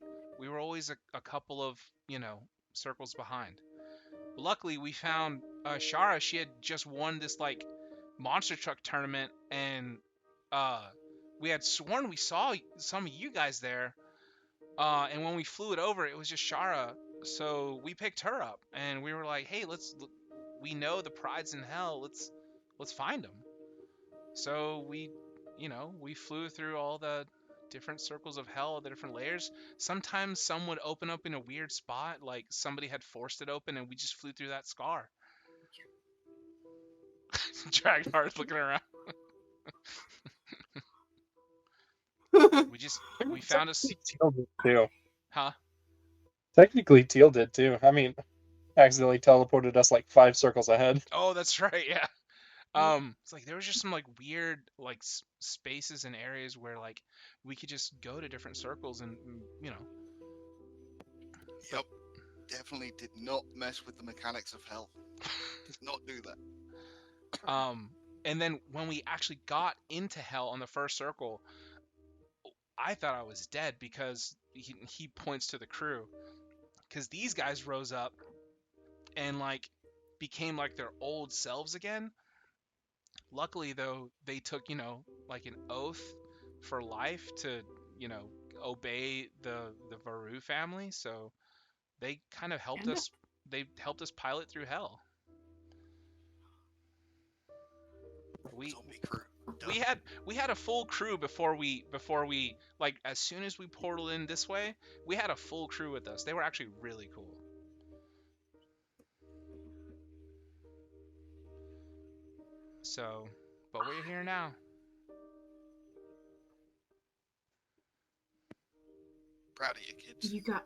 a couple of circles behind. Luckily, we found Shara. She had just won this like monster truck tournament, and uh, we had sworn we saw some of you guys there. And when we flew it over, it was just Shara. So we picked her up, and we were like, "Hey, we know the pride's in hell. Let's find them." So we flew through all the different circles of hell, the different layers. Sometimes some would open up in a weird spot, like somebody had forced it open, and we just flew through that scar. Dragnar's looking around. We found us, Teal did too. huh? Technically, Teal did too. I mean, accidentally teleported us like 5 circles ahead. Oh, that's right. Yeah. It's like there was just some like weird like spaces and areas where like we could just go to different circles and Yep. Definitely did not mess with the mechanics of hell. Did not do that. and then when we actually got into hell on the first circle, I thought I was dead because he points to the crew, because these guys rose up and like became like their old selves again. Luckily though, they took like an oath for life to you know obey the Varu family, so they kind of helped And us. They helped us pilot through hell. We Zombie crew. we Done. had a full crew before we like, as soon as we portaled in this way, we had a full crew with us. They were actually really cool. So, but we're here now. Proud of you, kids. you got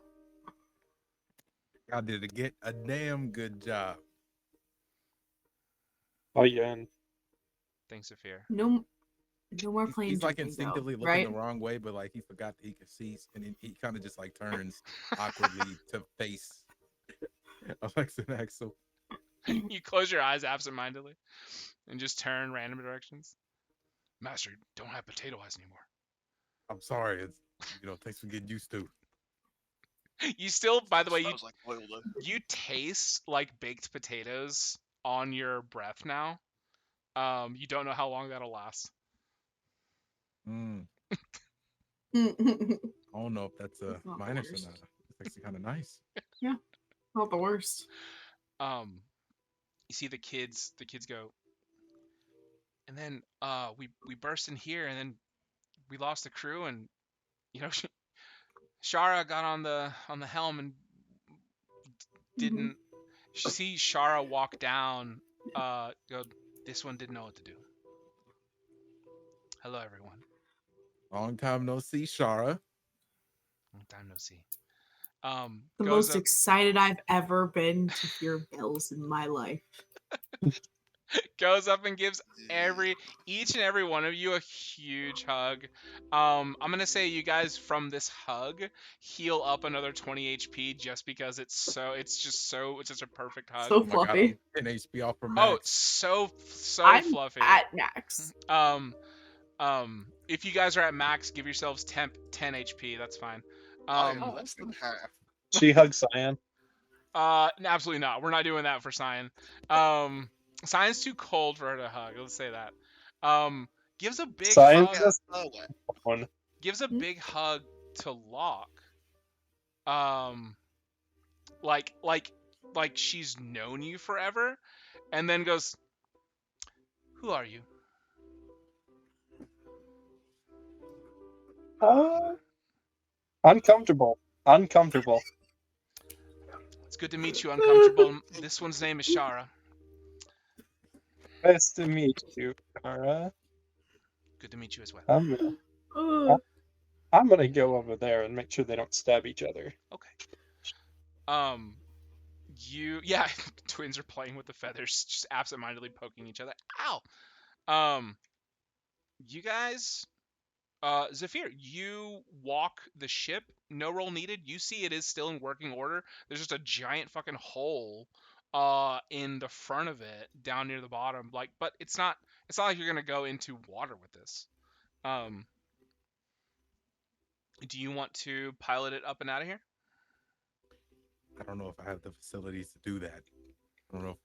Y'all did a damn good job. Oh yeah, and Thanks, Sophia. no more He's, plane he's like jumping, instinctively though, looking right? the wrong way, but like he forgot that he could see, and he kind of just like turns awkwardly to face Alexa and Axel. You close your eyes absentmindedly and just turn random directions. Master, don't have potato eyes anymore. I'm sorry. It's thanks for getting used to. You still, by the way, Smells like oil though. you taste like baked potatoes on your breath now. You don't know how long that'll last. Mm, Not I don't know if that's a It's not the minus or worst. not. It's actually kind of nice. the worst. You see the kids go, and then we burst in here, and then we lost the crew, and Shara got on the helm and didn't see Shara walk down. Go, this one didn't know what to do. Hello, everyone. Long time no see, Shara. Long time no see. The Goes most up, excited I've ever been to hear bells in my life. goes up and gives each and every one of you a huge hug. I'm gonna say you guys from this hug heal up another 20 HP just because it's just a perfect hug. So Oh my God, fluffy. I'm 10 HP off from Oh, max. so I'm fluffy. at max. If you guys are at max, give yourselves 10 HP. That's fine. I am Oh, less than half. she hugs Cyan. Absolutely not. We're not doing that for Cyan. Cyan's too cold for her to hug. Let's say that. Gives a big Science hug. Get just her wet. one. Gives a Hmm? big hug to Locke. Um, like she's known you forever, and then goes, "Who are you?" Uncomfortable. Uncomfortable. It's good to meet you, uncomfortable. This one's name is Shara. Nice to meet you, Kara. Good to meet you as well. I'm Ugh. I'm gonna go over there and make sure they don't stab each other. Okay. Um, yeah, twins are playing with the feathers, just absentmindedly poking each other. Ow. Um, you guys, Zephyr, you walk the ship. No roll needed. You see it is still in working order. There's just a giant fucking hole, in the front of it, down near the bottom. Like, but it's not. It's not like you're gonna go into water with this. Um, do you want to pilot it up and out of here? I don't know if I have the facilities to do that. I don't know.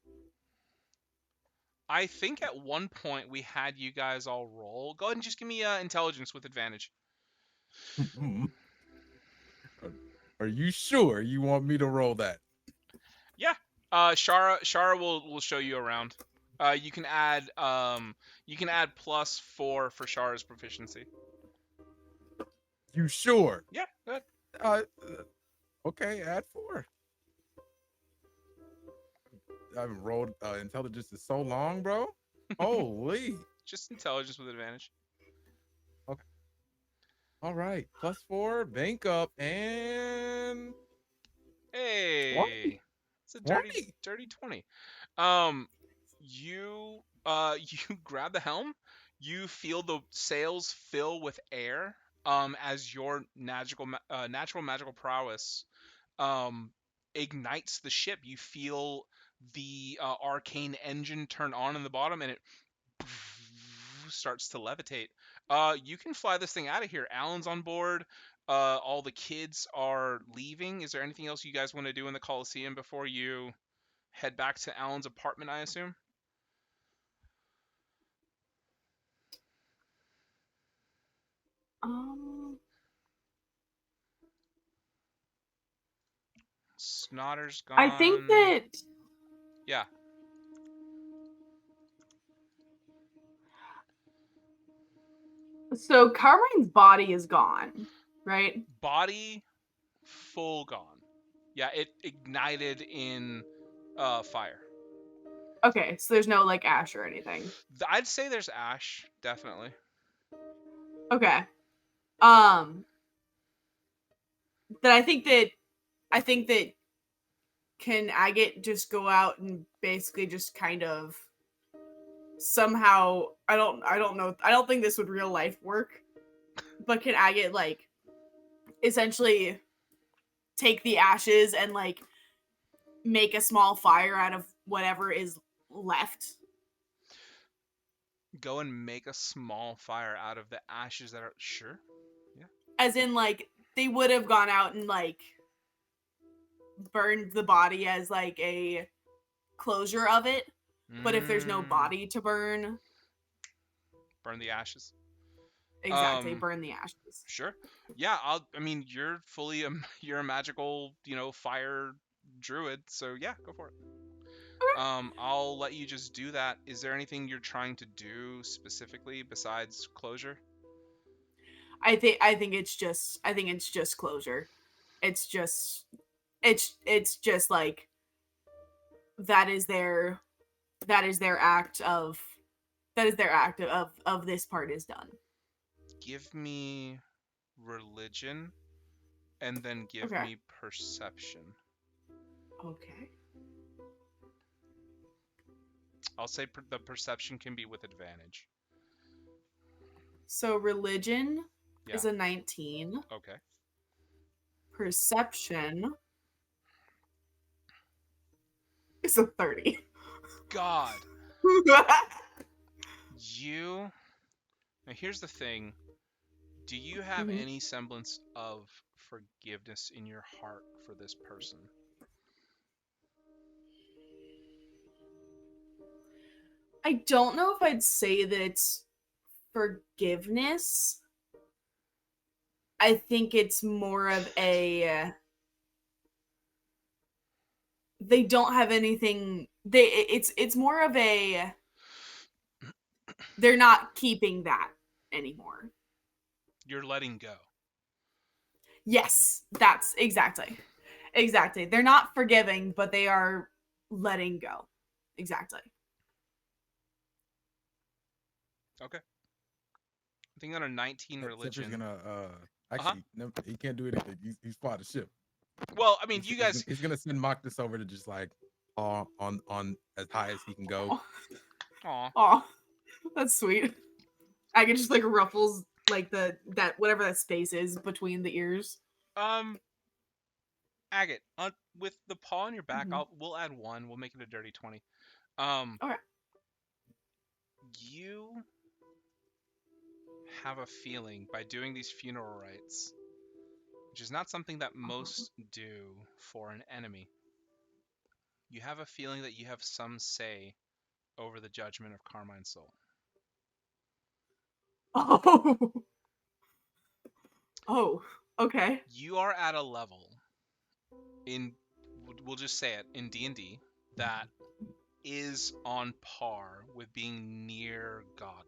I think at one point we had you guys all roll. Go ahead and just give me intelligence with advantage. Are you sure you want me to roll that? Yeah. Shara will show you around. You can add +4 for Shara's proficiency. You sure? Yeah, go ahead. Uh, okay, add 4. I haven't rolled intelligence in so long, bro. Holy. Just intelligence with advantage. Okay. All right. +4, bank up, and Hey. It's a 20. dirty 20. Um you grab the helm, you feel the sails fill with air as your natural magical prowess ignites the ship. You feel the arcane engine turn on in the bottom, and it starts to levitate. You can fly this thing out of here. Alan's on board. All the kids are leaving. Is there anything else you guys want to do in the Coliseum before you head back to Alan's apartment, I assume? Um, Snotter's I think gone. that Yeah. so Carmine's body is gone, right? Body full gone. Yeah, it ignited in fire. Okay, so there's no like ash or anything. I'd say there's ash, definitely. Okay. Um, then I think that can Agate just go out and basically just kind of somehow I don't know, I don't think this would real life work, but can Agate like essentially take the ashes and like make a small fire out of whatever is left? Go and make a small fire out of the ashes that are sure. As in like they would have gone out and like burned the body as like a closure of it, but if there's no Mm, body to burn, burn the ashes. exactly, burn the ashes. Sure. Yeah, I mean, you're fully you're a magical, fire druid, so yeah, go for it. I'll let you just do that. Is there anything you're trying to do specifically besides closure? I think it's just closure. It's just like that is their that is their act of of this part is done. Give me religion and then give Okay. me perception. Okay. I'll say the perception can be with advantage. So religion Yeah. is a 19. Okay. Perception is a 30. God. You. Now here's the thing. Do you have Mhm. any semblance of forgiveness in your heart for this person? I don't know if I'd say that it's forgiveness. I think it's more of a they don't have anything it's more of a they're not keeping that anymore. You're letting go. Yes, that's exactly. Exactly. They're not forgiving, but they are letting go. Exactly. Okay. I think on a 19 Zephyr's religion. gonna actually no, he can't do anything. He's part of the ship. Well, I mean, you guys. He's gonna send Moctus over to just like on as high as he can go. Aw. Aw, that's sweet. I can just like ruffles like that whatever that space is between the ears. Agate, with the paw on your back, Mhm. we'll add 1. We'll make it a dirty 20. Okay. You have a feeling by doing these funeral rites, which is not something that most do for an enemy. You have a feeling that you have some say over the judgment of Carmine's soul. Oh. Oh. Okay. You are at a level in, we'll just say it, in D&D that is on par with being near godly.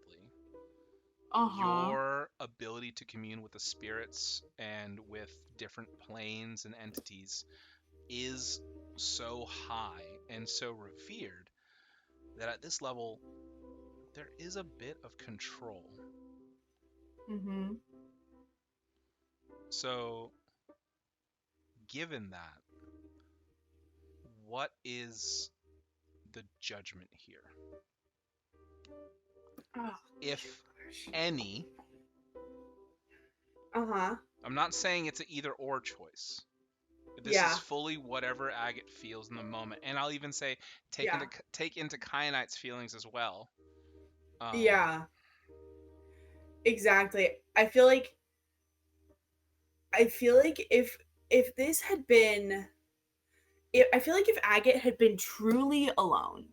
Uh-huh. Your ability to commune with the spirits and with different planes and entities is so high and so revered that at this level there is a bit of control. Mm-hmm. So given that, what is the judgment here? Oh, If any, uh-huh. I'm not saying it's an either or choice. This Yeah. is fully whatever Agate feels in the moment, and I'll even say take Yeah. into Kyanite's feelings as well. Yeah. Exactly. I feel like if this had been I feel like if Agate had been truly alone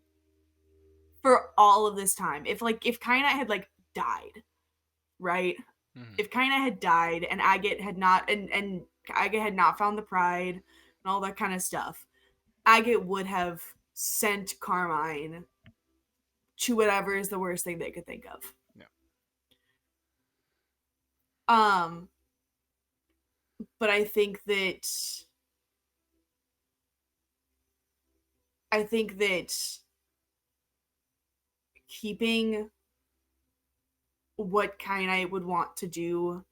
for all of this time, if Kyanite had like died, right? Mhm. If Kyanite had died and Agate had not and Agate had not found the pride and all that kind of stuff, Agate would have sent Carmine to whatever is the worst thing they could think of. Yeah. But I think that keeping what Kyanite would want to do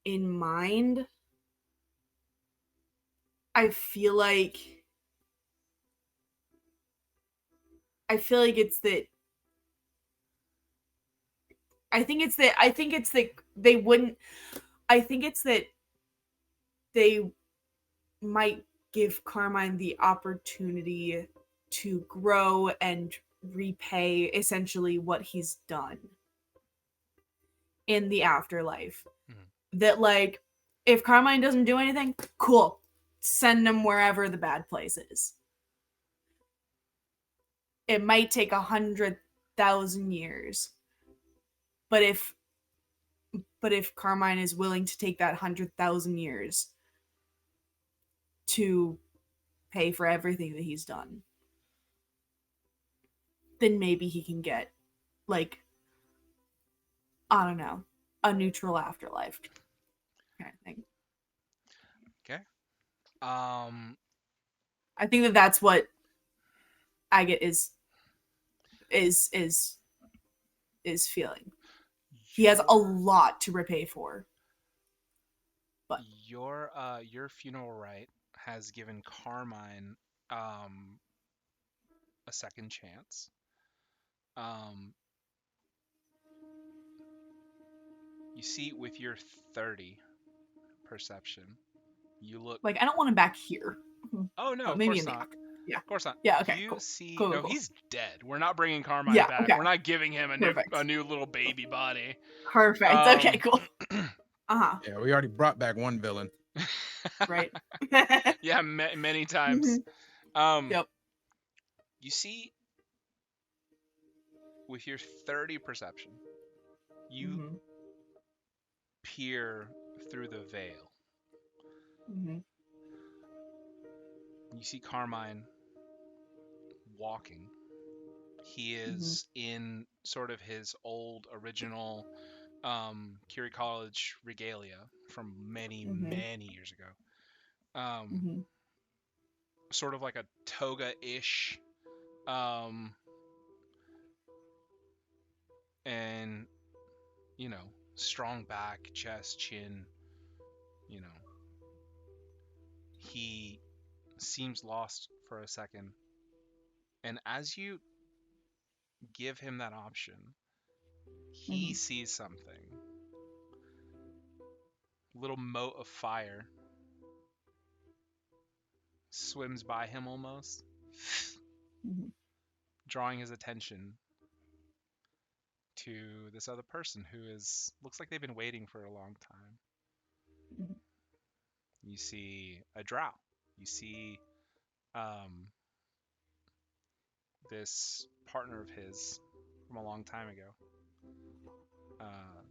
in mind, I feel like it's that I think it's that they wouldn't I think it's that they might give Carmine the opportunity to grow and repay essentially what he's done in the afterlife. Mhm. That like if Carmine doesn't do anything, cool. Send him wherever the bad place is. It might take 100,000 years. But if Carmine is willing to take that 100,000 years to pay for everything that he's done, then maybe he can get like I don't know, a neutral afterlife kind of thing. Okay. I think that that's what Agate is feeling. He has a lot to repay for. But your funeral rite has given Carmine a second chance. You see, with your 30 perception, you look. like I don't want him back here. Oh no, of maybe course in the not. yeah. Of course not. Yeah, okay, You cool. see, Cool, no, cool. he's dead. We're not bringing Carmine Yeah, back. okay. We're not giving him Perfect. a new little baby body. Perfect. Okay, cool. Uh-huh. Yeah, we already brought back one villain. Right. Yeah, many times. Yep. You see, with your 30 perception, you Mhm. peer through the veil. Mhm. You see Carmine walking. He Mhm. is in sort of his old original Curie College regalia from many, Mhm. many years ago. Um, Mhm. Sort of like a toga-ish, um, and you know, strong back, chest, chin. You know, he seems lost for a second, and as you give him that option, he Mhm. sees something. Little mote of fire swims by him almost, Mhm. drawing his attention to this other person who is looks like they've been waiting for a long time. Mhm. You see a drow. You see um, this partner of his from a long time ago. Uh,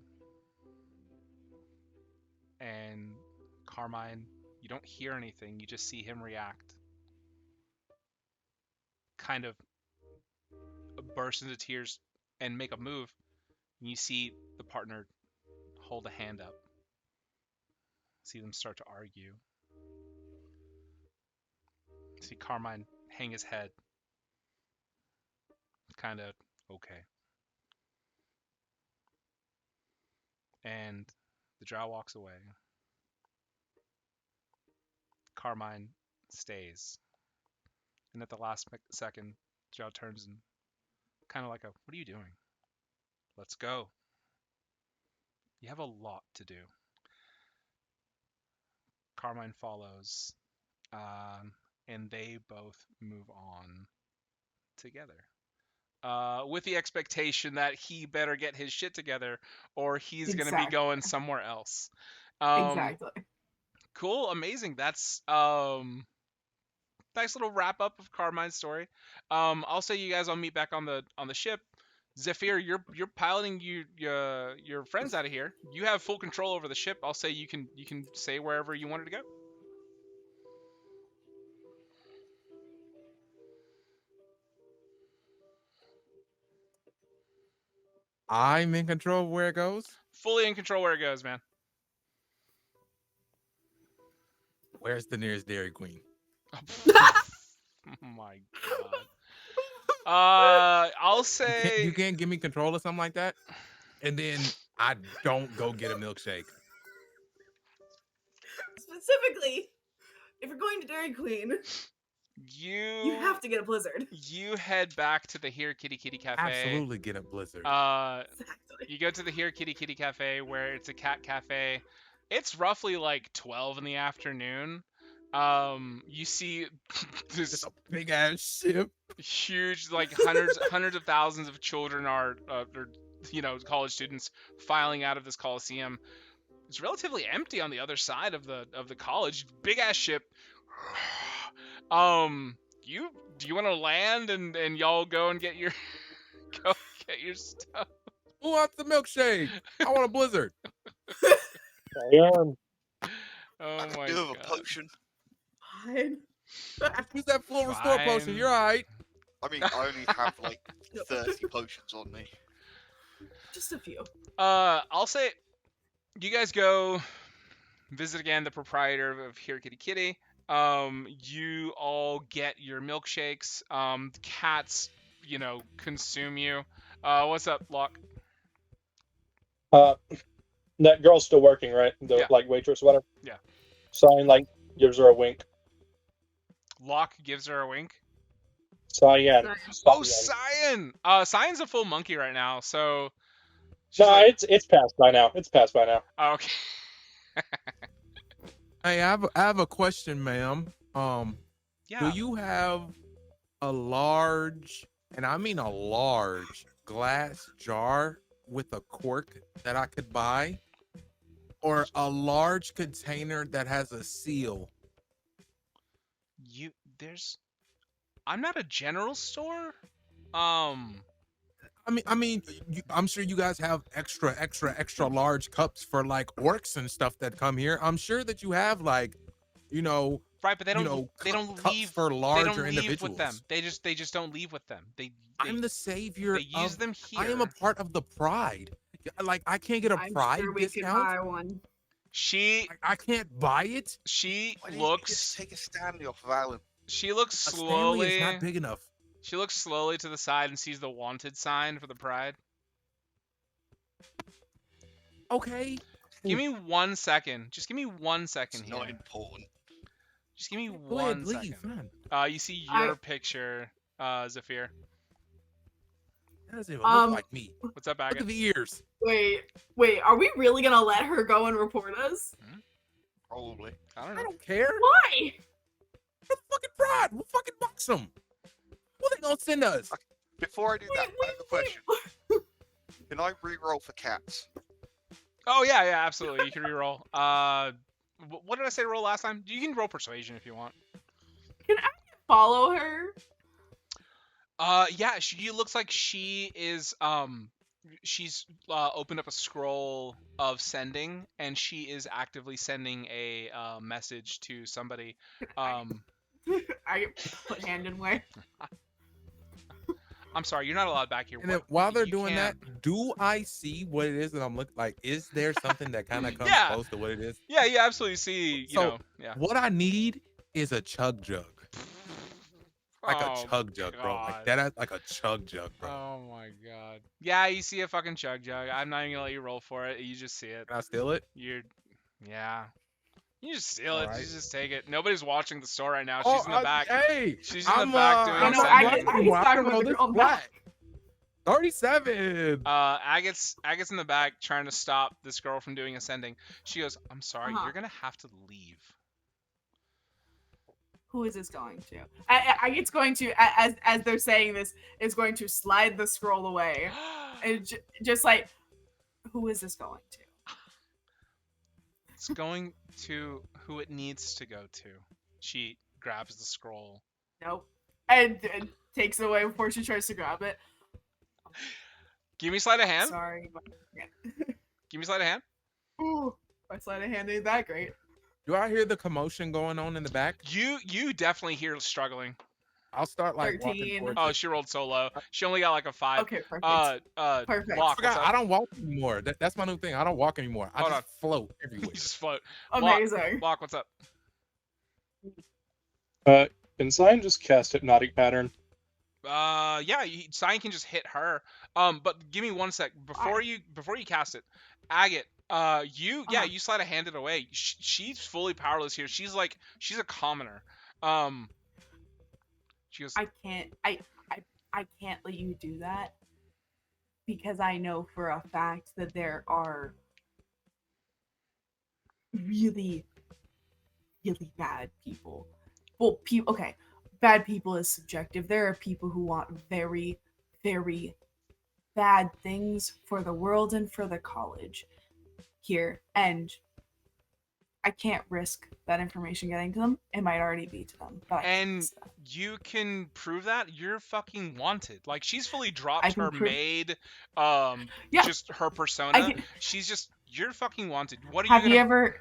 and Carmine, you don't hear anything. You just see him react. Kind of burst into tears and make a move. And you see the partner hold a hand up. See them start to argue. See Carmine hang his head. Kind of okay. And the drow walks away. Carmine stays. And at the last second, Drow turns and kind of like a, what are you doing? Let's go. You have a lot to do. Carmine follows, and they both move on together. With the expectation that he better get his shit together or he's going to be Exactly. going somewhere else. Um, Exactly. cool, amazing. That's nice little wrap up of Carmine's story. I'll say you guys, I'll meet back on the ship. Zephyr, you're piloting your friends out of here. You have full control over the ship. I'll say you can say wherever you wanted to go. I'm in control of where it goes. Fully in control where it goes, man. Where's the nearest Dairy Queen? Oh my god. I'll You say can't give me control or something like that, and then I don't go get a milkshake. Specifically, if you're going to Dairy Queen, you have to get a Blizzard. you head back to the Here Kitty Kitty Cafe. Absolutely get a Blizzard. Exactly. You go to the Here Kitty Kitty Cafe where it's a cat cafe. It's roughly like 12 in the afternoon. You see this Just a big ass ship. huge, like hundreds of thousands of children are college students filing out of this coliseum. It's relatively empty on the other side of the college. Big ass ship. You do you want to land and y'all go and get your go get your stuff? Who wants the milkshake? I want a Blizzard. Yeah. Oh I could my do with a god. potion. Fine. Use that full restore potion. Fine. You're all right. I mean, I only have like 30 potions on me. Just a few. I'll say you guys go visit again the proprietor of Here Kitty Kitty. You all get your milkshakes. Cats, consume you. What's up, Locke? Uh, that girl's still working, right? The Yeah. like waitress, whatever. Yeah. Cyan like gives her a wink. Locke gives her a wink. Cyan. Oh, Cyan! Cyan's a full monkey right now, so she's No, like, it's passed by now. It's passed by now. oh, okay. Hey, I have a question, ma'am. Do Yeah. you have a large, and I mean a large, glass jar with a cork that I could buy? Or a large container that has a seal? I'm not a general store. Um, I'm sure you guys have extra large cups for like orcs and stuff that come here. I'm sure that you have like, you know, Right, but they don't cups for they don't larger leave with them. individuals. They just don't leave with them. I'm the savior they use of. them I am a here. part of the pride. Like I can't get a I'm pride sure we could discount. buy one. She I can't buy it. Why didn't you just take a Stanley off of Alan? she looks A Stanley is slowly not big enough. she looks slowly to the side and sees the wanted sign for the pride. Okay. Give me 1 second. Just give me 1 It's second not here. important. Just give me Go ahead, 1 leave. second. Fine. You see I- your picture, Zafir. That doesn't even look like me. What's up, Look Agate? at the ears. Wait, are we really gonna let her go and report us? Probably. I don't I know. don't care. Why? We're the fucking pride. We'll fucking box them. What they gonna send us? Before I do that, I have a question. Can I re-roll for cats? Oh yeah, absolutely. You can reroll. What did I say to roll last time? You can roll persuasion if you want. Can I follow her? Yeah, she looks like she is she's opened up a scroll of sending, and she is actively sending a message to somebody. I put hand in way. I'm sorry, you're not allowed back here. And then What- while they're you doing can't- that, do I see what it is that I'm looking like? Is there something that kind of comes Yeah. close to what it is? Yeah, you absolutely see. You So, know, yeah. What I need is a chug jug. Like Oh, a chug jug, bro. Like God. that, like a chug jug, bro. Oh my god. Yeah, you see a fucking chug jug. I'm not even gonna let you roll for it. You just see it. Can I steal it? Yeah. You just steal it. Alright. You just take it. Nobody's watching the store right now. Oh, She's in the back. Hey, She's in the back doing I'm No, sending. I get I stuck with know the this girl is back. black. 37. Agate's in the back trying to stop this girl from doing ascending. She goes, "I'm sorry, Uh-huh. you're gonna have to leave." Who is this going to? It's going to, as they're saying this, is going to slide the scroll away. And just like, who is this going to? It's going to who it needs to go to. She grabs the scroll. Nope. And takes it away before she tries to grab it. Give me sleight of hand. Sorry. But, Give me sleight of hand. ooh, my sleight of hand ain't that great. Do I hear the commotion going on in the back? You definitely hear struggling. I'll start like 13. walking towards Oh, it. she rolled so low. She only got like a 5. Okay, perfect. Perfect. Block, what's up? I don't walk anymore. That's my new thing. I don't walk anymore. I Hold just on. float You everywhere. just float. Amazing. Block, what's up? Can Zion just cast Hypnotic Pattern? Yeah, Cyan can just hit her. But give me 1 sec before you cast it. Agate, you you sleight of hand it away. She's fully powerless here. She's a commoner. She goes, I can't let you do that because I know for a fact that there are really, really bad people. Well, okay, bad people is subjective. There are people who want very, very bad things for the world and for the college here, and I can't risk that information getting to them. It might already be to them. But I can't and risk that. you can prove that you're fucking wanted. Like she's fully dropped I can her prove- maid, Yeah. just her persona. I can- She's just you're fucking wanted. What are Have you you gonna?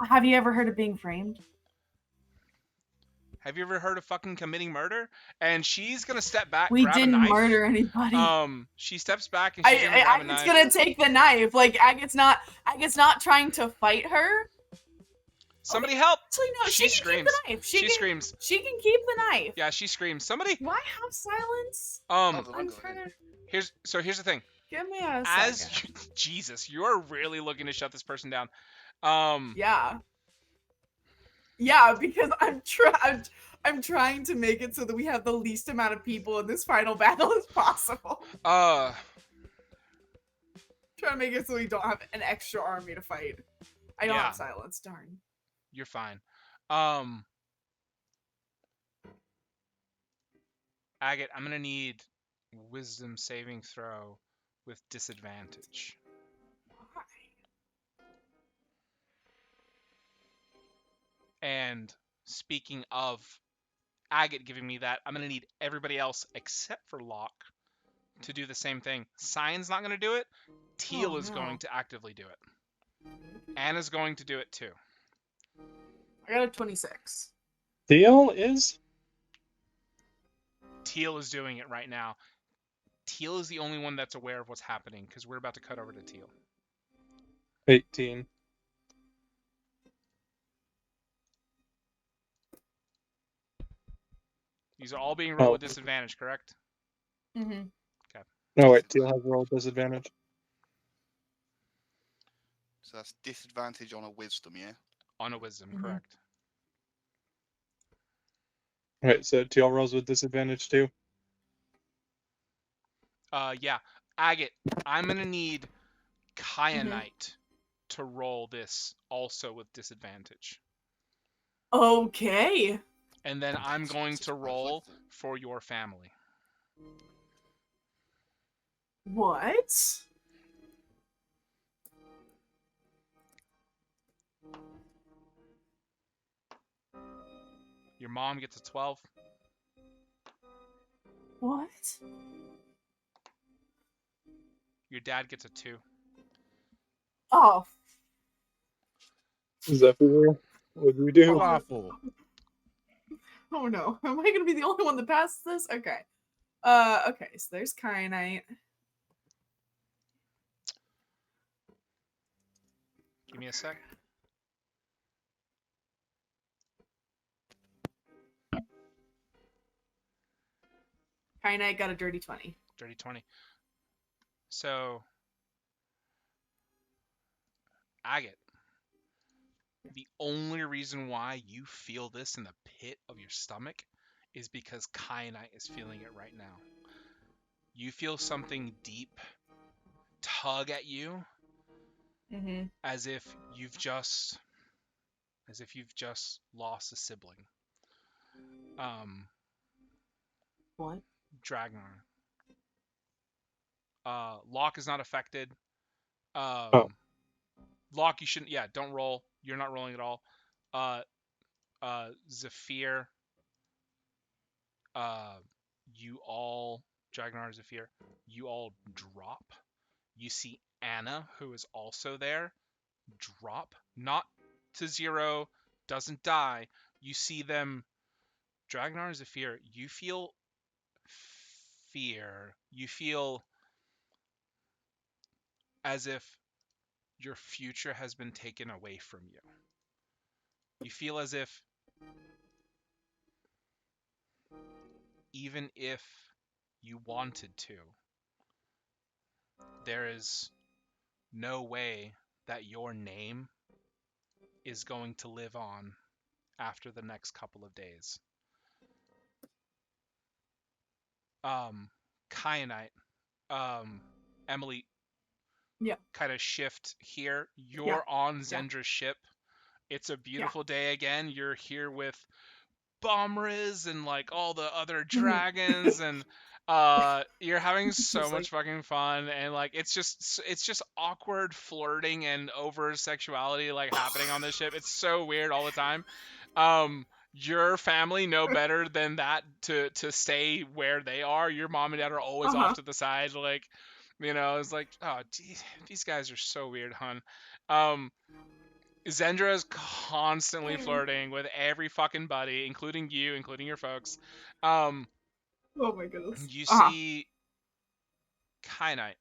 have you ever heard of being framed? Have you ever heard of fucking committing murder? And she's gonna step back, We grab didn't a knife. murder anybody. She steps back and she's gonna grab a Agate's knife. gonna take the knife. Like Agate's not trying to fight her. Somebody help! Actually, no, She she can screams. keep the knife. She can, screams. She can keep the knife. Yeah, she screams. Somebody. Do I have silence? Oh, the I'm one trying going in. to Here's the thing. give me a As second. Jesus, you're really looking to shut this person down. Yeah, because I'm trying to make it so that we have the least amount of people in this final battle as possible. Trying to make it so we don't have an extra army to fight. I don't Yeah. have silence, darn. You're fine. Agate, I'm gonna need wisdom saving throw with disadvantage. Why? And speaking of Agate giving me that, I'm gonna need everybody else except for Locke to do the same thing. Cyan's not going to do it. Teal Oh, is no. going to actively do it. Anna's going to do it too. I got a 26. Teal is? Teal is doing it right now. Teal is the only one that's aware of what's happening because we're about to cut over to Teal. 18. These are all being rolled Oh. with disadvantage, correct? Mm-hmm. No, wait, Teal has roll disadvantage. So that's disadvantage on a wisdom, yeah? On a wisdom, Mhm. correct. Right, so Teal rolls with disadvantage too. Yeah. Agate, I'm going to need Kyanite to roll this also with disadvantage. Okay. And then I'm going to Disadvantage, roll like for your family. What? Your mom gets a 12. What? Your dad gets a 2. Oh. Zephyr, what do we do? Waffle. Oh no. Am I gonna be the only one that passes this? Okay. Okay, so there's Kyanite. Give me a sec. Kyanite got a dirty 20. Dirty 20. So, Agate, the only reason why you feel this in the pit of your stomach is because Kyanite is feeling it right now. You feel something deep tug at you Mm-hmm. as if you've just lost a sibling. What? Dragnar. Locke is not affected. Oh. Locke, you shouldn't. Yeah, don't roll. You're not rolling at all. Zephyr. You all, Dragnar, Zephyr, you all drop. You see Anna, who is also there, drop. Not to 0, doesn't die. You see them, Dragnar, Zephyr, you feel fear. You feel as if your future has been taken away from you. You feel as if even if you wanted to, there is no way that your name is going to live on after the next couple of days. Kyanite, Emily, Yeah. kind of shift here. You're on Zendra's ship. It's a beautiful day again. You're here with Bomriz and like all the other dragons and you're having so much fucking fun and like it's just awkward flirting and over sexuality like happening on this ship. It's so weird all the time. Your family know better than that to stay where they are. Your mom and dad are always off to the side, like, you know, it's like, oh geez, these guys are so weird, hun. Zendra is constantly flirting with every fucking buddy, including you, including your folks. Oh my goodness. You see Kyanite.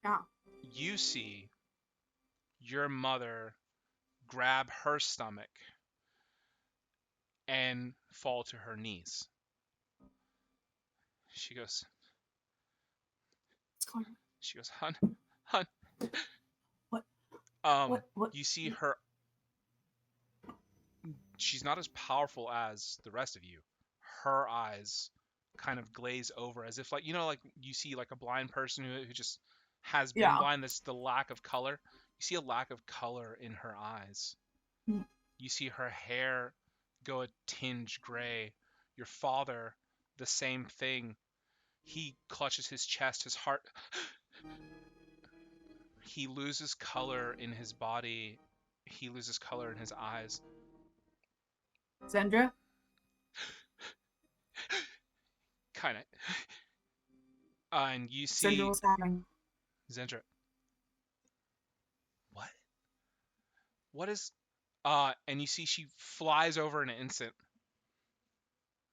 Yeah. You see your mother grab her stomach and fall to her knees. She goes, What's going on? she goes, hun. What? What? You see her. She's not as powerful as the rest of you. Her eyes kind of glaze over as if like, you know, like you see like a blind person who just has been blind. That's the lack of color. You see a lack of color in her eyes. Mm. You see her hair go a tinge gray. Your father, the same thing. He clutches his chest, his heart. He loses color in his body. He loses color in his eyes. Zendra? Kind of. And you Sandra, see what's happening? Zendra. What? What is? And you see she flies over in an instant.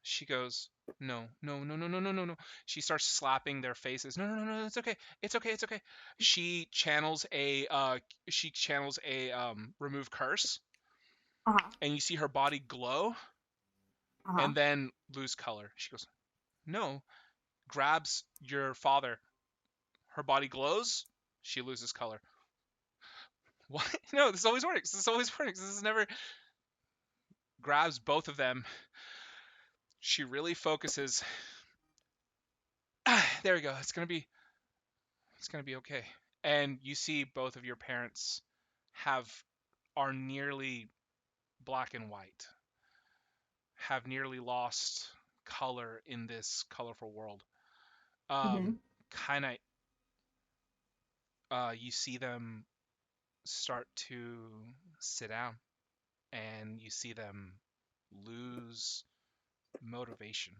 She goes, no, no, no, no, no, no, no, no. She starts slapping their faces. No, no, no, no, it's okay. It's okay. It's okay. She channels a remove curse, Uh-huh. and you see her body glow Uh-huh. and then lose color. She goes, no, grabs your father. Her body glows. She loses color. What? No, this always works. This always works. This is never grabs both of them. She really focuses. There we go. It's gonna be okay. And you see both of your parents are nearly black and white, have nearly lost color in this colorful world. Mm-hmm. Kind of, you see them start to sit down, and you see them lose motivation.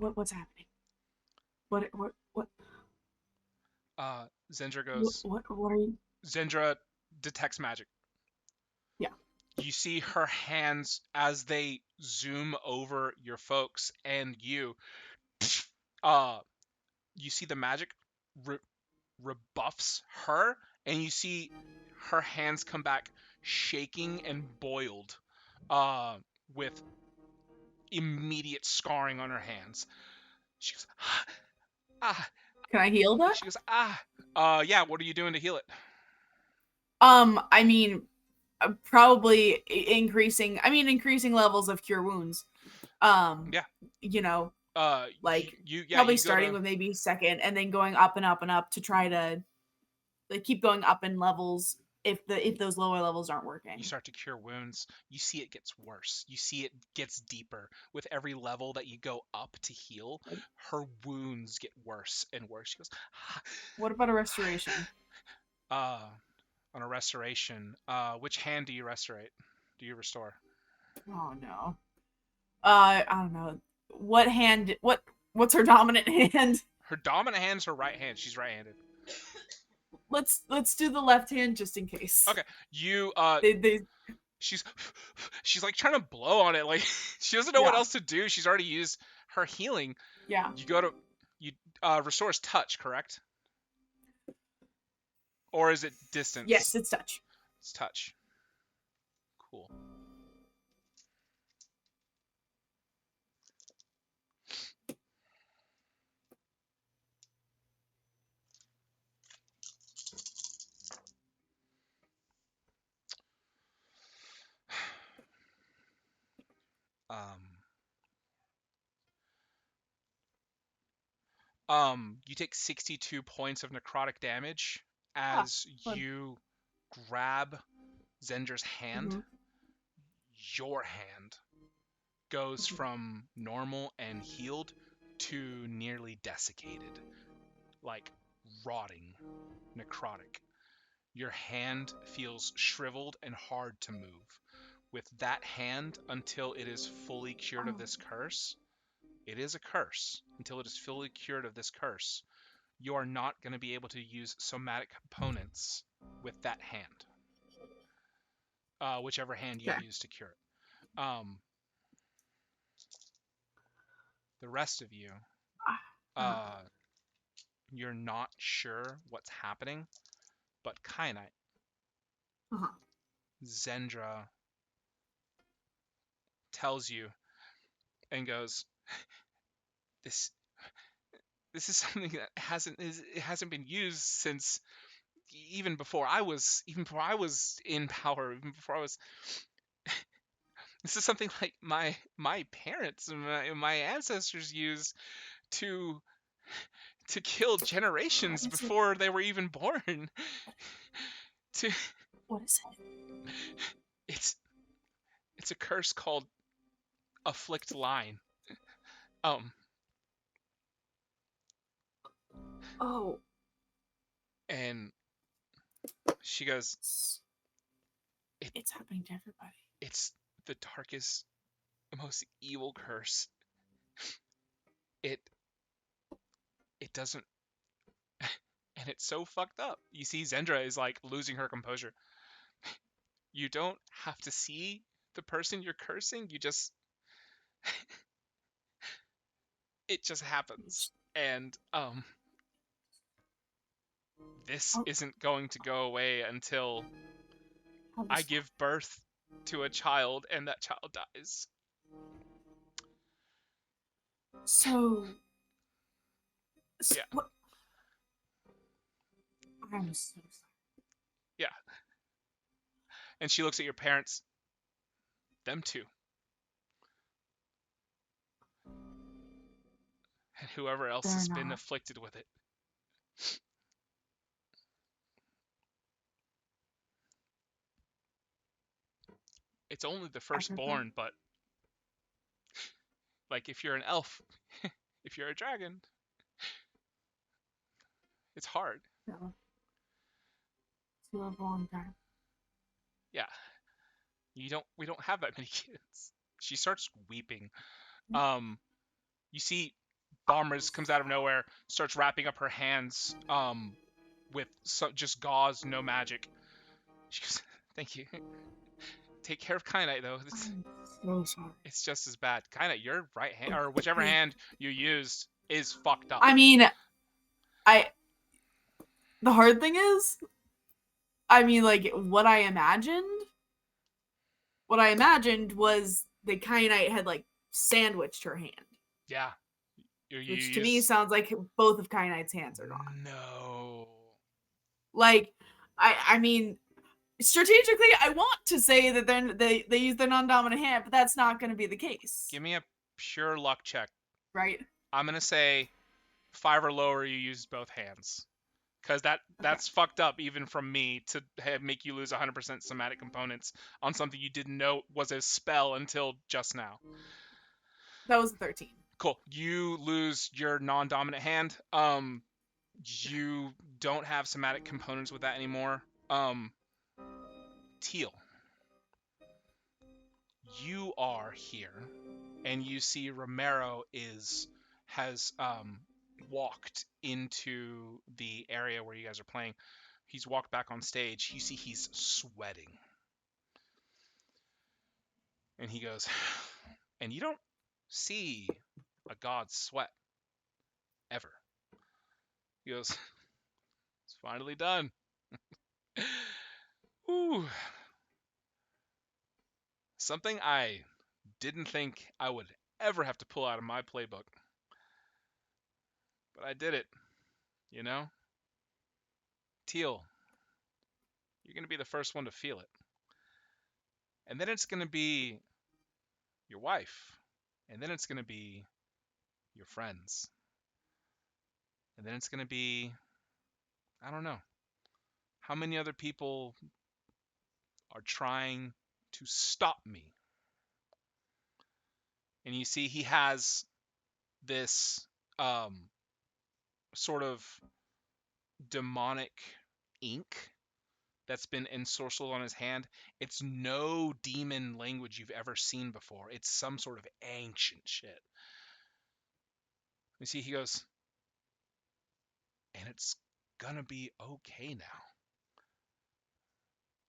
What's happening? What Zendra goes. what are you? Zendra detects magic. Yeah. You see her hands as they zoom over your folks and you. Uh, you see the magic re- rebuffs her, and you see her hands come back shaking and boiled, uh, with immediate scarring on her hands. She goes, ah. Can I heal that? She goes, ah. Yeah. What are you doing to heal it? I mean, probably increasing levels of cure wounds. Yeah. You know, like yeah, probably you go starting to. with maybe second and then going up and up and up to try to like keep going up in levels if those lower levels aren't working. You start to cure wounds. You see it gets worse. You see it gets deeper. With every level that you go up to heal, her wounds get worse and worse. She goes, What about a restoration? on a restoration, which hand do you restorate? Do you restore? Oh no. I don't know. What hand? What's her dominant hand? Her dominant hand's her right hand. She's right-handed. Let's do the left hand just in case. Okay. You They she's like trying to blow on it. Like she doesn't know what Yeah. else to do. She's already used her healing. Yeah. You go to you restores touch, correct? Or is it distance? Yes, it's touch. It's touch. Cool. You take 62 points of necrotic damage as Fun. you grab Zendra's hand. Mhm. Your hand goes from normal and healed to nearly desiccated, like rotting, necrotic. Your hand feels shriveled and hard to move. With that hand, until it is fully cured of this curse, it is a curse. Until it is fully cured of this curse, you are not going to be able to use somatic components with that hand. Whichever hand you Okay. use to cure it. The rest of you, you're not sure what's happening, but Kyanite, Uh-huh. Zendra tells you and goes, this is something that hasn't been used since even before I was in power, even before I was. This is something like my parents and my ancestors used to kill generations before they were even born. What is it? It's a curse called afflict line. Oh. And she goes, It's happening to everybody. it's the darkest most evil curse. It doesn't, and it's so fucked up. You see, Zendra is like losing her composure. You don't have to see the person you're cursing. You just, it just happens. And this Oh. isn't going to go away until How I does- give birth to a child and that child dies. So. Yeah. What? I'm so sorry. Yeah. And she looks at your parents. Them too. And whoever else They're has been not. afflicted with it. It's only the Everybody. firstborn, but like if you're an elf, if you're a dragon, it's hard. No. It's been a long time. Yeah. We don't have that many kids. She starts weeping. You see Bombers comes out of nowhere, starts wrapping up her hands with just gauze, no magic. She goes, "Thank you. Take care of Kyanite though. I'm so sorry. It's just as bad. Kyanite, your right hand or whichever Okay. hand you used is fucked up." I mean, the hard thing is, I mean, like, what I imagined was the kyanite had, like, sandwiched her hand. Yeah. You Which to me use... sounds like both of Kyanite's hands are gone. No. Like, I mean, strategically, I want to say that they use their non-dominant hand, but that's not going to be the case. Give me a pure luck check. Right? I'm gonna say 5 or lower. You use both hands, because that's fucked up even from me to make you lose 100% somatic components on something you didn't know was a spell until just now. That was a 13. Cool. You lose your non-dominant hand. You don't have somatic components with that anymore. Teal, you are here, and you see Romero has walked into the area where you guys are playing. He's walked back on stage. You see he's sweating, and he goes, and you don't see a god sweat ever. He goes, "It's finally done." Ooh. Something I didn't think I would ever have to pull out of my playbook. But I did it, you know? Teal, you're going to be the first one to feel it. And then it's going to be your wife. And then it's going to be your friends. And then it's going to be, I don't know, how many other people are trying to stop me. And you see he has this sort of demonic ink that's been ensorcelled on his hand. It's no demon language you've ever seen before. It's some sort of ancient shit. You see, he goes, and it's gonna be okay now.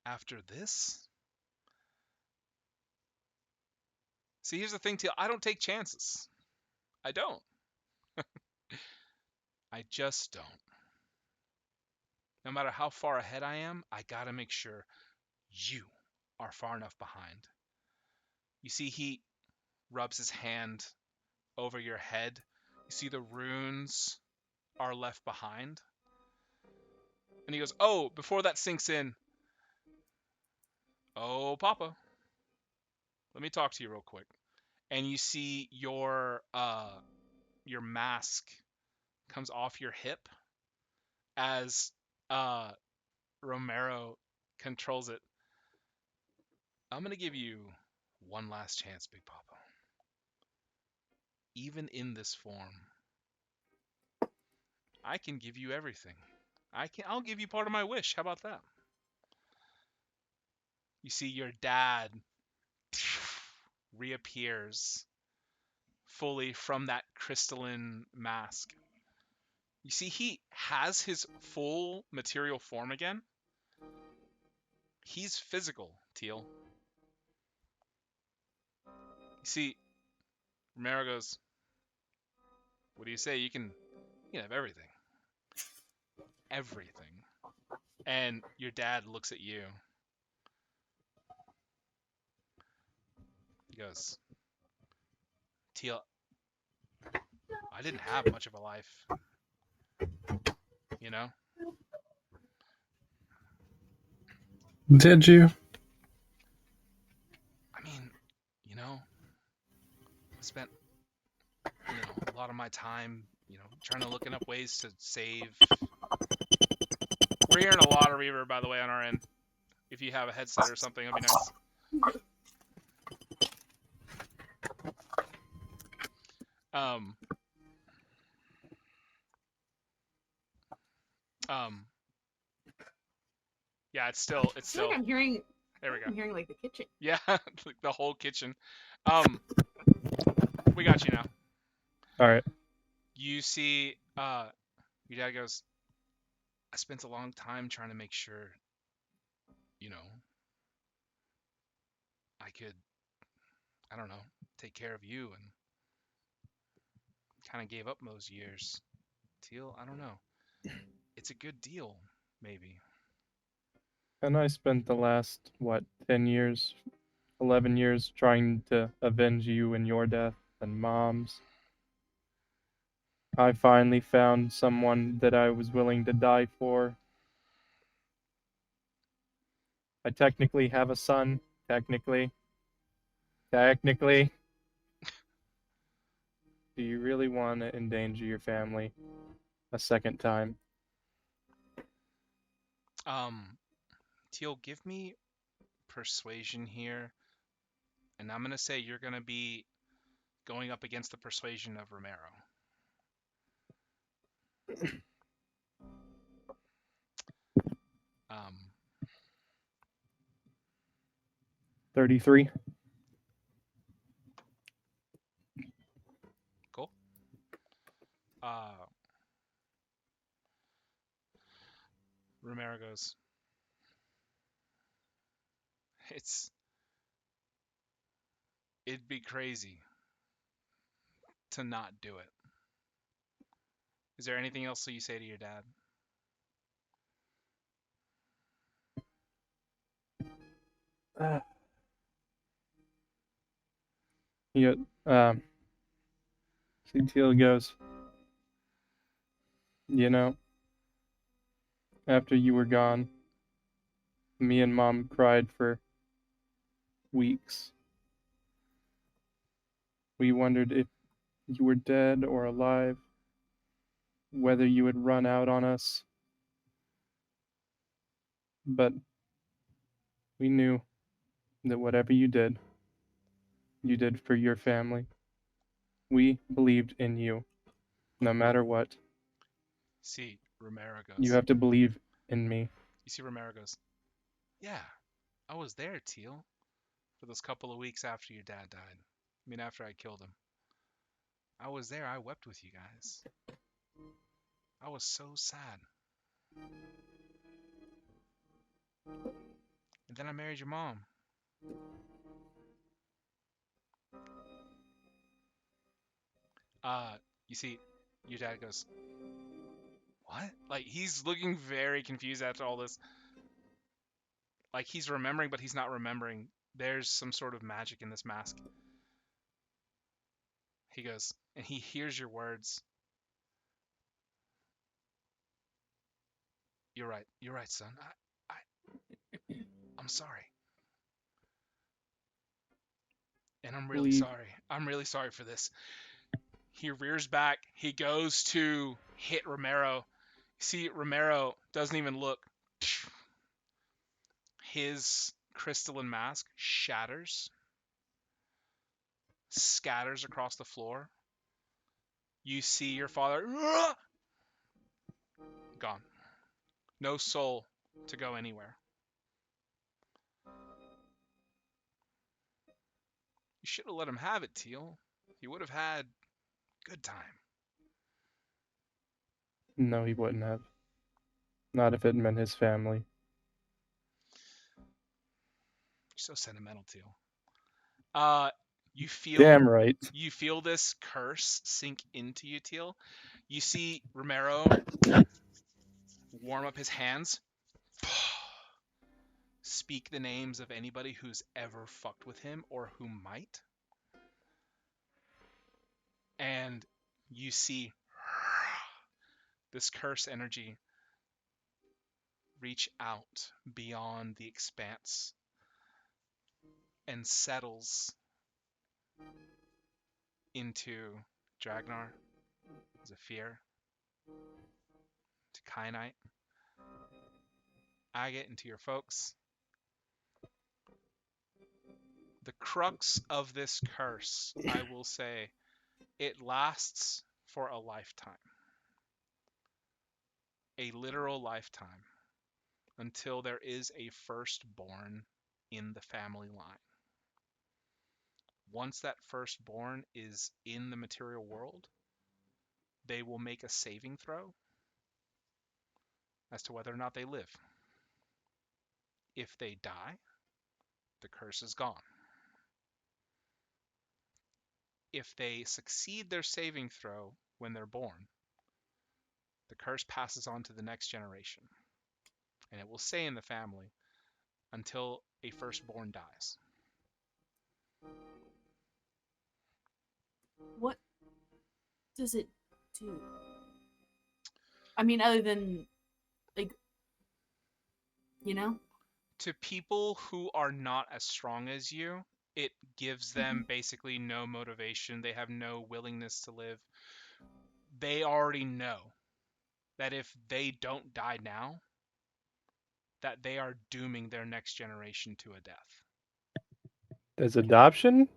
After this? See, here's the thing, Teal. I don't take chances. I don't. I just don't. No matter how far ahead I am, I gotta make sure you are far enough behind. You see, he rubs his hand over your head. You see the runes are left behind. And he goes, "Oh, before that sinks in, oh, Papa, let me talk to you real quick." And you see your mask comes off your hip as Romero controls it. "I'm gonna give you one last chance, Big Papa. Even in this form, I can give you everything. I'll give you part of my wish. How about that?" You see your dad reappears fully from that crystalline mask. You see, he has his full material form again. He's physical, Teal. You see, Romero goes, what do you say? You can have everything. Everything. And your dad looks at you. He goes, Teal, I didn't have much of a life. You know? Did you? I mean, I spent, a lot of my time, trying to looking up ways to save. We're hearing a lot of reverb, by the way, on our end. If you have a headset or something, it'd be nice. Um, yeah, it's still. I feel like I'm hearing. There we go. I'm hearing like the kitchen. Yeah, like the whole kitchen. We got you now. All right. You see, your dad goes, I spent a long time trying to make sure, I could, I don't know, take care of you, and kind of gave up those years. Teal, I don't know. It's a good deal, maybe. And I spent the last, 10 years, 11 years trying to avenge you and your death and Mom's. I finally found someone that I was willing to die for. I technically have a son. Technically. Do you really want to endanger your family a second time? Teal, give me persuasion here, and I'm gonna say you're gonna be going up against the persuasion of Romero. Um, 33. cool. Romero goes, it'd be crazy to not do it. Is there anything else that you say to your dad? Yeah, CTL goes, after you were gone, me and Mom cried for weeks. We wondered if you were dead or alive, whether you had run out on us. But we knew that whatever you did for your family. We believed in you, no matter what. See, Romero goes. You have to believe in me. You see, Romero goes, yeah, I was there, Teal, for those couple of weeks after your dad died. I mean, after I killed him. I was there. I wept with you guys. I was so sad. And then I married your mom. You see, your dad goes, what? Like, he's looking very confused after all this. Like, he's remembering, but he's not remembering. There's some sort of magic in this mask. He goes, and he hears your words. You're right. You're right, son. I'm sorry. And I'm really sorry. I'm really sorry for this. He rears back. He goes to hit Romero. See, Romero doesn't even look. His crystalline mask shatters, scatters across the floor. You see your father gone. No soul to go anywhere. You should have let him have it, Teal. He would have had good time. No, he wouldn't have. Not if it meant his family. You're so sentimental, Teal. You feel Damn right. you feel this curse sink into you, Teal. You see Romero warm up his hands. Speak the names of anybody who's ever fucked with him or who might. And you see this curse energy reach out beyond the expanse and settles into Dragnar, Zephyr, to Kyanite, Agate, and to your folks. The crux of this curse, I will say, it lasts for a lifetime. A literal lifetime. Until there is a firstborn in the family line. Once that firstborn is in the material world, they will make a saving throw as to whether or not they live. If they die, the curse is gone. If they succeed their saving throw when they're born, the curse passes on to the next generation, and it will stay in the family until a firstborn dies. What does it do? I mean, other than, like, you know? To people who are not as strong as you, it gives them basically no motivation. They have no willingness to live. They already know that if they don't die now, that they are dooming their next generation to a death. Does adoption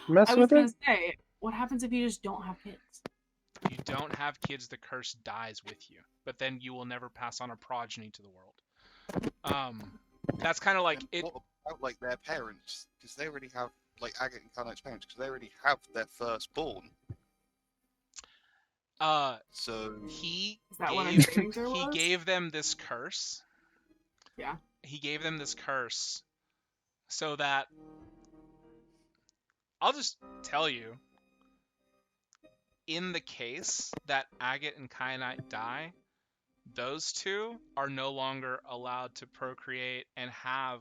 mess I was with gonna it? say, what happens if you just don't have kids? If you don't have kids, the curse dies with you, but then you will never pass on a progeny to the world. That's kind of like And it. what about like their parents? Because they already have like Agate and Carnite's parents, because they already have their firstborn. So He Is that what I'm gave hearing there he was? gave them this curse. Yeah. He gave them this curse so that I'll just tell you, in the case that Agate and Kyanite die, those two are no longer allowed to procreate and have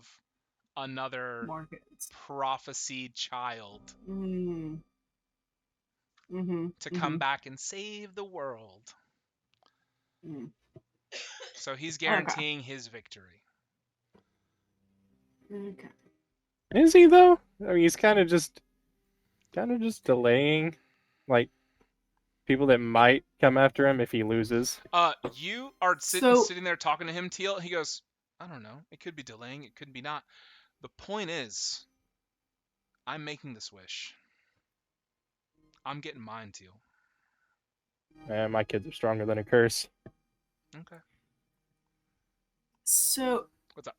another More kids. prophesied child to come Mm-hmm. back and save the world. Mm. So he's guaranteeing his victory. Okay. Is he though? I mean, he's kind of just delaying, like, people that might come after him if he loses. You are So- sitting there talking to him, Teal. He goes, I don't know. It could be delaying. It could be not. The point is, I'm making this wish. I'm getting mine, Teal. My kids are stronger than a curse. Okay. So, What's up?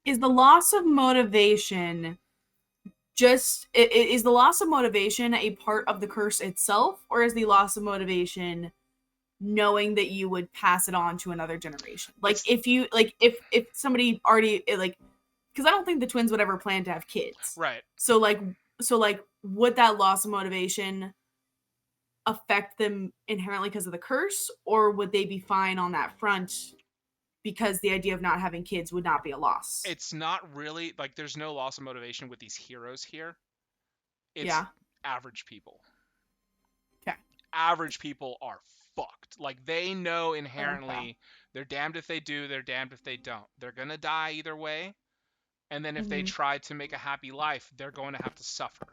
is the loss of motivation is the loss of motivation a part of the curse itself, or is the loss of motivation knowing that you would pass it on to another generation? Like, if somebody already, like, because I don't think the twins would ever plan to have kids. Right. So would that loss of motivation affect them inherently because of the curse, or would they be fine on that front because the idea of not having kids would not be a loss? It's not really, like, there's no loss of motivation with these heroes here. It's average people. Okay. Average people are fucked. Like, they know inherently they're damned if they do, they're damned if they don't. They're gonna die either way. And then if they try to make a happy life, they're going to have to suffer.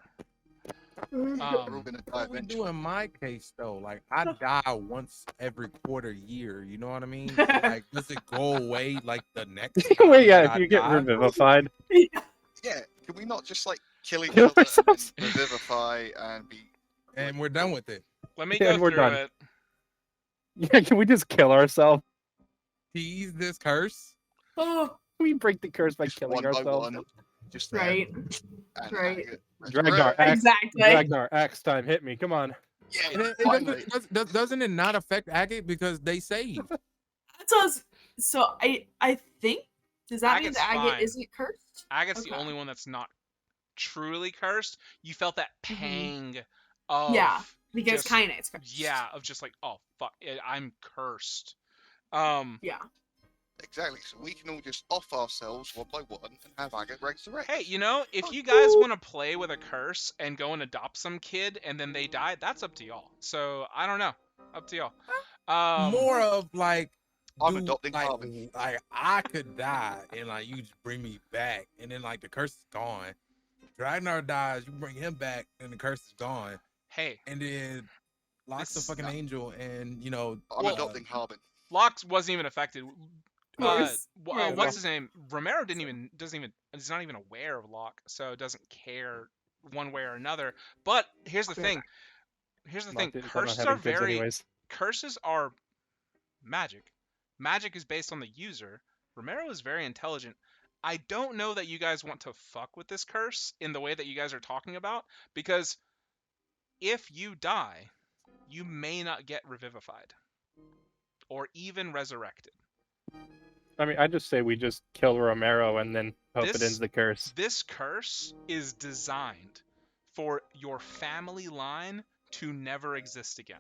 we're all gonna die What we do eventually. in my case though, like I die once every quarter year. You know what I mean? So, like, does it go away like the next? Well, time yeah, that if I you get die? revivified. Yeah, can we not just like kill each Kill other and ourselves. then revivify and be? And we're done with it. Let me Yeah, go we're through done. it. Yeah, can we just kill ourselves? Tease this curse. Oh, We break the curse by Just killing one by ourselves. one, just there. right. and Right. Agate Dragnar, resurrect. axe, Exactly. Dragnar, axe time. Hit me. Come on. Yeah, And finally. doesn't it not affect Agate because they saved? So I think, does that mean Agate's that Agate fine. isn't cursed? Agate's the Okay. only one that's not truly cursed. You felt that Mhm. pang of Yeah, because just Kaina is cursed. yeah, of just like, oh fuck, I'm cursed. Yeah. Exactly. So we can all just off ourselves one by one and have Agate resurrect. Hey, you know, if you guys want to play with a curse and go and adopt some kid and then they die, that's up to y'all. So I don't know, up to y'all. More of like, I'm dude, adopting like, Carmine. like I could die and like you just bring me back, and then like the curse is gone. Ragnar dies, you bring him back, and the curse is gone. Hey, And then Locke's the This- fucking angel, and you know, I'm adopting Harbin. Locke wasn't even affected. Course. What's his name? Romero is not even aware of Locke, so doesn't care one way or another. But here's the thing. Locke didn't plan on having kids anyways. Curses are magic. Magic is based on the user. Romero is very intelligent. I don't know that you guys want to fuck with this curse in the way that you guys are talking about, because if you die, you may not get revivified or even resurrected. I mean, I just say we just kill Romero and then hope it This- ends the curse. This curse is designed for your family line to never exist again.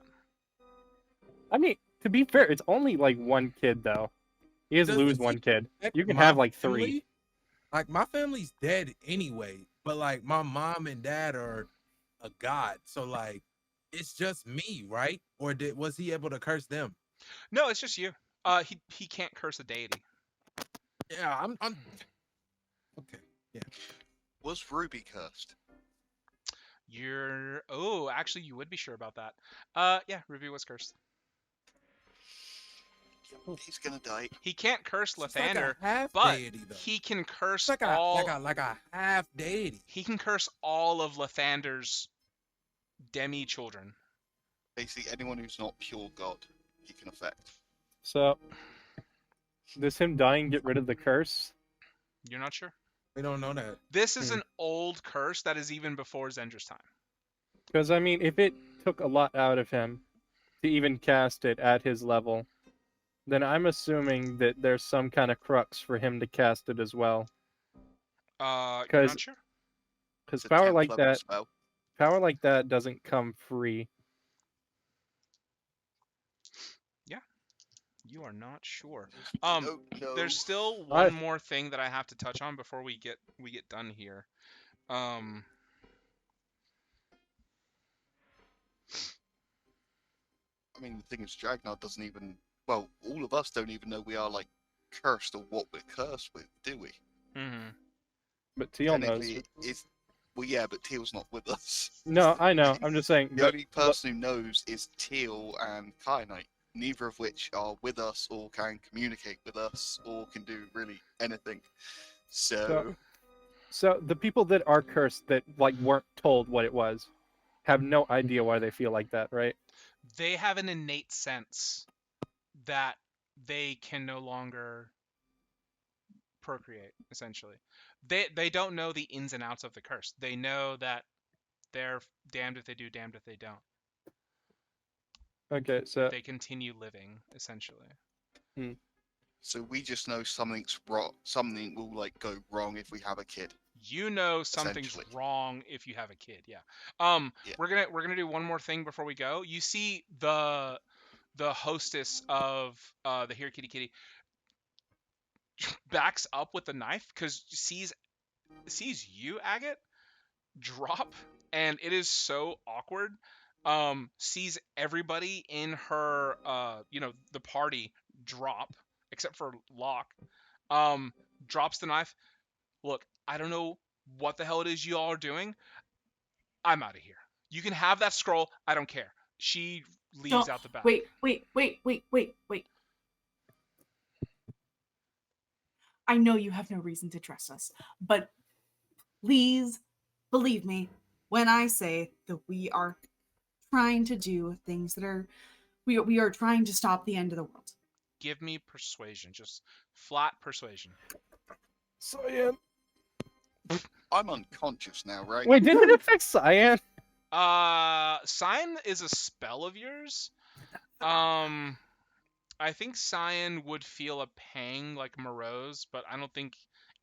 I mean, to be fair, it's only like one kid though. He is Does lose this one kid. affect You can my have like 3. family? Like my family's dead anyway, but like my mom and dad are a god, so like it's just me, right? Or was he able to curse them? No, it's just you. He can't curse a deity. Yeah, I'm okay. Was Ruby cursed? Actually, you would be sure about that. Yeah, Ruby was cursed. He's gonna die. He can't curse She's like a Lathander, half but deity though. he can curse It's like all. like a half deity. He can curse all of Lathander's demi children. Basically, anyone who's not pure god, he can affect. So, does him dying get rid of the curse? You're not sure? We don't know that. This is an old curse that is even before Zendra's time. Because I mean, if it took a lot out of him to even cast it at his level, then I'm assuming that there's some kind of crux for him to cast it as well. You're 'Cause- not sure? Because It's a power 10th like level that, spell. doesn't come free. You are not sure. I don't know. There's still I- one more thing that I have to touch on before we get done here. I mean, the thing is, Dragnar doesn't even. Well, all of us don't even know we are like cursed or what we're cursed with, do we? Mm-hmm. But Teal knows. Technically, it's. Well, yeah, but Teal's not with us. No, I know. I'm just saying. The but- only person who knows is Teal and Kyanite, neither of which are with us or can communicate with us or can do really anything. So So the people that are cursed that like weren't told what it was have no idea why they feel like that, right? They have an innate sense that they can no longer procreate, essentially. They don't know the ins and outs of the curse. They know that they're damned if they do, damned if they don't. Okay, so They continue living, essentially. so we just know something's wrong. Something will like go wrong if we have a kid. You know something's Essentially. wrong if you have a kid. Yeah. Yeah. We're gonna do one more thing before we go. You see the hostess of the Here Kitty Kitty backs up with the knife because sees you, Agate, drop, and it is so awkward. Sees everybody in her the party drop except for Locke. Drops the knife. Look, I don't know what the hell it is you all are doing. I'm out of here. You can have that scroll. I don't care. She leaves out the back. Wait. I know you have no reason to trust us, but please believe me when I say that we are trying to do things that are we are trying to stop the end of the world. Give me persuasion. Just flat persuasion. Cyan. I'm unconscious now, right? Wait, didn't it affect Cyan? Sign is a spell of yours. I think Cyan would feel a pang like Morose, but I don't think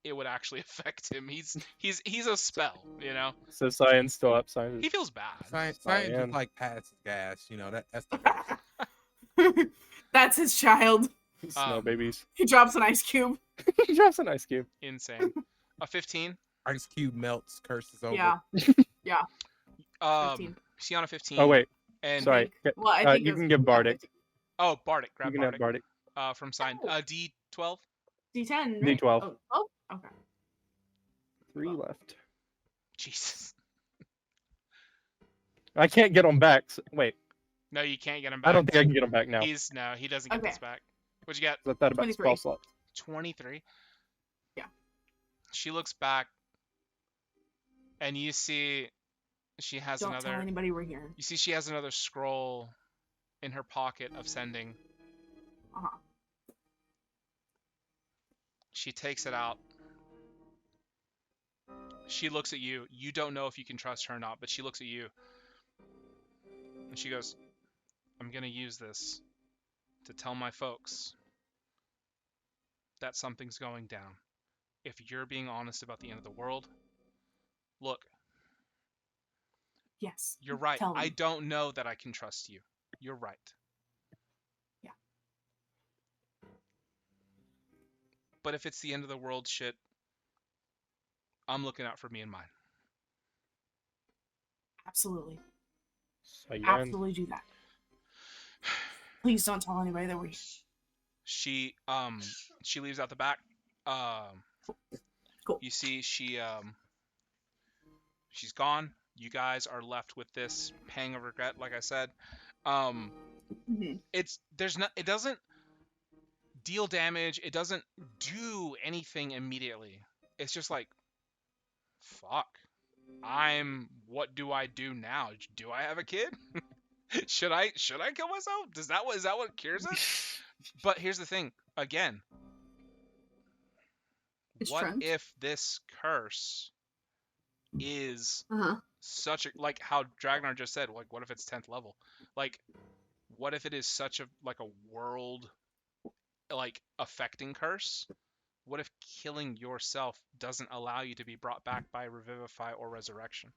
it would actually affect him. He's a spell, you know. So Cyan's still up. He feels bad. Science Cyan. just like passes gas. You know that's the That's his child. Snow babies. He drops an ice cube. He drops an ice cube. Insane. A 15. ice cube melts, curses over. Yeah. Yeah. 15. See on a 15. Oh wait, And sorry. Well, I think You it was- can give Bardic. Oh, Bardic. You Grab can have Bardic. Bardic. From Sign. Oh. D12. D10. Right? D12. Oh, okay. 3 left. Jesus. I can't get them back. So, wait, No, you can't get him back. I don't think I can get them back now. He doesn't get Okay. this back. What'd you get? I thought about 23. spell slots. 23. Yeah. She looks back, and you see she has Don't another. tell anybody we're here. You see she has another scroll in her pocket of sending. Uh-huh. She takes it out. She looks at you. You don't know if you can trust her or not, but she looks at you. And she goes, I'm going to use this to tell my folks that something's going down. If you're being honest about the end of the world, look, Yes. you're right. Tell I them. don't know that I can trust you. You're right. Yeah. But if it's the end of the world shit, I'm looking out for me and mine. Absolutely. Cyan. Absolutely do that. Please don't tell anybody that we're here. She leaves out the back. Cool. You see she's gone. You guys are left with this pang of regret, like I said. Mhm. It doesn't deal damage. It doesn't do anything immediately. It's just like, fuck. What do I do now? Do I have a kid? Should I kill myself? Is that what cures it? But here's the thing. Again, It's what Trent. if this curse is Uh-huh. such a, like how Dragnar just said, like what if it's 10th level? Like what if it is such a like a world like affecting curse? What if killing yourself doesn't allow you to be brought back by revivify or resurrection?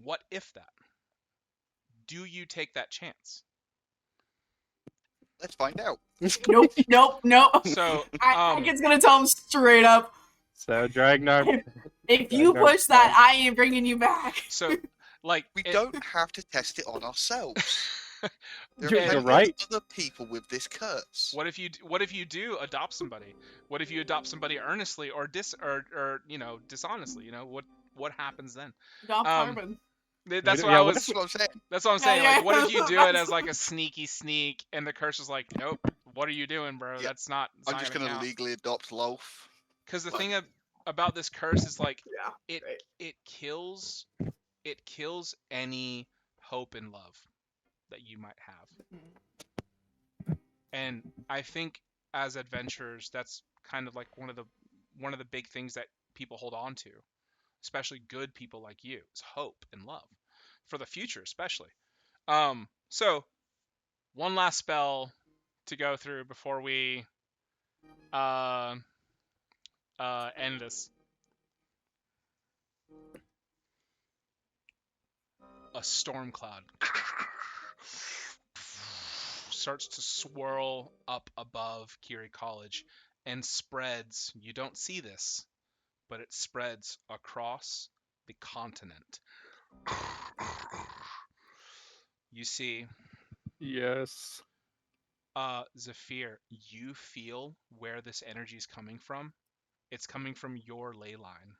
What if that? Do you take that chance? Let's find out. Nope. So I think it's gonna tell him straight up. So Dragnar. If you Ragnar- push that, I am bringing you back. so like We it- don't have to test it on ourselves. There You're are plenty of right. other people with this curse. What if you do adopt somebody? What if you adopt somebody earnestly or dishonestly? You know what happens then? Adopt Um, Carbon. That's what yeah, I what was. That's what I'm saying. That's what I'm Yeah, saying. yeah, Like, what if you do it that's- as like a sneaky sneak, and the curse is like, nope. What are you doing, bro? Yeah, That's not. I'm just gonna legally adopt Loaf. Because the thing about this curse is like Yeah. it kills any hope and love that you might have. And I think as adventurers, that's kind of like one of the big things that people hold on to, especially good people like you, is hope and love for the future, especially. So one last spell to go through before we end this. A storm cloud starts to swirl up above Kiri College and spreads. You don't see this, but it spreads across the continent. You see, Yes. Zephyr, you feel where this energy is coming from. It's coming from your ley line.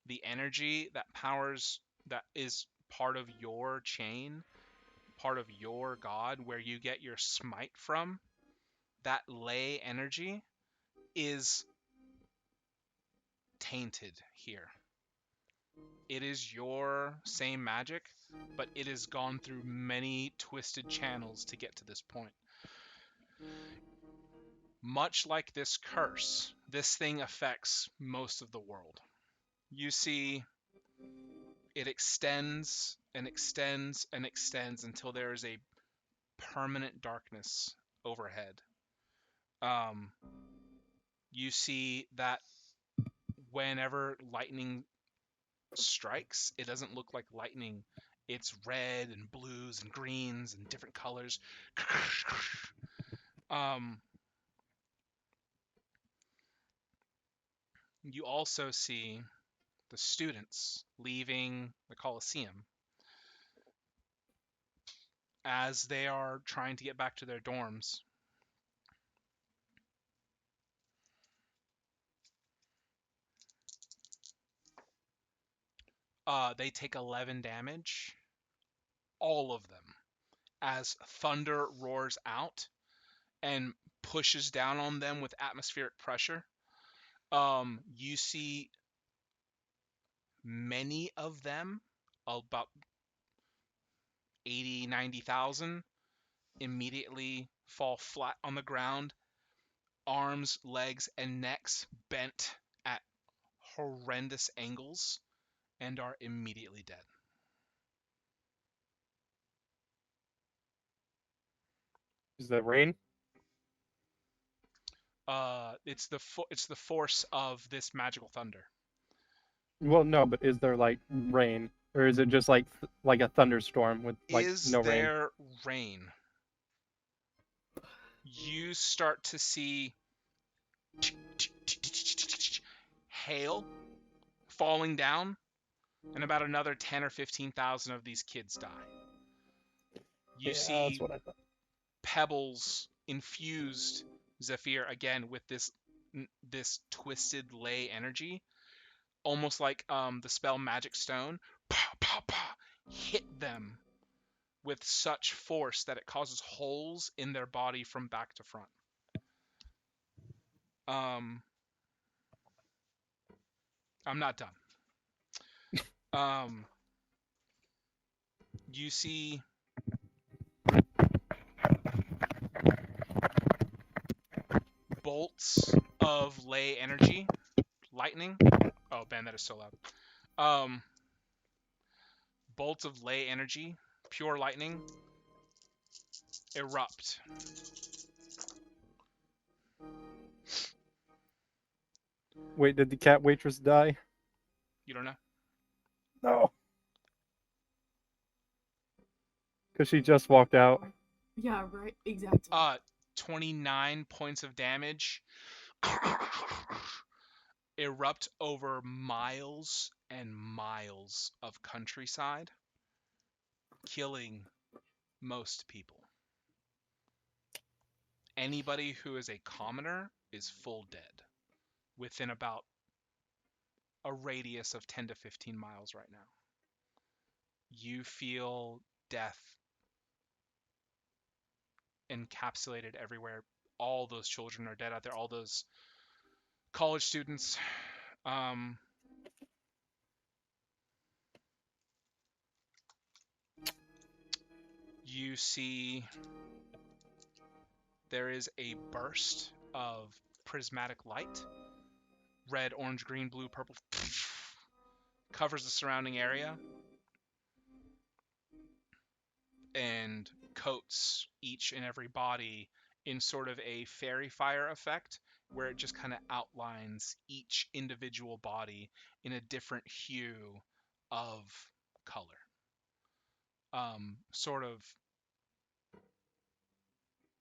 The energy that is part of your chain, part of your god, where you get your smite from, that ley energy is tainted here. It is your same magic, but it has gone through many twisted channels to get to this point. much like this curse, this thing affects most of the world. You see it extends and extends and extends until there is a permanent darkness overhead. You see that whenever lightning strikes, it doesn't look like lightning. It's red and blues and greens and different colors. You also see the students leaving the Coliseum as they are trying to get back to their dorms. They take 11 damage, all of them, as thunder roars out and pushes down on them with atmospheric pressure. You see many of them, about 80, 90,000, immediately fall flat on the ground, arms, legs, and necks bent at horrendous angles, and are immediately dead. Is that rain? It's the force of this magical thunder. Well, no, but is there like rain, or is it just like a thunderstorm with like Is no rain? there rain? You start to see hail falling down, and about another 10 or 15,000 of these kids die. You Yeah, see that's what I thought. pebbles infused, Zephyr, again with this twisted ley energy, almost like the spell Magic Stone, hit them with such force that it causes holes in their body from back to front. I'm not done. You see bolts of ley energy, lightning. Oh, Ben, that is so loud. Bolts of ley energy, pure lightning, erupt. Wait, did the cat waitress die? You don't know? No. Because she just walked out. Yeah, right. Exactly. 29 points of damage erupt over miles and miles of countryside, killing most people. Anybody who is a commoner is full dead within about a radius of 10 to 15 miles right now. You feel death encapsulated everywhere. All those children are dead out there. All those college students. You see there is a burst of prismatic light. Red, orange, green, blue, purple. Covers the surrounding area. And coats each and every body in sort of a fairy fire effect, where it just kind of outlines each individual body in a different hue of color. Sort of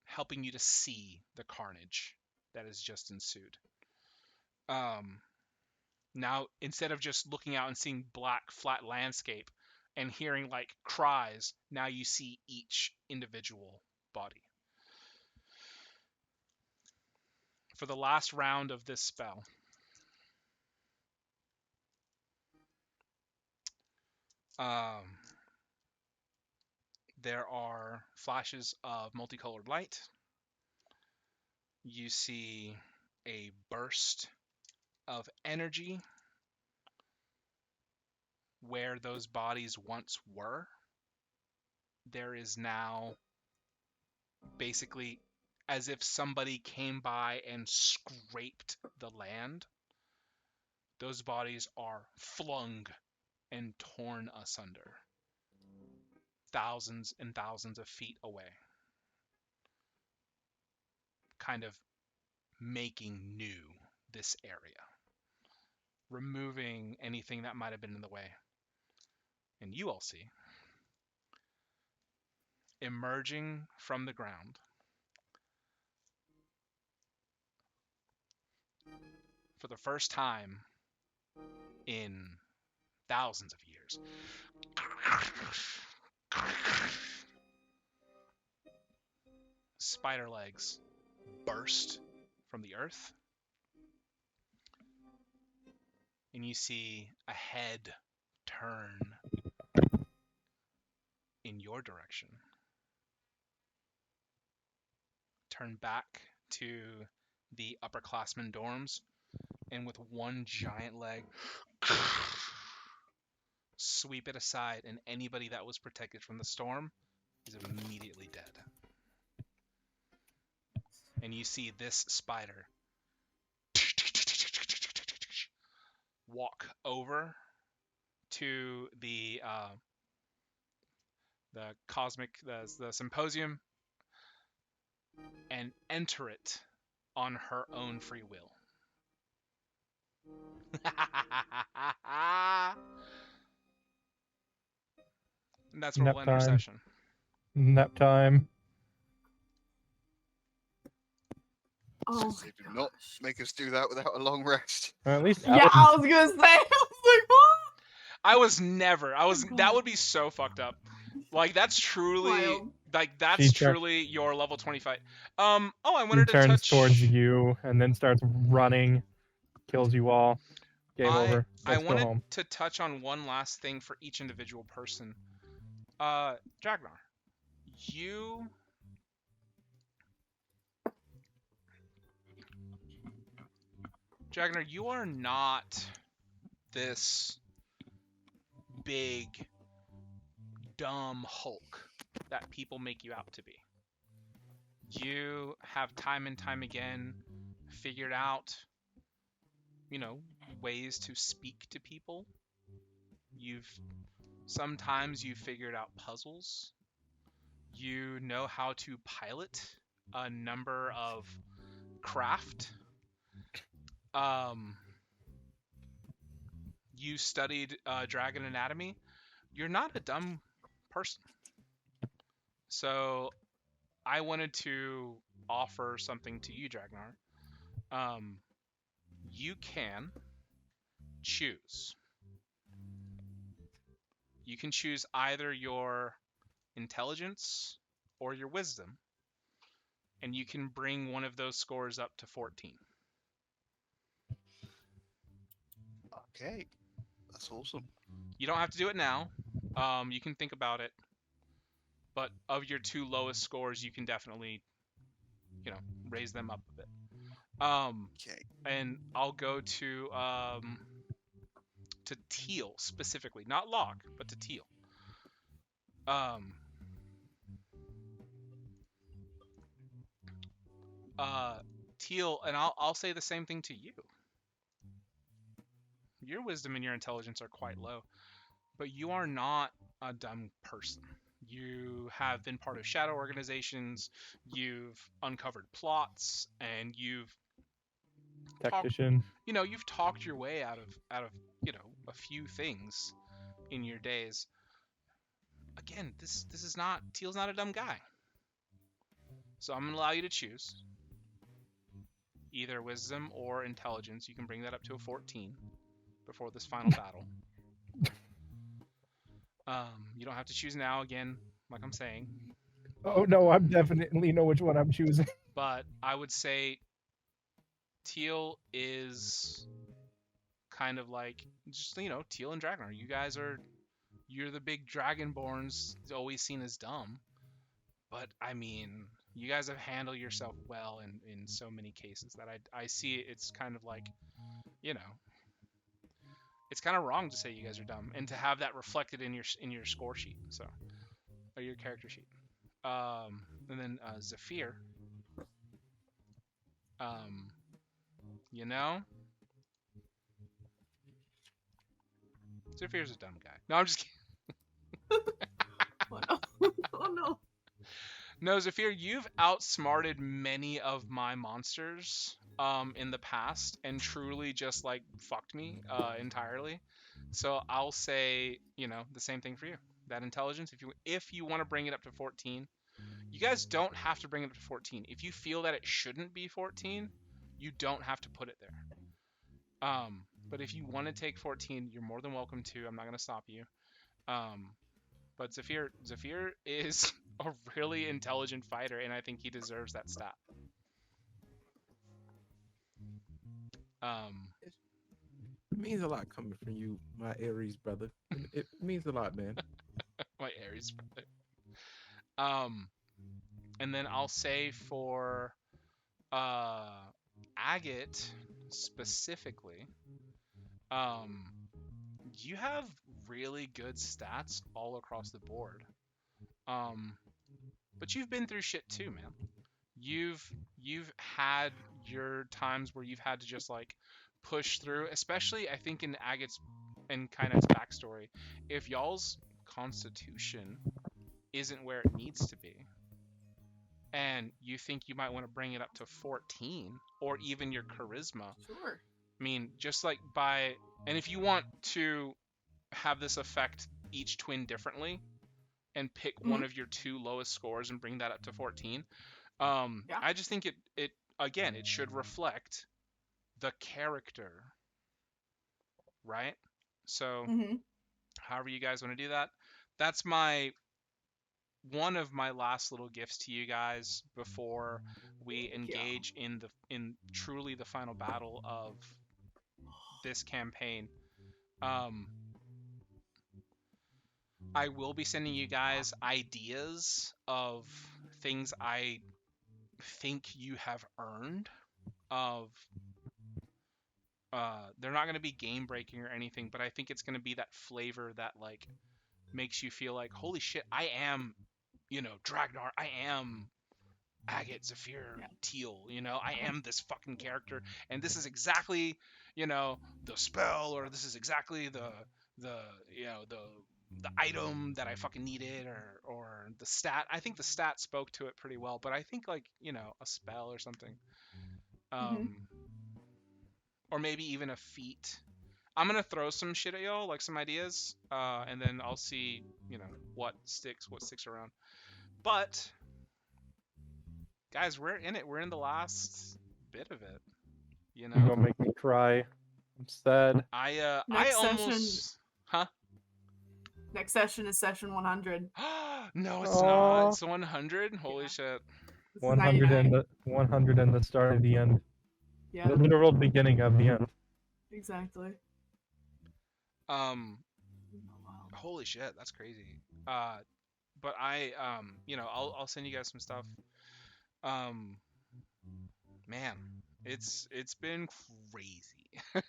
helping you to see the carnage that has just ensued. Now, instead of just looking out and seeing black, flat landscape and hearing like cries, now you see each individual body. For the last round of this spell, there are flashes of multicolored light. You see a burst of energy where those bodies once were. There is now basically as if somebody came by and scraped the land. Those bodies are flung and torn asunder, thousands and thousands of feet away, kind of making new this area, removing anything that might have been in the way. And you all see, emerging from the ground, for the first time in thousands of years, spider legs burst from the earth, and you see a head turn in your direction, turn back to the upperclassmen dorms, and with one giant leg, sweep it aside, and anybody that was protected from the storm is immediately dead. And you see this spider walk over to the symposium and enter it on her own free will. And that's where we'll end our Nap time. session. Nap time. Oh They my do not gosh. make us do that without a long rest. Or at least Yeah, I was gonna say. I was like, That would be so fucked up. Like that's truly Wild. She turn- truly your level 25. I he wanted to turns touch towards you and then starts running, kills you all. Game over. I Let's go wanted home. to touch on one last thing for each individual person. Dragnar, you are not this big, dumb Hulk that people make you out to be. You have time and time again figured out, ways to speak to people. Sometimes you've figured out puzzles. You know how to pilot a number of craft. You studied dragon anatomy. You're not a dumb person. So I wanted to offer something to you, Dragnar. You can choose. You can choose either your intelligence or your wisdom, and you can bring one of those scores up to 14. Okay, that's awesome. You don't have to do it now. You can think about it. But of your two lowest scores, you can definitely, raise them up a bit. Okay. And I'll go to Teal specifically, not Locke, but to Teal. Teal, and I'll say the same thing to you. Your wisdom and your intelligence are quite low, but you are not a dumb person. You have been part of shadow organizations, you've uncovered plots, and you've Tactician. you've talked your way out of a few things in your days. Again, this is not Teal's not a dumb guy. So I'm gonna allow you to choose either wisdom or intelligence. You can bring that up to a 14 before this final battle. You don't have to choose now, again, like I'm saying. Oh no, I'm definitely know which one I'm choosing. But I would say Teal is kind of like just Teal and Dragnar. You're the big dragonborns, always seen as dumb. But I mean, you guys have handled yourself well in so many cases that I see it's kind of like, it's kind of wrong to say you guys are dumb and to have that reflected in your score sheet, or your character sheet. And then Zephyr, Um, you know, Zephyr's a dumb guy. No, I'm just kidding. Oh no. Oh no. No, Zephyr, you've outsmarted many of my monsters in the past and truly just like fucked me entirely. So I'll say, the same thing for you. That intelligence, if you want to bring it up to 14, you guys don't have to bring it up to 14. If you feel that it shouldn't be 14, you don't have to put it there. But if you want to take 14, you're more than welcome to. I'm not going to stop you. But Zephyr is a really intelligent fighter, and I think he deserves that stat. It means a lot coming from you, my Aries brother. It means a lot, man. My Aries brother. And then I'll say for Agate specifically, you have really good stats all across the board. But you've been through shit too, man. You've had your times where you've had to just like push through, especially I think in Agate's and Kynet's backstory. If y'all's constitution isn't where it needs to be, and you think you might want to bring it up to 14 or even your charisma. Sure. I mean, just like and if you want to have this affect each twin differently and pick one of your 2 lowest scores and bring that up to 14, I just think it again, it should reflect the character, right? So however you guys want to do that, that's one of my last little gifts to you guys before we engage in truly the final battle of this campaign. I will be sending you guys ideas of things I think you have earned. They're not going to be game breaking or anything, but I think it's going to be that flavor that like makes you feel like, holy shit, I am, Dragnar, I am Agate, Zephyr, Teal, I am this fucking character, and this is exactly, the spell, or this is exactly the item that I fucking needed, or the stat. I think the stat spoke to it pretty well, but I think like, a spell or something. Or maybe even a feat. I'm gonna throw some shit at y'all, like some ideas, and then I'll see, what sticks around. But guys, we're in it. We're in the last bit of it. You're gonna make me cry. I'm sad. Next session is session 100. No, it's not. It's 100. Holy shit. 100 and the start of the end. Yeah. The literal beginning of the end. Exactly. Holy shit, that's crazy. But I'll send you guys some stuff. Man, it's been crazy.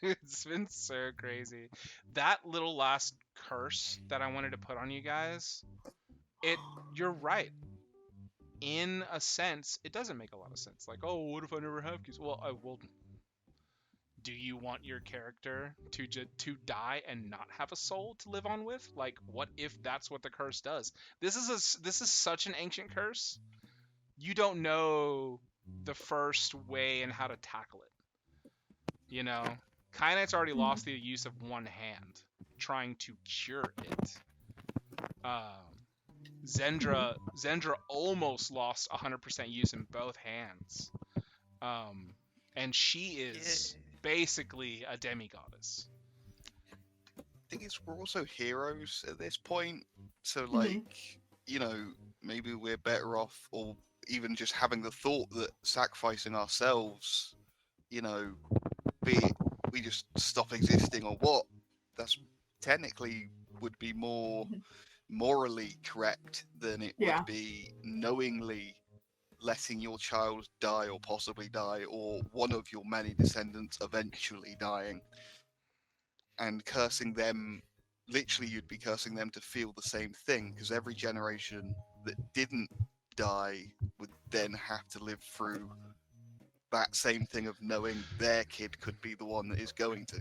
It's been so crazy. That little last curse that I wanted to put on you guys, you're right. In a sense, it doesn't make a lot of sense. Like, oh, what if I never have kids? Well, do you want your character to die and not have a soul to live on with? Like, what if that's what the curse does? This is such an ancient curse. You don't know the first way and how to tackle it. Kynite's already lost the use of one hand trying to cure it. Zendra almost lost 100% use in both hands. And she is basically a demigoddess. Thing is, we're also heroes at this point, so like, maybe we're better off, or even just having the thought that sacrificing ourselves, be it we just stop existing or what, that's technically would be more morally correct than it would be knowingly letting your child die or possibly die, or one of your many descendants eventually dying, and cursing them. Literally, you'd be cursing them to feel the same thing, because every generation that didn't die would then have to live through that same thing of knowing their kid could be the one that is going to.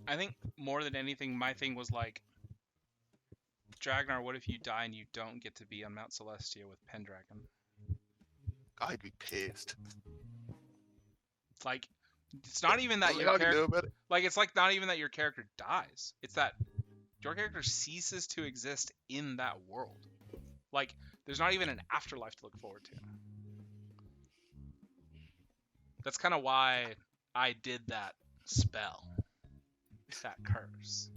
I think more than anything, my thing was like, Dragnar, what if you die and you don't get to be on Mount Celestia with Pendragon? I'd be pissed. Like, it's not even that Nothing your I can character, do about it. like, it's like not even that your character dies. It's that your character ceases to exist in that world. Like, there's not even an afterlife to look forward to. That's kind of why I did that spell, that curse.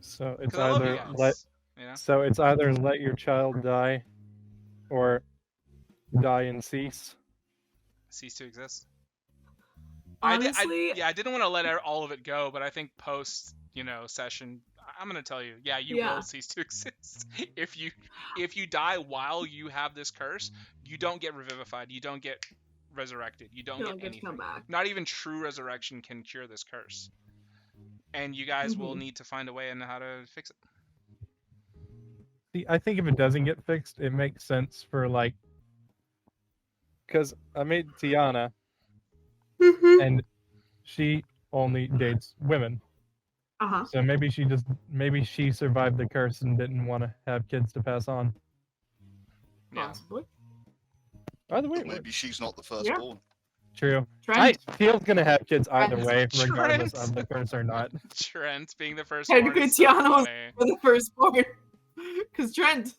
So it's Because I love you either guys. let You know? so it's either let your child die, or die and cease. Cease to exist. Honestly, I didn't want to let all of it go, but I think post, session, I'm gonna tell you, yeah, you Yeah. will cease to exist. If you die while you have this curse, you don't get revivified, you don't get resurrected, you don't you get don't get to anything. come back. Not even true resurrection can cure this curse. And you guys will need to find a way on how to fix it. See, I think if it doesn't get fixed, it makes sense for like, because I made Tiana, and she only dates women. Uh-huh. So maybe she survived the curse and didn't want to have kids to pass on. Yeah. Possibly. By the way, Or maybe she's not the firstborn. true. Trent. Teal's gonna have kids either Trent. way, regardless Trent. of the curse or not. Trent being the first Technically, one is so Tiana was funny. for the firstborn. Because Trent.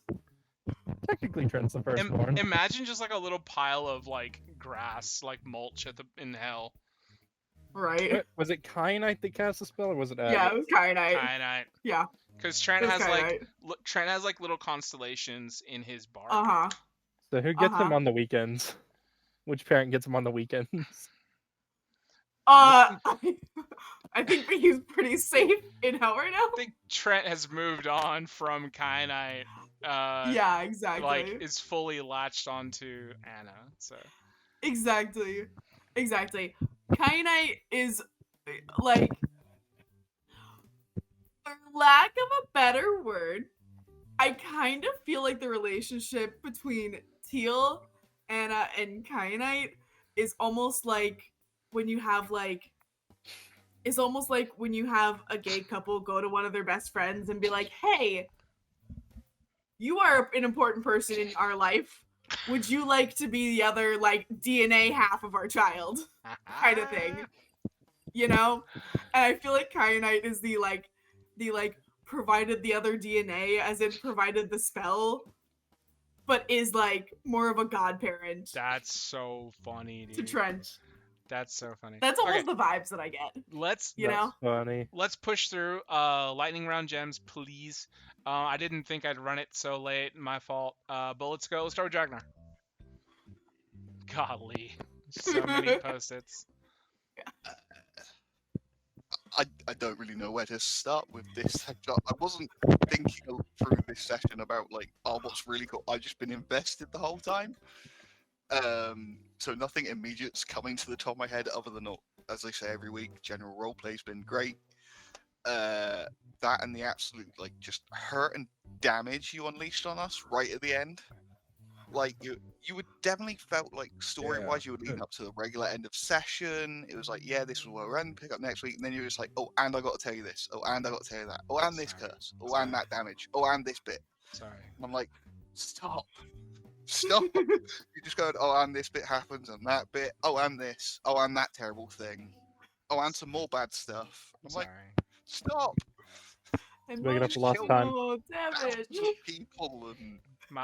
Technically, Trent's the firstborn. Imagine just like a little pile of like grass, like mulch in hell. Right. What, was it Kyanite that cast the spell, or was it Agate? Yeah, it was Kyanite. Kyanite. Yeah. Because Trent It was has Kyanite. Trent has like little constellations in his bark. Uh-huh. So who gets them Uh-huh. on the weekends? Which parent gets them on the weekends? I think he's pretty safe in hell right now. I think Trent has moved on from Kyanite. Yeah, exactly. Like is fully latched onto Anna. So Exactly. Kyanite is like, for lack of a better word, I kind of feel like the relationship between Teal, Anna, and Kyanite is almost like when you have a gay couple go to one of their best friends and be like, hey, you are an important person in our life. Would you like to be the other like DNA half of our child? Kind of thing. You know? And I feel like Kyanite is the provided the other DNA, as in provided the spell, but is like more of a godparent that's so funny, dude. to Trent. That's so funny. That's almost the vibes that I get. Let's Funny. let's push through. Lightning round gems, please. I didn't think I'd run it so late. My fault. But let's go. Let's start with Dragnar. Golly, so many post-its. I don't really know where to start with this. I wasn't thinking through this session about like, oh, what's really cool. I've just been invested the whole time. So nothing immediate's coming to the top of my head other than, as I say every week, general roleplay's been great. That and the absolute like just hurt and damage you unleashed on us right at the end. Like you would definitely felt like story-wise you were leading up to the regular end of session. It was like, yeah, this was where we're going, pick up next week, and then you're just like, oh, and I got to tell you this. Oh, and I got to tell you that. Oh, and this curse. Oh, and that damage. Oh, and this bit. Sorry. And I'm like, stop. You just go, oh, and this bit happens, and that bit. Oh, and this. Oh, and that terrible thing. Oh, and some more bad stuff. I'm like, stop. Make it up for lost time. Oh, damage. People and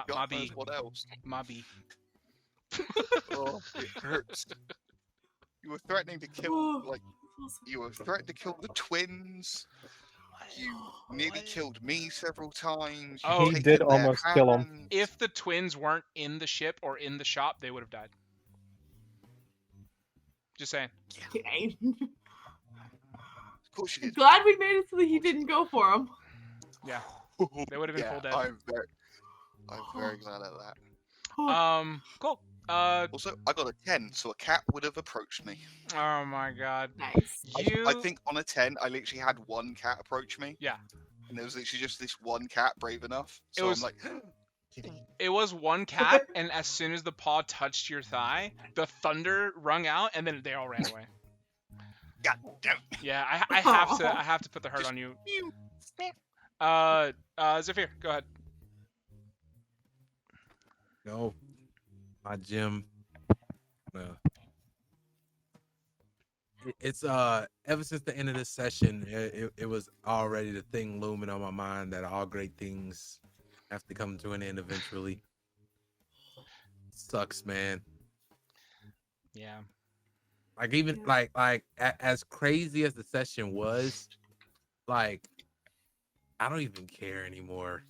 God Mobby. knows what else. Mobby. Oh, it hurts. You were threatening to kill, like, you were threatening to kill the twins. You nearly killed me several times. Oh, he did almost kill him. If the twins weren't in the ship or in the shop, they would have died. Just saying. Okay. Of course you did. Glad we made it so that he didn't go for him. Yeah. They would have been full dead. I'm very glad at that. Cool. Also, I got a 10, so a cat would have approached me. Oh my god. Nice. I think on a 10, I literally had one cat approach me. Yeah. And there was literally just this one cat brave enough. So It was- I'm like, It was one cat, and as soon as the paw touched your thigh, the thunder rung out, and then they all ran away. God damn. Yeah, I have to put the hurt Just on you. mew. Zephyr, go ahead. No, my gym. It's ever since the end of this session, it was already the thing looming on my mind that all great things have to come to an end eventually. Sucks, man. Yeah. Like even like as crazy as the session was, like I don't even care anymore.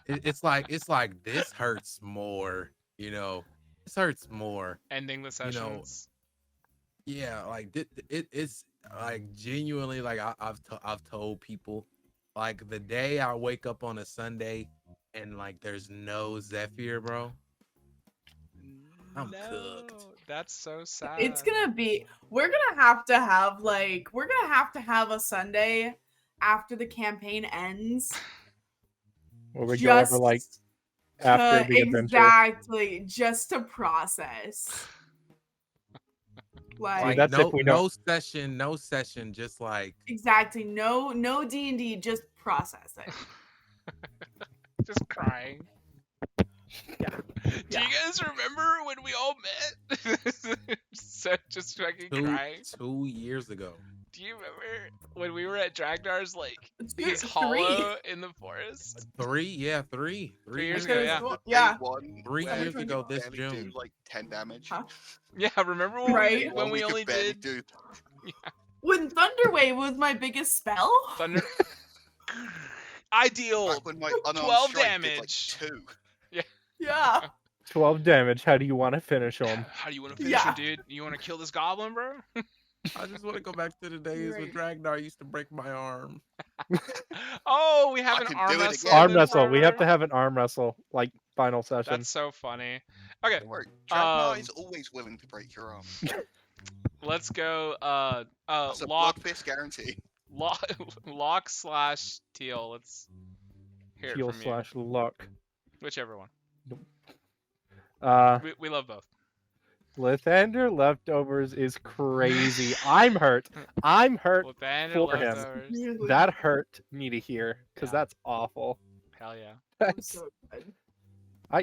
It's like this hurts more, you know. This hurts more. Ending the sessions. Yeah, like it's like genuinely like I've told people like the day I wake up on a Sunday and like there's no Zephyr, bro. I'm cooked. That's so sad. It's gonna be. We're gonna have to have a Sunday after the campaign ends. Where we go over like after the adventure. Exactly, just to process. Like that's if we no session, just like exactly no D&D, just process it. Just crying. Yeah. Do you guys remember when we all met? So just fucking crying. 2 years ago. Do you remember when we were at Dragnar's, like, his Three. hollow in the forest? 3 years ago, yeah. Yeah. 3 where years you ago could this barely June. do, like 10 damage. Huh? Yeah, remember when Right? when we could only barely did do When Thunderwave was my biggest spell. Thunder? I deal back when my unarmed 12 strike damage. did like 2. Yeah. 12 damage. How do you want to finish him? How do you want to finish Yeah. him, dude? You want to kill this goblin, bro? I just want to go back to the days when Dragnar used to break my arm. Oh, we have I an can arm do it wrestle. again. Arm then wrestle. We have to forever. have an arm wrestle, like final session. That's so funny. Okay, Don't worry, Dragnar Um, is always willing to break your arm. let's go. That's a Lock, blood fist guarantee. lock slash teal. Let's hear it Heal from you. / luck. Whichever one. We love both. Lathander leftovers is crazy. I'm hurt. I'm hurt Lathander for him. leftovers. That hurt me to hear because Yeah. that's awful. Hell yeah. That's, So good.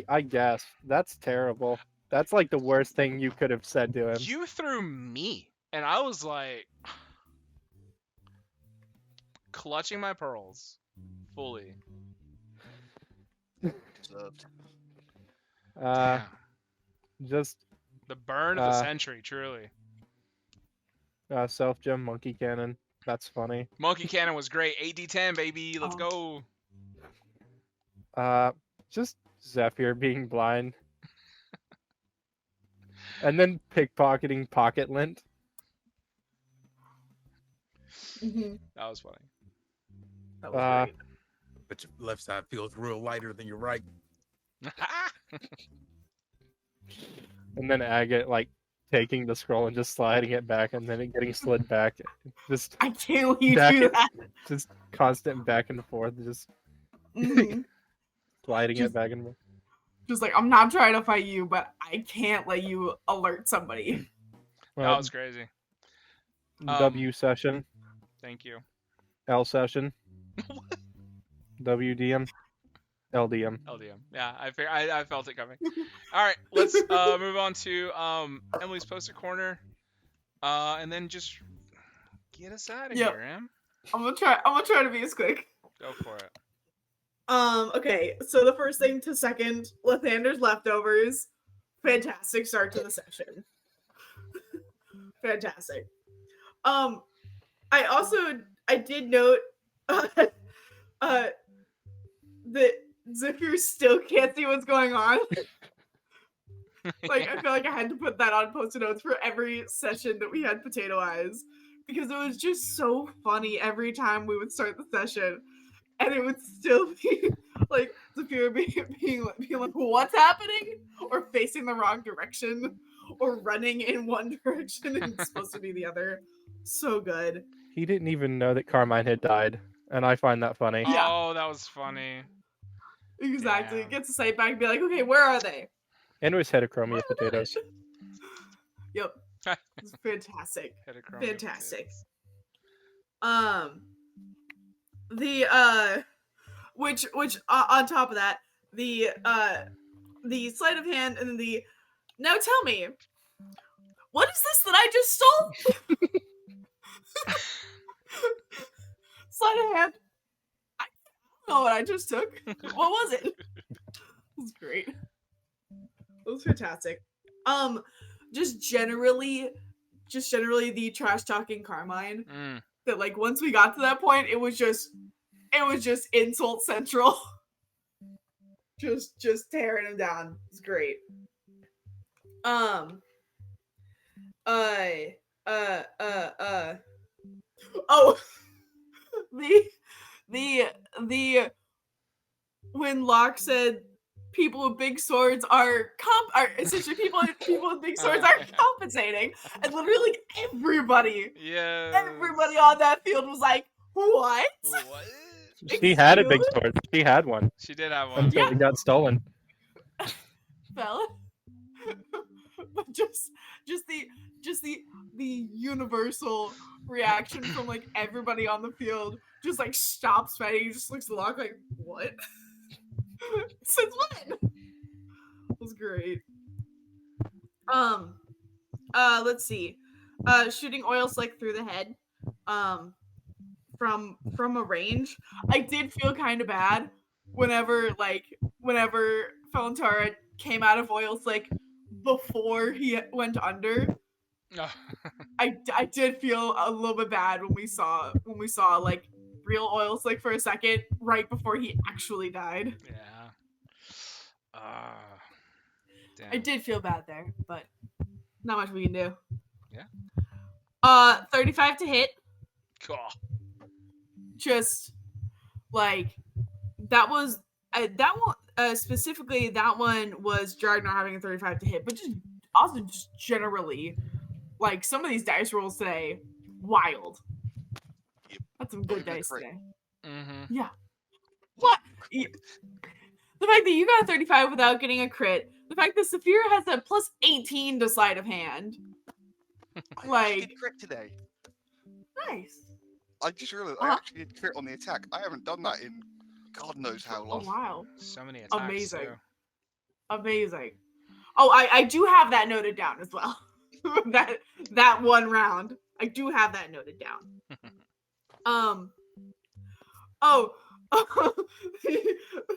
I guess that's terrible. That's like the worst thing you could have said to him. You threw me, and I was like clutching my pearls fully. Deserved. Uh, Damn. just The burn of the century, truly. self gem monkey cannon. That's funny. Monkey Cannon was great. 8d10, baby. Let's Oh. go. Just Zephyr being blind. And then pickpocketing pocket lint. Mhm. That was funny. That was great. But your left side feels real lighter than your right. And then Agate like taking the scroll and just sliding it back and then it getting slid back. Just I can't let you Back do it- that. just constant back and forth, just Mhm. sliding Just- it back and forth. Just like, I'm not trying to fight you, but I can't let you alert somebody. That was crazy. W session, Thank you. L session, WDM, LDM. LDM. Yeah, I felt it coming. All right, let's move on to Emily's poster corner, and then just get us out of Yep. here, Em. I'm gonna try to be as quick. Go for it. Okay, so the first thing to second, Lathander's leftovers. Fantastic start to the session. Fantastic. I did note that Zephyr still can't see what's going on. Like, I feel like I had to put that on post-it notes for every session that we had Potato Eyes. Because it was just so funny every time we would start the session. And it would still be like Zephyr being like, what's happening? Or facing the wrong direction. Or running in one direction and it's supposed to be the other. So good. He didn't even know that Carmine had died, and I find that funny. Yeah. Oh, that was funny. Exactly. Damn. Gets the sight back and be like, okay, where are they? And it was heterochromia potatoes. Yep. It's fantastic. Heterochromia Fantastic. potatoes. The which on top of that, the sleight of hand and then the now tell me, what is this that I just stole? Sleight of hand. I don't know what I just took. What was it? It was great. It was fantastic. Just generally the trash talking Carmine. Mm. That like once we got to that point, it was just insult central. just tearing him down. It's great. Oh, the when Locke said people with big swords are essentially people with big swords are compensating, and literally everybody on that field was like, what? What? She had a big Excuse? sword. She had one She did have one. until it got stolen. Fella. But just the universal reaction from like everybody on the field just like stops fighting. He just looks at Locke like, what? Since when? It was great. Let's see. Shooting oil slick through the head. From a range. I did feel kind of bad whenever Felantara came out of oil slick before he went under. Oh. I did feel a little bit bad when we saw like real oil slick for a second right before he actually died. Yeah. Damn. I did feel bad there, but not much we can do. Yeah. 35 to hit. Cool. Just like that was that one specifically. That one was Dragnar having a 35 to hit, but just also just generally, like some of these dice rolls today, wild. Yep. That's some good Even a dice crit. today. Mm-hmm. Yeah. What? The fact that you got a 35 without getting a crit. The fact that Saphira has a plus 18 to sleight of hand. I Like- actually did crit today. Nice. I just realized I actually did crit on the attack. I haven't done that in God knows how Oh long. wow. So many attacks. Amazing. Too. Amazing. Oh, I do have that noted down as well. that one round. I do have that noted down. Oh,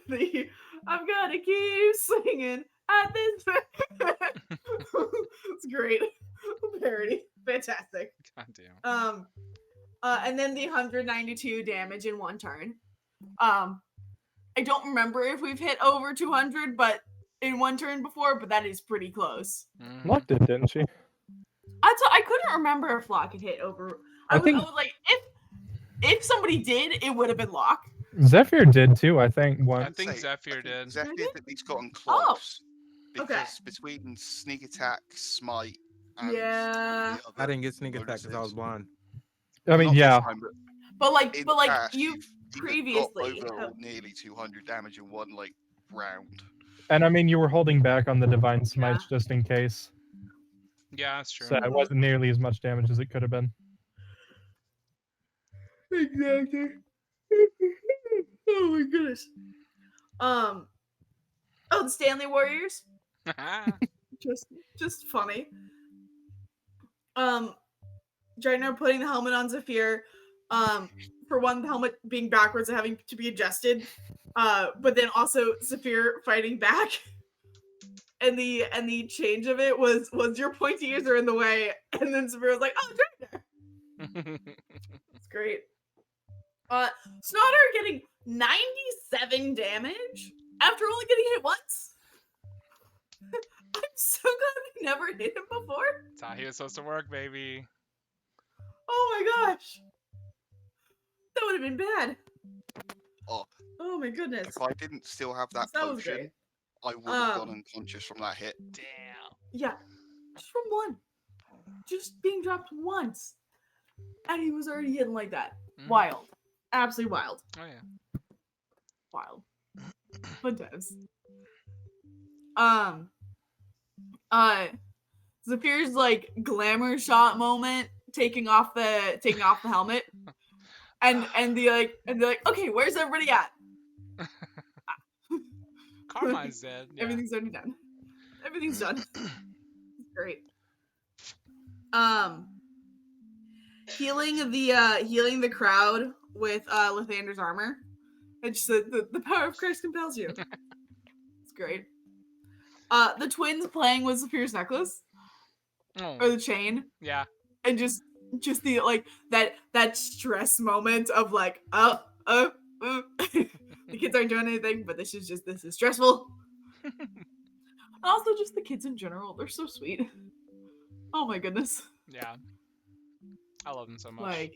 the I'm gonna keep singing at this. It's great. Parody. Fantastic. God damn. And then the 192 damage in one turn. I don't remember if we've hit over 200, but in one turn before, but that is pretty close. Mm-hmm. Locke did, didn't she? I couldn't remember if Locke had hit over. I was like, if somebody did, it would have been Locke. Zephyr did too, I think. I Once. think Zephyr did. Zephyr's at least gotten Oh, close. Because okay. between sneak attack, smite, and Yeah. the other I didn't get sneak attack because I was bonuses. blind. I mean, Not this yeah. time, but But like in the past, you you've previously. got over nearly 200 damage in one like round. And I mean, you were holding back on the divine smites just in case. Yeah, that's true. So it wasn't nearly as much damage as it could have been. Exactly. Oh my goodness. Oh, the Stanley Warriors. Just funny. Dragnar putting the helmet on Zephyr. For one, the helmet being backwards and having to be adjusted. But then also Zephyr fighting back. And the change of it was your pointy ears are in the way, and then Zephyr was like, oh, Dragnar. It's great. Snodder getting 97 damage after only getting hit once. I'm so glad we never hit him before. That's how he was supposed to work, baby. Oh my gosh. That would have been bad. Oh my goodness. If I didn't still have that That was potion, great. I would have gone unconscious from that hit. Damn. Yeah. Just from one. Just being dropped once. And he was already hitting like that. Mhm. Wild. Absolutely wild. Oh yeah. Wild. Fun times. Zephyr's like glamour shot moment, taking off the helmet, and they're like, okay, where's everybody at? Carmine's dead. Yeah. Everything's already done. Everything's done. It's great. Healing the crowd with Lathander's armor. And just the power of Christ compels you. It's great. The twins playing with Zephyr's necklace Oh, or the chain, yeah. and just the like that stress moment of like the kids aren't doing anything, but this is stressful. And also just the kids in general, they're so sweet. Oh my goodness. Yeah. I love them so much. Like,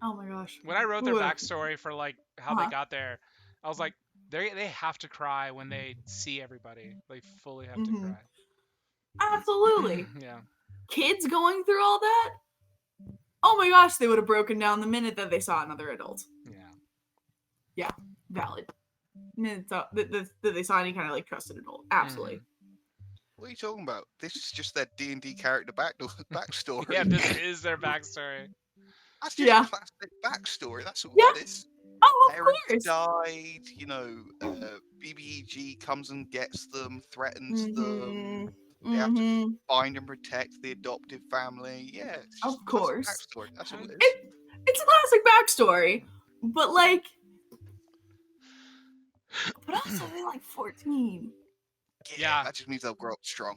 oh my gosh. When I wrote their Ooh. backstory for like how they Uh-huh. got there, I was like, they have to cry when they see everybody. They fully have to Mhm. cry. Absolutely. Yeah. Kids going through all that? Oh my gosh, they would have broken down the minute that they saw another adult. Yeah. Valid. Minute that they saw any kind of like trusted adult. Absolutely. What are you talking about? This is just their D&D character backstory. Yeah, this is their backstory. That's just Yeah. a classic backstory. That's all Yeah. that is. Oh, of Parents course. died, you know, BBEG comes and gets them, threatens them. They have to find and protect the adoptive family. Yeah, it's Of just a classic course. backstory. That's all it is. It's a classic backstory, but like, but also they're like 14. Yeah. That just means they'll grow up strong.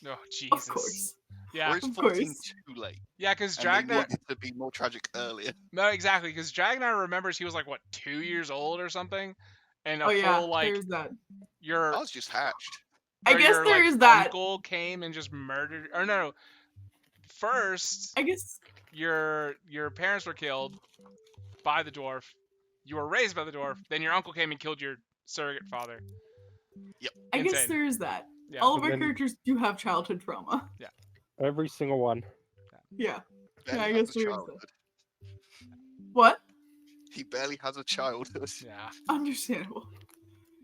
Oh, Jesus. Of course. Yeah. Or is Of 14 course. too late? Yeah, because And they Dragnar. wanted to be more tragic earlier. No, exactly. Because Dragnar remembers he was like what 2 years old or something, and a Oh yeah, full like there's that. your I was just hatched. I or guess your, there like, is that. uncle came and just murdered. Or no. First, I guess your parents were killed by the dwarf. You were raised by the dwarf. Then your uncle came and killed your surrogate father. I guess Insane. there is that. Yeah. All of our And then- characters do have childhood trauma. Every single one. Yeah. Barely I has guess a there is childhood. What? He barely has a childhood. Yeah. Understandable.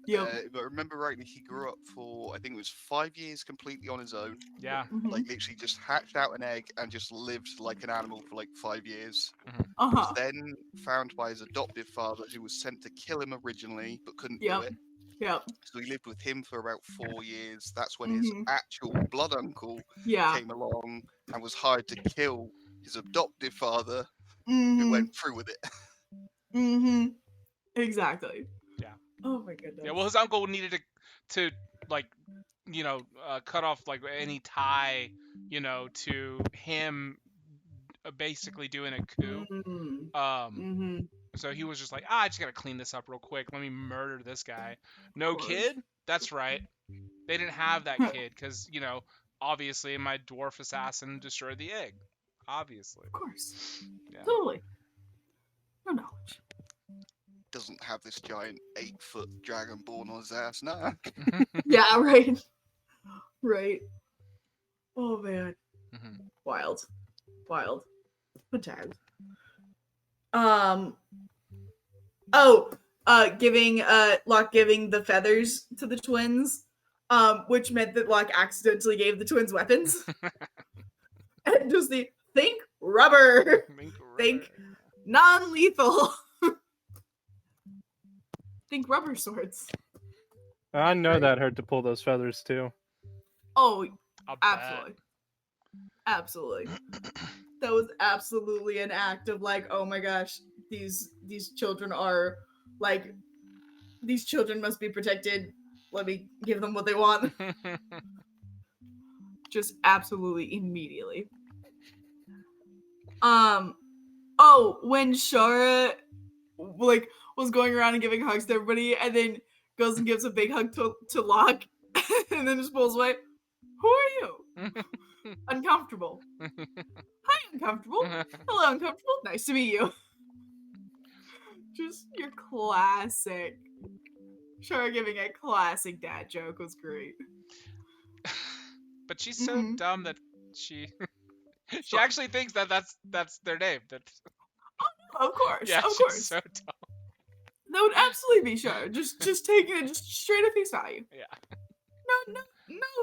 Yep. If I remember rightly, he grew up for, I think it was 5 years completely on his own. Yeah. Mhm. Like, literally just hatched out an egg and just lived like an animal for like 5 years. Uh-huh. Was then found by his adoptive father, who was sent to kill him originally, but couldn't do Yep. it. Yep. So he lived with him for about 4 years. That's when his Mhm. actual blood uncle Yeah. came along and was hired to kill his adoptive father, who Mm-hmm. went through with it. Mm-hmm. Exactly. Yeah. Oh my goodness. Yeah. Well, his uncle needed to like, cut off like any tie, to him basically doing a coup. Mm-hmm. Um. So he was just like, I just gotta clean this up real quick. Let me murder this guy. No Of course. kid? That's right. They didn't have that kid because, obviously my dwarf assassin destroyed the egg. Obviously. Of course. Yeah. Totally. No knowledge. Doesn't have this giant 8-foot dragonborn on his ass. Nah. Yeah, right. Right. Oh man. Mhm. Wild. Good times. Locke giving the feathers to the twins, which meant that Locke accidentally gave the twins weapons. And just think rubber. Think non-lethal. Think rubber swords. I know that hurt to pull those feathers too. Oh, I'll bet. absolutely. Absolutely. That was absolutely an act of like, oh my gosh, these children are like, these children must be protected. Let me give them what they want. Just absolutely immediately. When Shara like was going around and giving hugs to everybody, and then goes and gives a big hug to Locke, and then just pulls away. Who are you? Uncomfortable. Hi, uncomfortable. Hello, uncomfortable. Nice to meet you. Just your classic. Shara giving a classic dad joke was great. But she's so Mhm. dumb that she she actually thinks that that's their name. Of course. Yeah, of she's course. so dumb. That would absolutely be Shar. Just taking it just straight at face value. Yeah. No.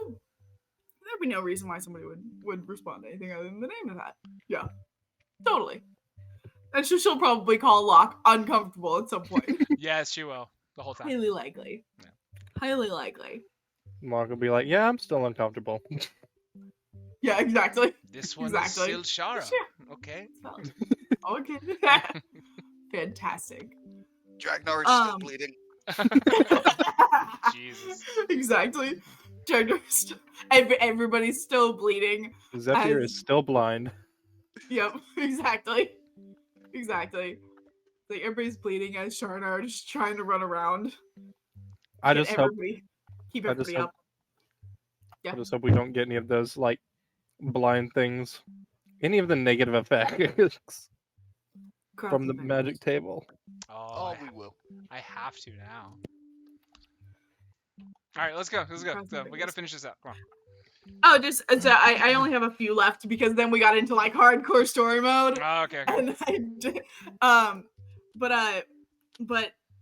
There'd be no reason why somebody would respond to anything other than the name of that. Yeah. Totally. And she'll probably call Locke uncomfortable at some point. Yes, she will. The whole time. Highly likely. Yeah. Highly likely. Mark will be like, yeah, I'm still uncomfortable. Yeah, exactly. This one Exactly. is still Shara. Sure. Okay. It's valid. Okay. Fantastic. Dragnar is still bleeding. Jesus. Exactly. Everybody's still bleeding. Zephyr is still blind. Yep, exactly. Like everybody's bleeding as Sharna are just trying to run around. I just hope Keep I just everybody hope- up. Yeah. I just hope we don't get any of those like blind things, any of the negative effects from the magic table. Oh, we will. I have to now. All right, let's go. So we gotta finish this up. Come on. Oh, just so I only have a few left because then we got into like hardcore story mode. Oh, okay. And but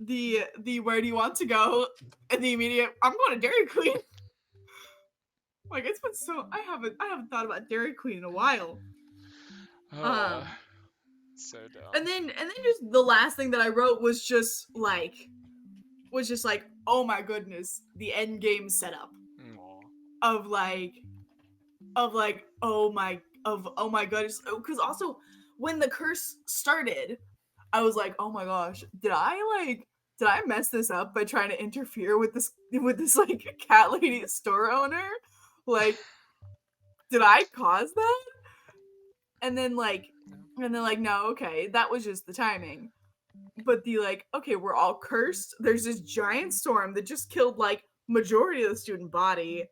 the where do you want to go? And the immediate I'm going to Dairy Queen. Like it's been so I haven't thought about Dairy Queen in a while. So dumb. And then just the last thing that I wrote was just like oh my goodness, the end game setup of oh my goodness, because also when the curse started I was like, oh my gosh, did I mess this up by trying to interfere with this like cat lady store owner? Like, did I cause that? And then no, okay, that was just the timing. But the okay, we're all cursed. There's this giant storm that just killed like majority of the student body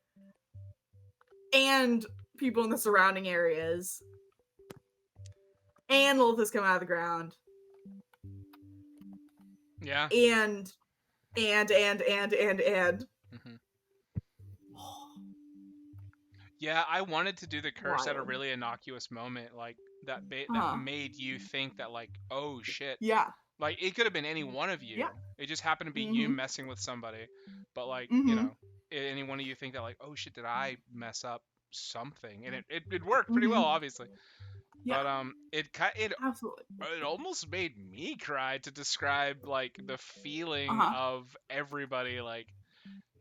and people in the surrounding areas. And Lilith has come out of the ground. Yeah. And. Mm-hmm. Yeah, I wanted to do the curse at a really innocuous moment, like that made you think that like, oh shit. Yeah. Like it could have been any one of you. Yeah. It just happened to be you messing with somebody. But like, you know, any one of you think that like, oh shit, did I mess up something? And it worked pretty well, obviously. Yeah. But it absolutely. It almost made me cry to describe like the feeling of everybody, like,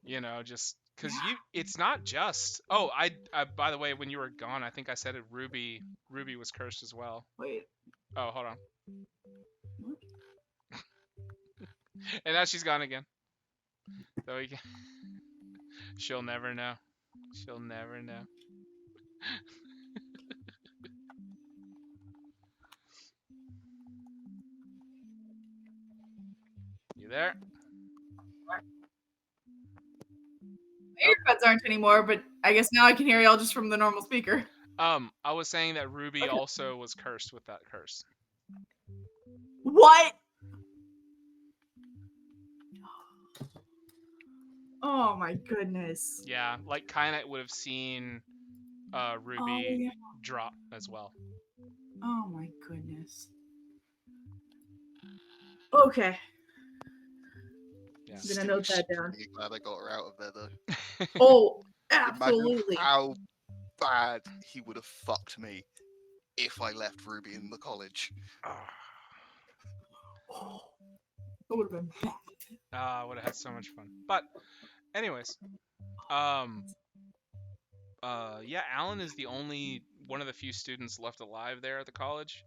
you know, just because it's not just. Oh, I by the way, when you were gone, I think I said it. Ruby was cursed as well. Wait. Oh, hold on. And now she's gone again. So we can. She'll never know. She'll never know. You there? My earbuds aren't anymore, but I guess now I can hear y'all just from the normal speaker. I was saying that Ruby also was cursed with that curse. What? Oh my goodness. Yeah, like kinda would have seen Ruby drop as well. Oh my goodness. Okay. Yeah. I'm gonna note that down. Really glad I got her out of there though. Oh, absolutely. Imagine how bad he would have fucked me if I left Ruby in the college. Oh, that would have been bad. I would have had so much fun. But anyways, yeah, Alan is the only one of the few students left alive there at the college.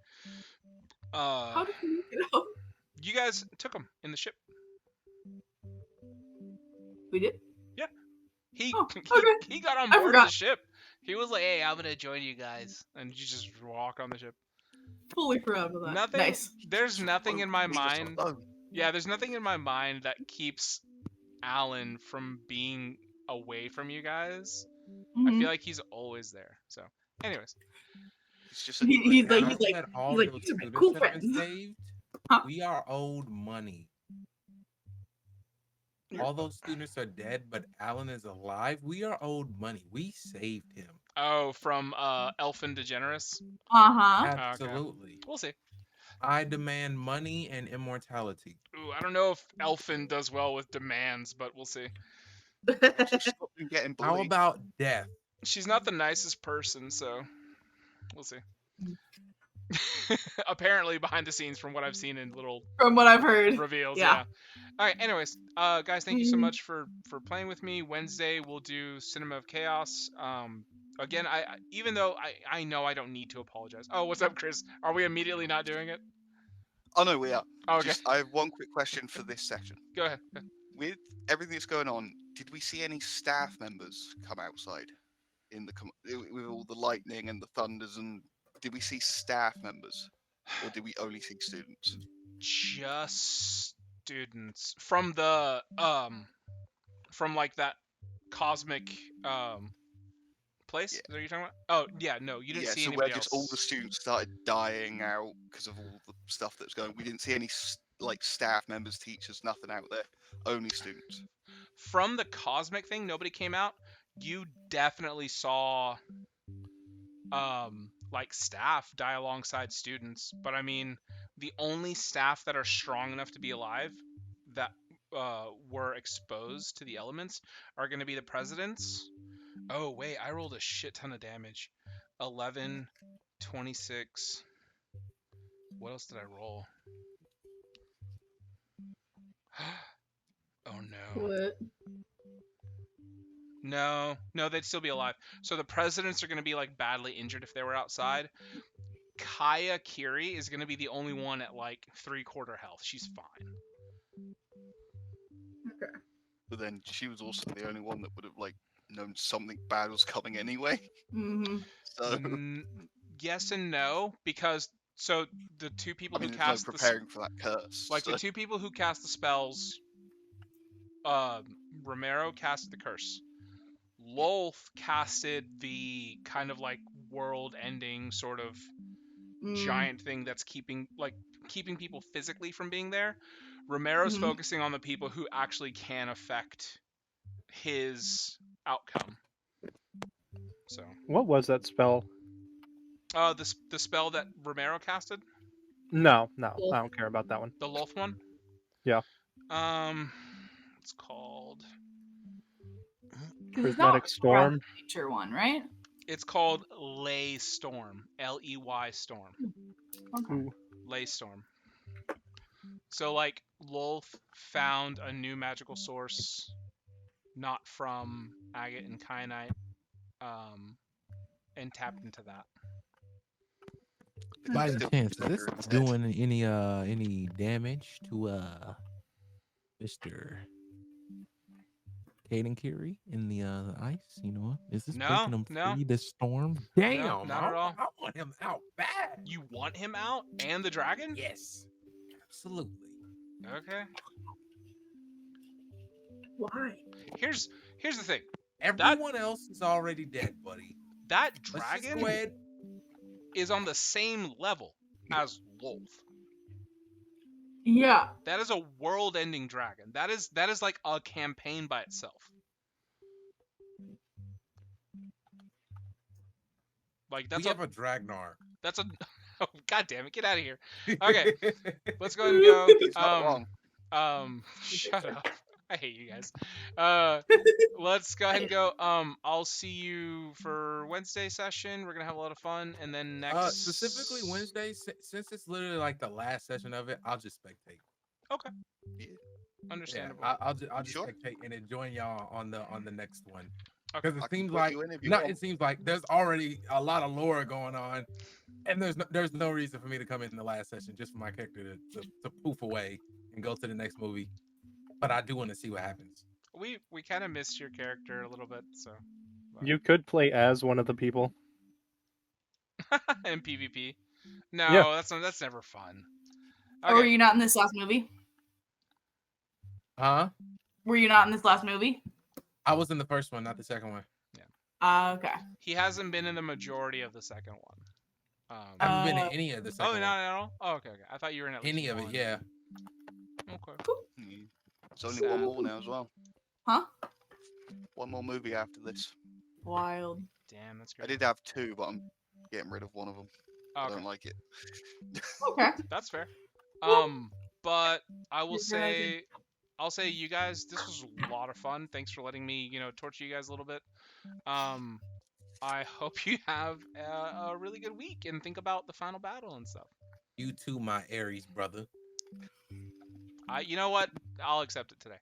How did you get out? You guys took him in the ship. We did? Yeah. He got on I board forgot. the ship. He was like, "Hey, I'm gonna join you guys," and you just walk on the ship. Fully forgot about that. Nothing. Nice. There's nothing in my We just mind. alone. Yeah, there's nothing in my mind that keeps Alan from being away from you guys. I feel like he's always there. So, anyways, It's just a He's like, Now that all he's like, those these are my students cool have been friends. saved, Huh? we are owed money. All those students are dead, but Alan is alive. We are owed money. We saved him. oh, from Elfin DeGeneres. Uh-huh. Absolutely. We'll see. I demand money and immortality. Ooh, I don't know if Elfin does well with demands, but we'll see. So stop them getting How bullied. about death? She's not the nicest person, so we'll see. Apparently, behind the scenes, from what I've seen in little From what I've heard. reveals, Yeah. yeah. All right. Anyways, guys, thank you so much for playing with me. Wednesday we'll do Cinema of Chaos. Again, even though I know I don't need to apologize. Oh, what's up, Chris? Are we immediately not doing it? Oh no, we are. Okay, I have one quick question for this session. go ahead. With everything that's going on, did we see any staff members come outside in the with all the lightning and the thunders? And did we see staff members, or did we only see students? Just students from the from like that cosmic place. Yeah. Is that what you're talking about? Oh yeah, no, you didn't see so anybody where just else. all the students started dying out because of all the stuff that was going. We didn't see any like staff members, teachers, nothing out there. Only students. From the cosmic thing, nobody came out. You definitely saw like staff die alongside students, but I mean the only staff that are strong enough to be alive that were exposed to the elements are going to be the presidents. Oh wait, I rolled a shit ton of damage. 11, 26. What else did I roll? Oh no. What? No, they'd still be alive. So the presidents are going to be like badly injured if they were outside. Kaya Kiri is going to be the only one at like 3/4 health. She's fine. Okay. But then she was also the only one that would have like known something bad was coming anyway. Mm-hmm. So Yes and no, because so the two people I mean, who there's no cast preparing for that curse. like so. the two people who cast the spells, Romero casted the curse. Lolth casted the kind of like world-ending sort of giant thing that's keeping people physically from being there. Romero's Mhm. focusing on the people who actually can affect his outcome. So, What was that spell? the spell that Romero casted, No, I Wolf. don't care about that one. the Lolth one. Yeah. It's called. Because it's Prismatic not Storm. the nature one, right? It's called Ley Storm. Ley Storm. Okay. Ooh. Ley Storm. So like Lolth found a new magical source, not from agate and kyanite, and tapped into that. But By it's any still chance, is better this instead. doing any damage to Mr. Caden Curie in the ice? You know, is this No, breaking him no. free this storm? Damn, not at all. I want him out bad. You want him out and the dragon? Yes, absolutely. Okay. Why? Here's the thing. Everyone else is already dead, buddy. That Let's just dragon go ahead. is on the same level as Lolth. Yeah. That is a world-ending dragon. That is like a campaign by itself. Like We have a Dragnar. that's a oh, God damn it, get out of here. Okay, let's go ahead and He's not wrong. go. Shut up. I hate you guys. Let's go ahead and go. I'll see you for Wednesday session. We're gonna have a lot of fun, and then next. Specifically Wednesday, since it's literally like the last session of it, I'll just spectate. Okay. Yeah. Understandable. Yeah, I'll just Sure. spectate and then join y'all on the next one. Okay. Because I it can seems put like you in if you not. want. It seems like there's already a lot of lore going on, and there's no reason for me to come in the last session just for my character to poof away and go to the next movie. But I do want to see what happens. We kind of missed your character a little bit, so. You could play as one of the people. in PvP. No, Yeah. that's never fun. Or were Okay. you not in this last movie? Huh? Were you not in this last movie? I was in the first one, not the second one. Okay. He hasn't been in the majority of the second one. I haven't been in Uh, any of the Oh, second not one. at all. Oh, okay. I thought you were in at least Any of it, one. yeah. Okay. Yeah. It's only Sad. one more now as well. Huh? One more movie after this. Wild. Damn, that's I great. did have two, but I'm getting rid of one of them. I Okay, don't like it. Okay. that's fair. Well- But I will You're gonna say, I'll say, you guys, this was a lot of fun. Thanks for letting me, torture you guys a little bit. I hope you have a really good week and think about the final battle and stuff. You too, my Aries brother. You know what? I'll accept it today.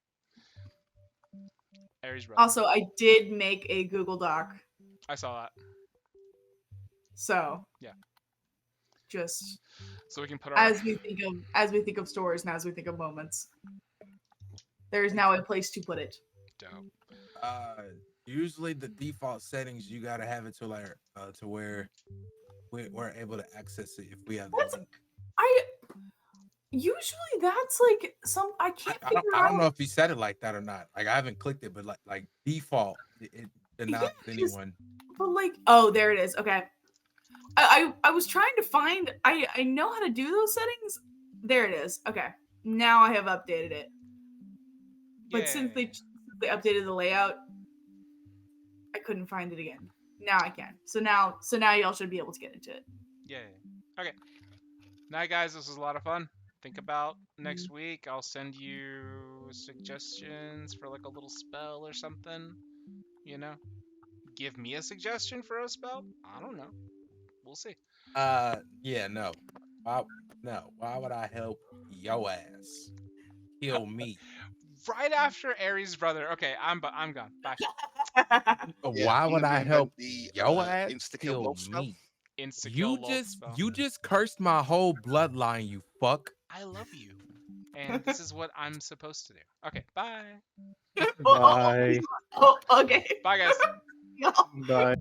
Aries brother. Also, I did make a Google Doc, I saw that. so Yeah. just So we can put our. as we think of stories and as we think of moments, there is now a place to put it. Dope. Usually the default settings you gotta have it to like to where we're able to access it if we have the That's link. Usually that's like I can't figure I don't out. know if you said it like that or not. Like I haven't clicked it, but like default, it denies Yeah, anyone. But like, oh, there it is. Okay. I was trying to find. I know how to do those settings. There it is. Okay. Now I have updated it. But since they updated the layout, I couldn't find it again. Now I can. So now y'all should be able to get into it. Yay. Okay. Night, guys. This was a lot of fun. Think about next week. I'll send you suggestions for like a little spell or something. Give me a suggestion for a spell. I don't know. We'll see. Yeah, no. Why would I help yo ass kill me? Right after Aries' brother. Okay, I'm gone. Bye. Yeah, Why I'm would gonna I reinvent help the yo ass insta kill kill wolf spell. me? Insta kill wolf spell. You just cursed my whole bloodline, you fuck. I love you, and this is what I'm supposed to do. Okay, bye. Bye. Oh, okay. Bye, guys. Y'all. Bye.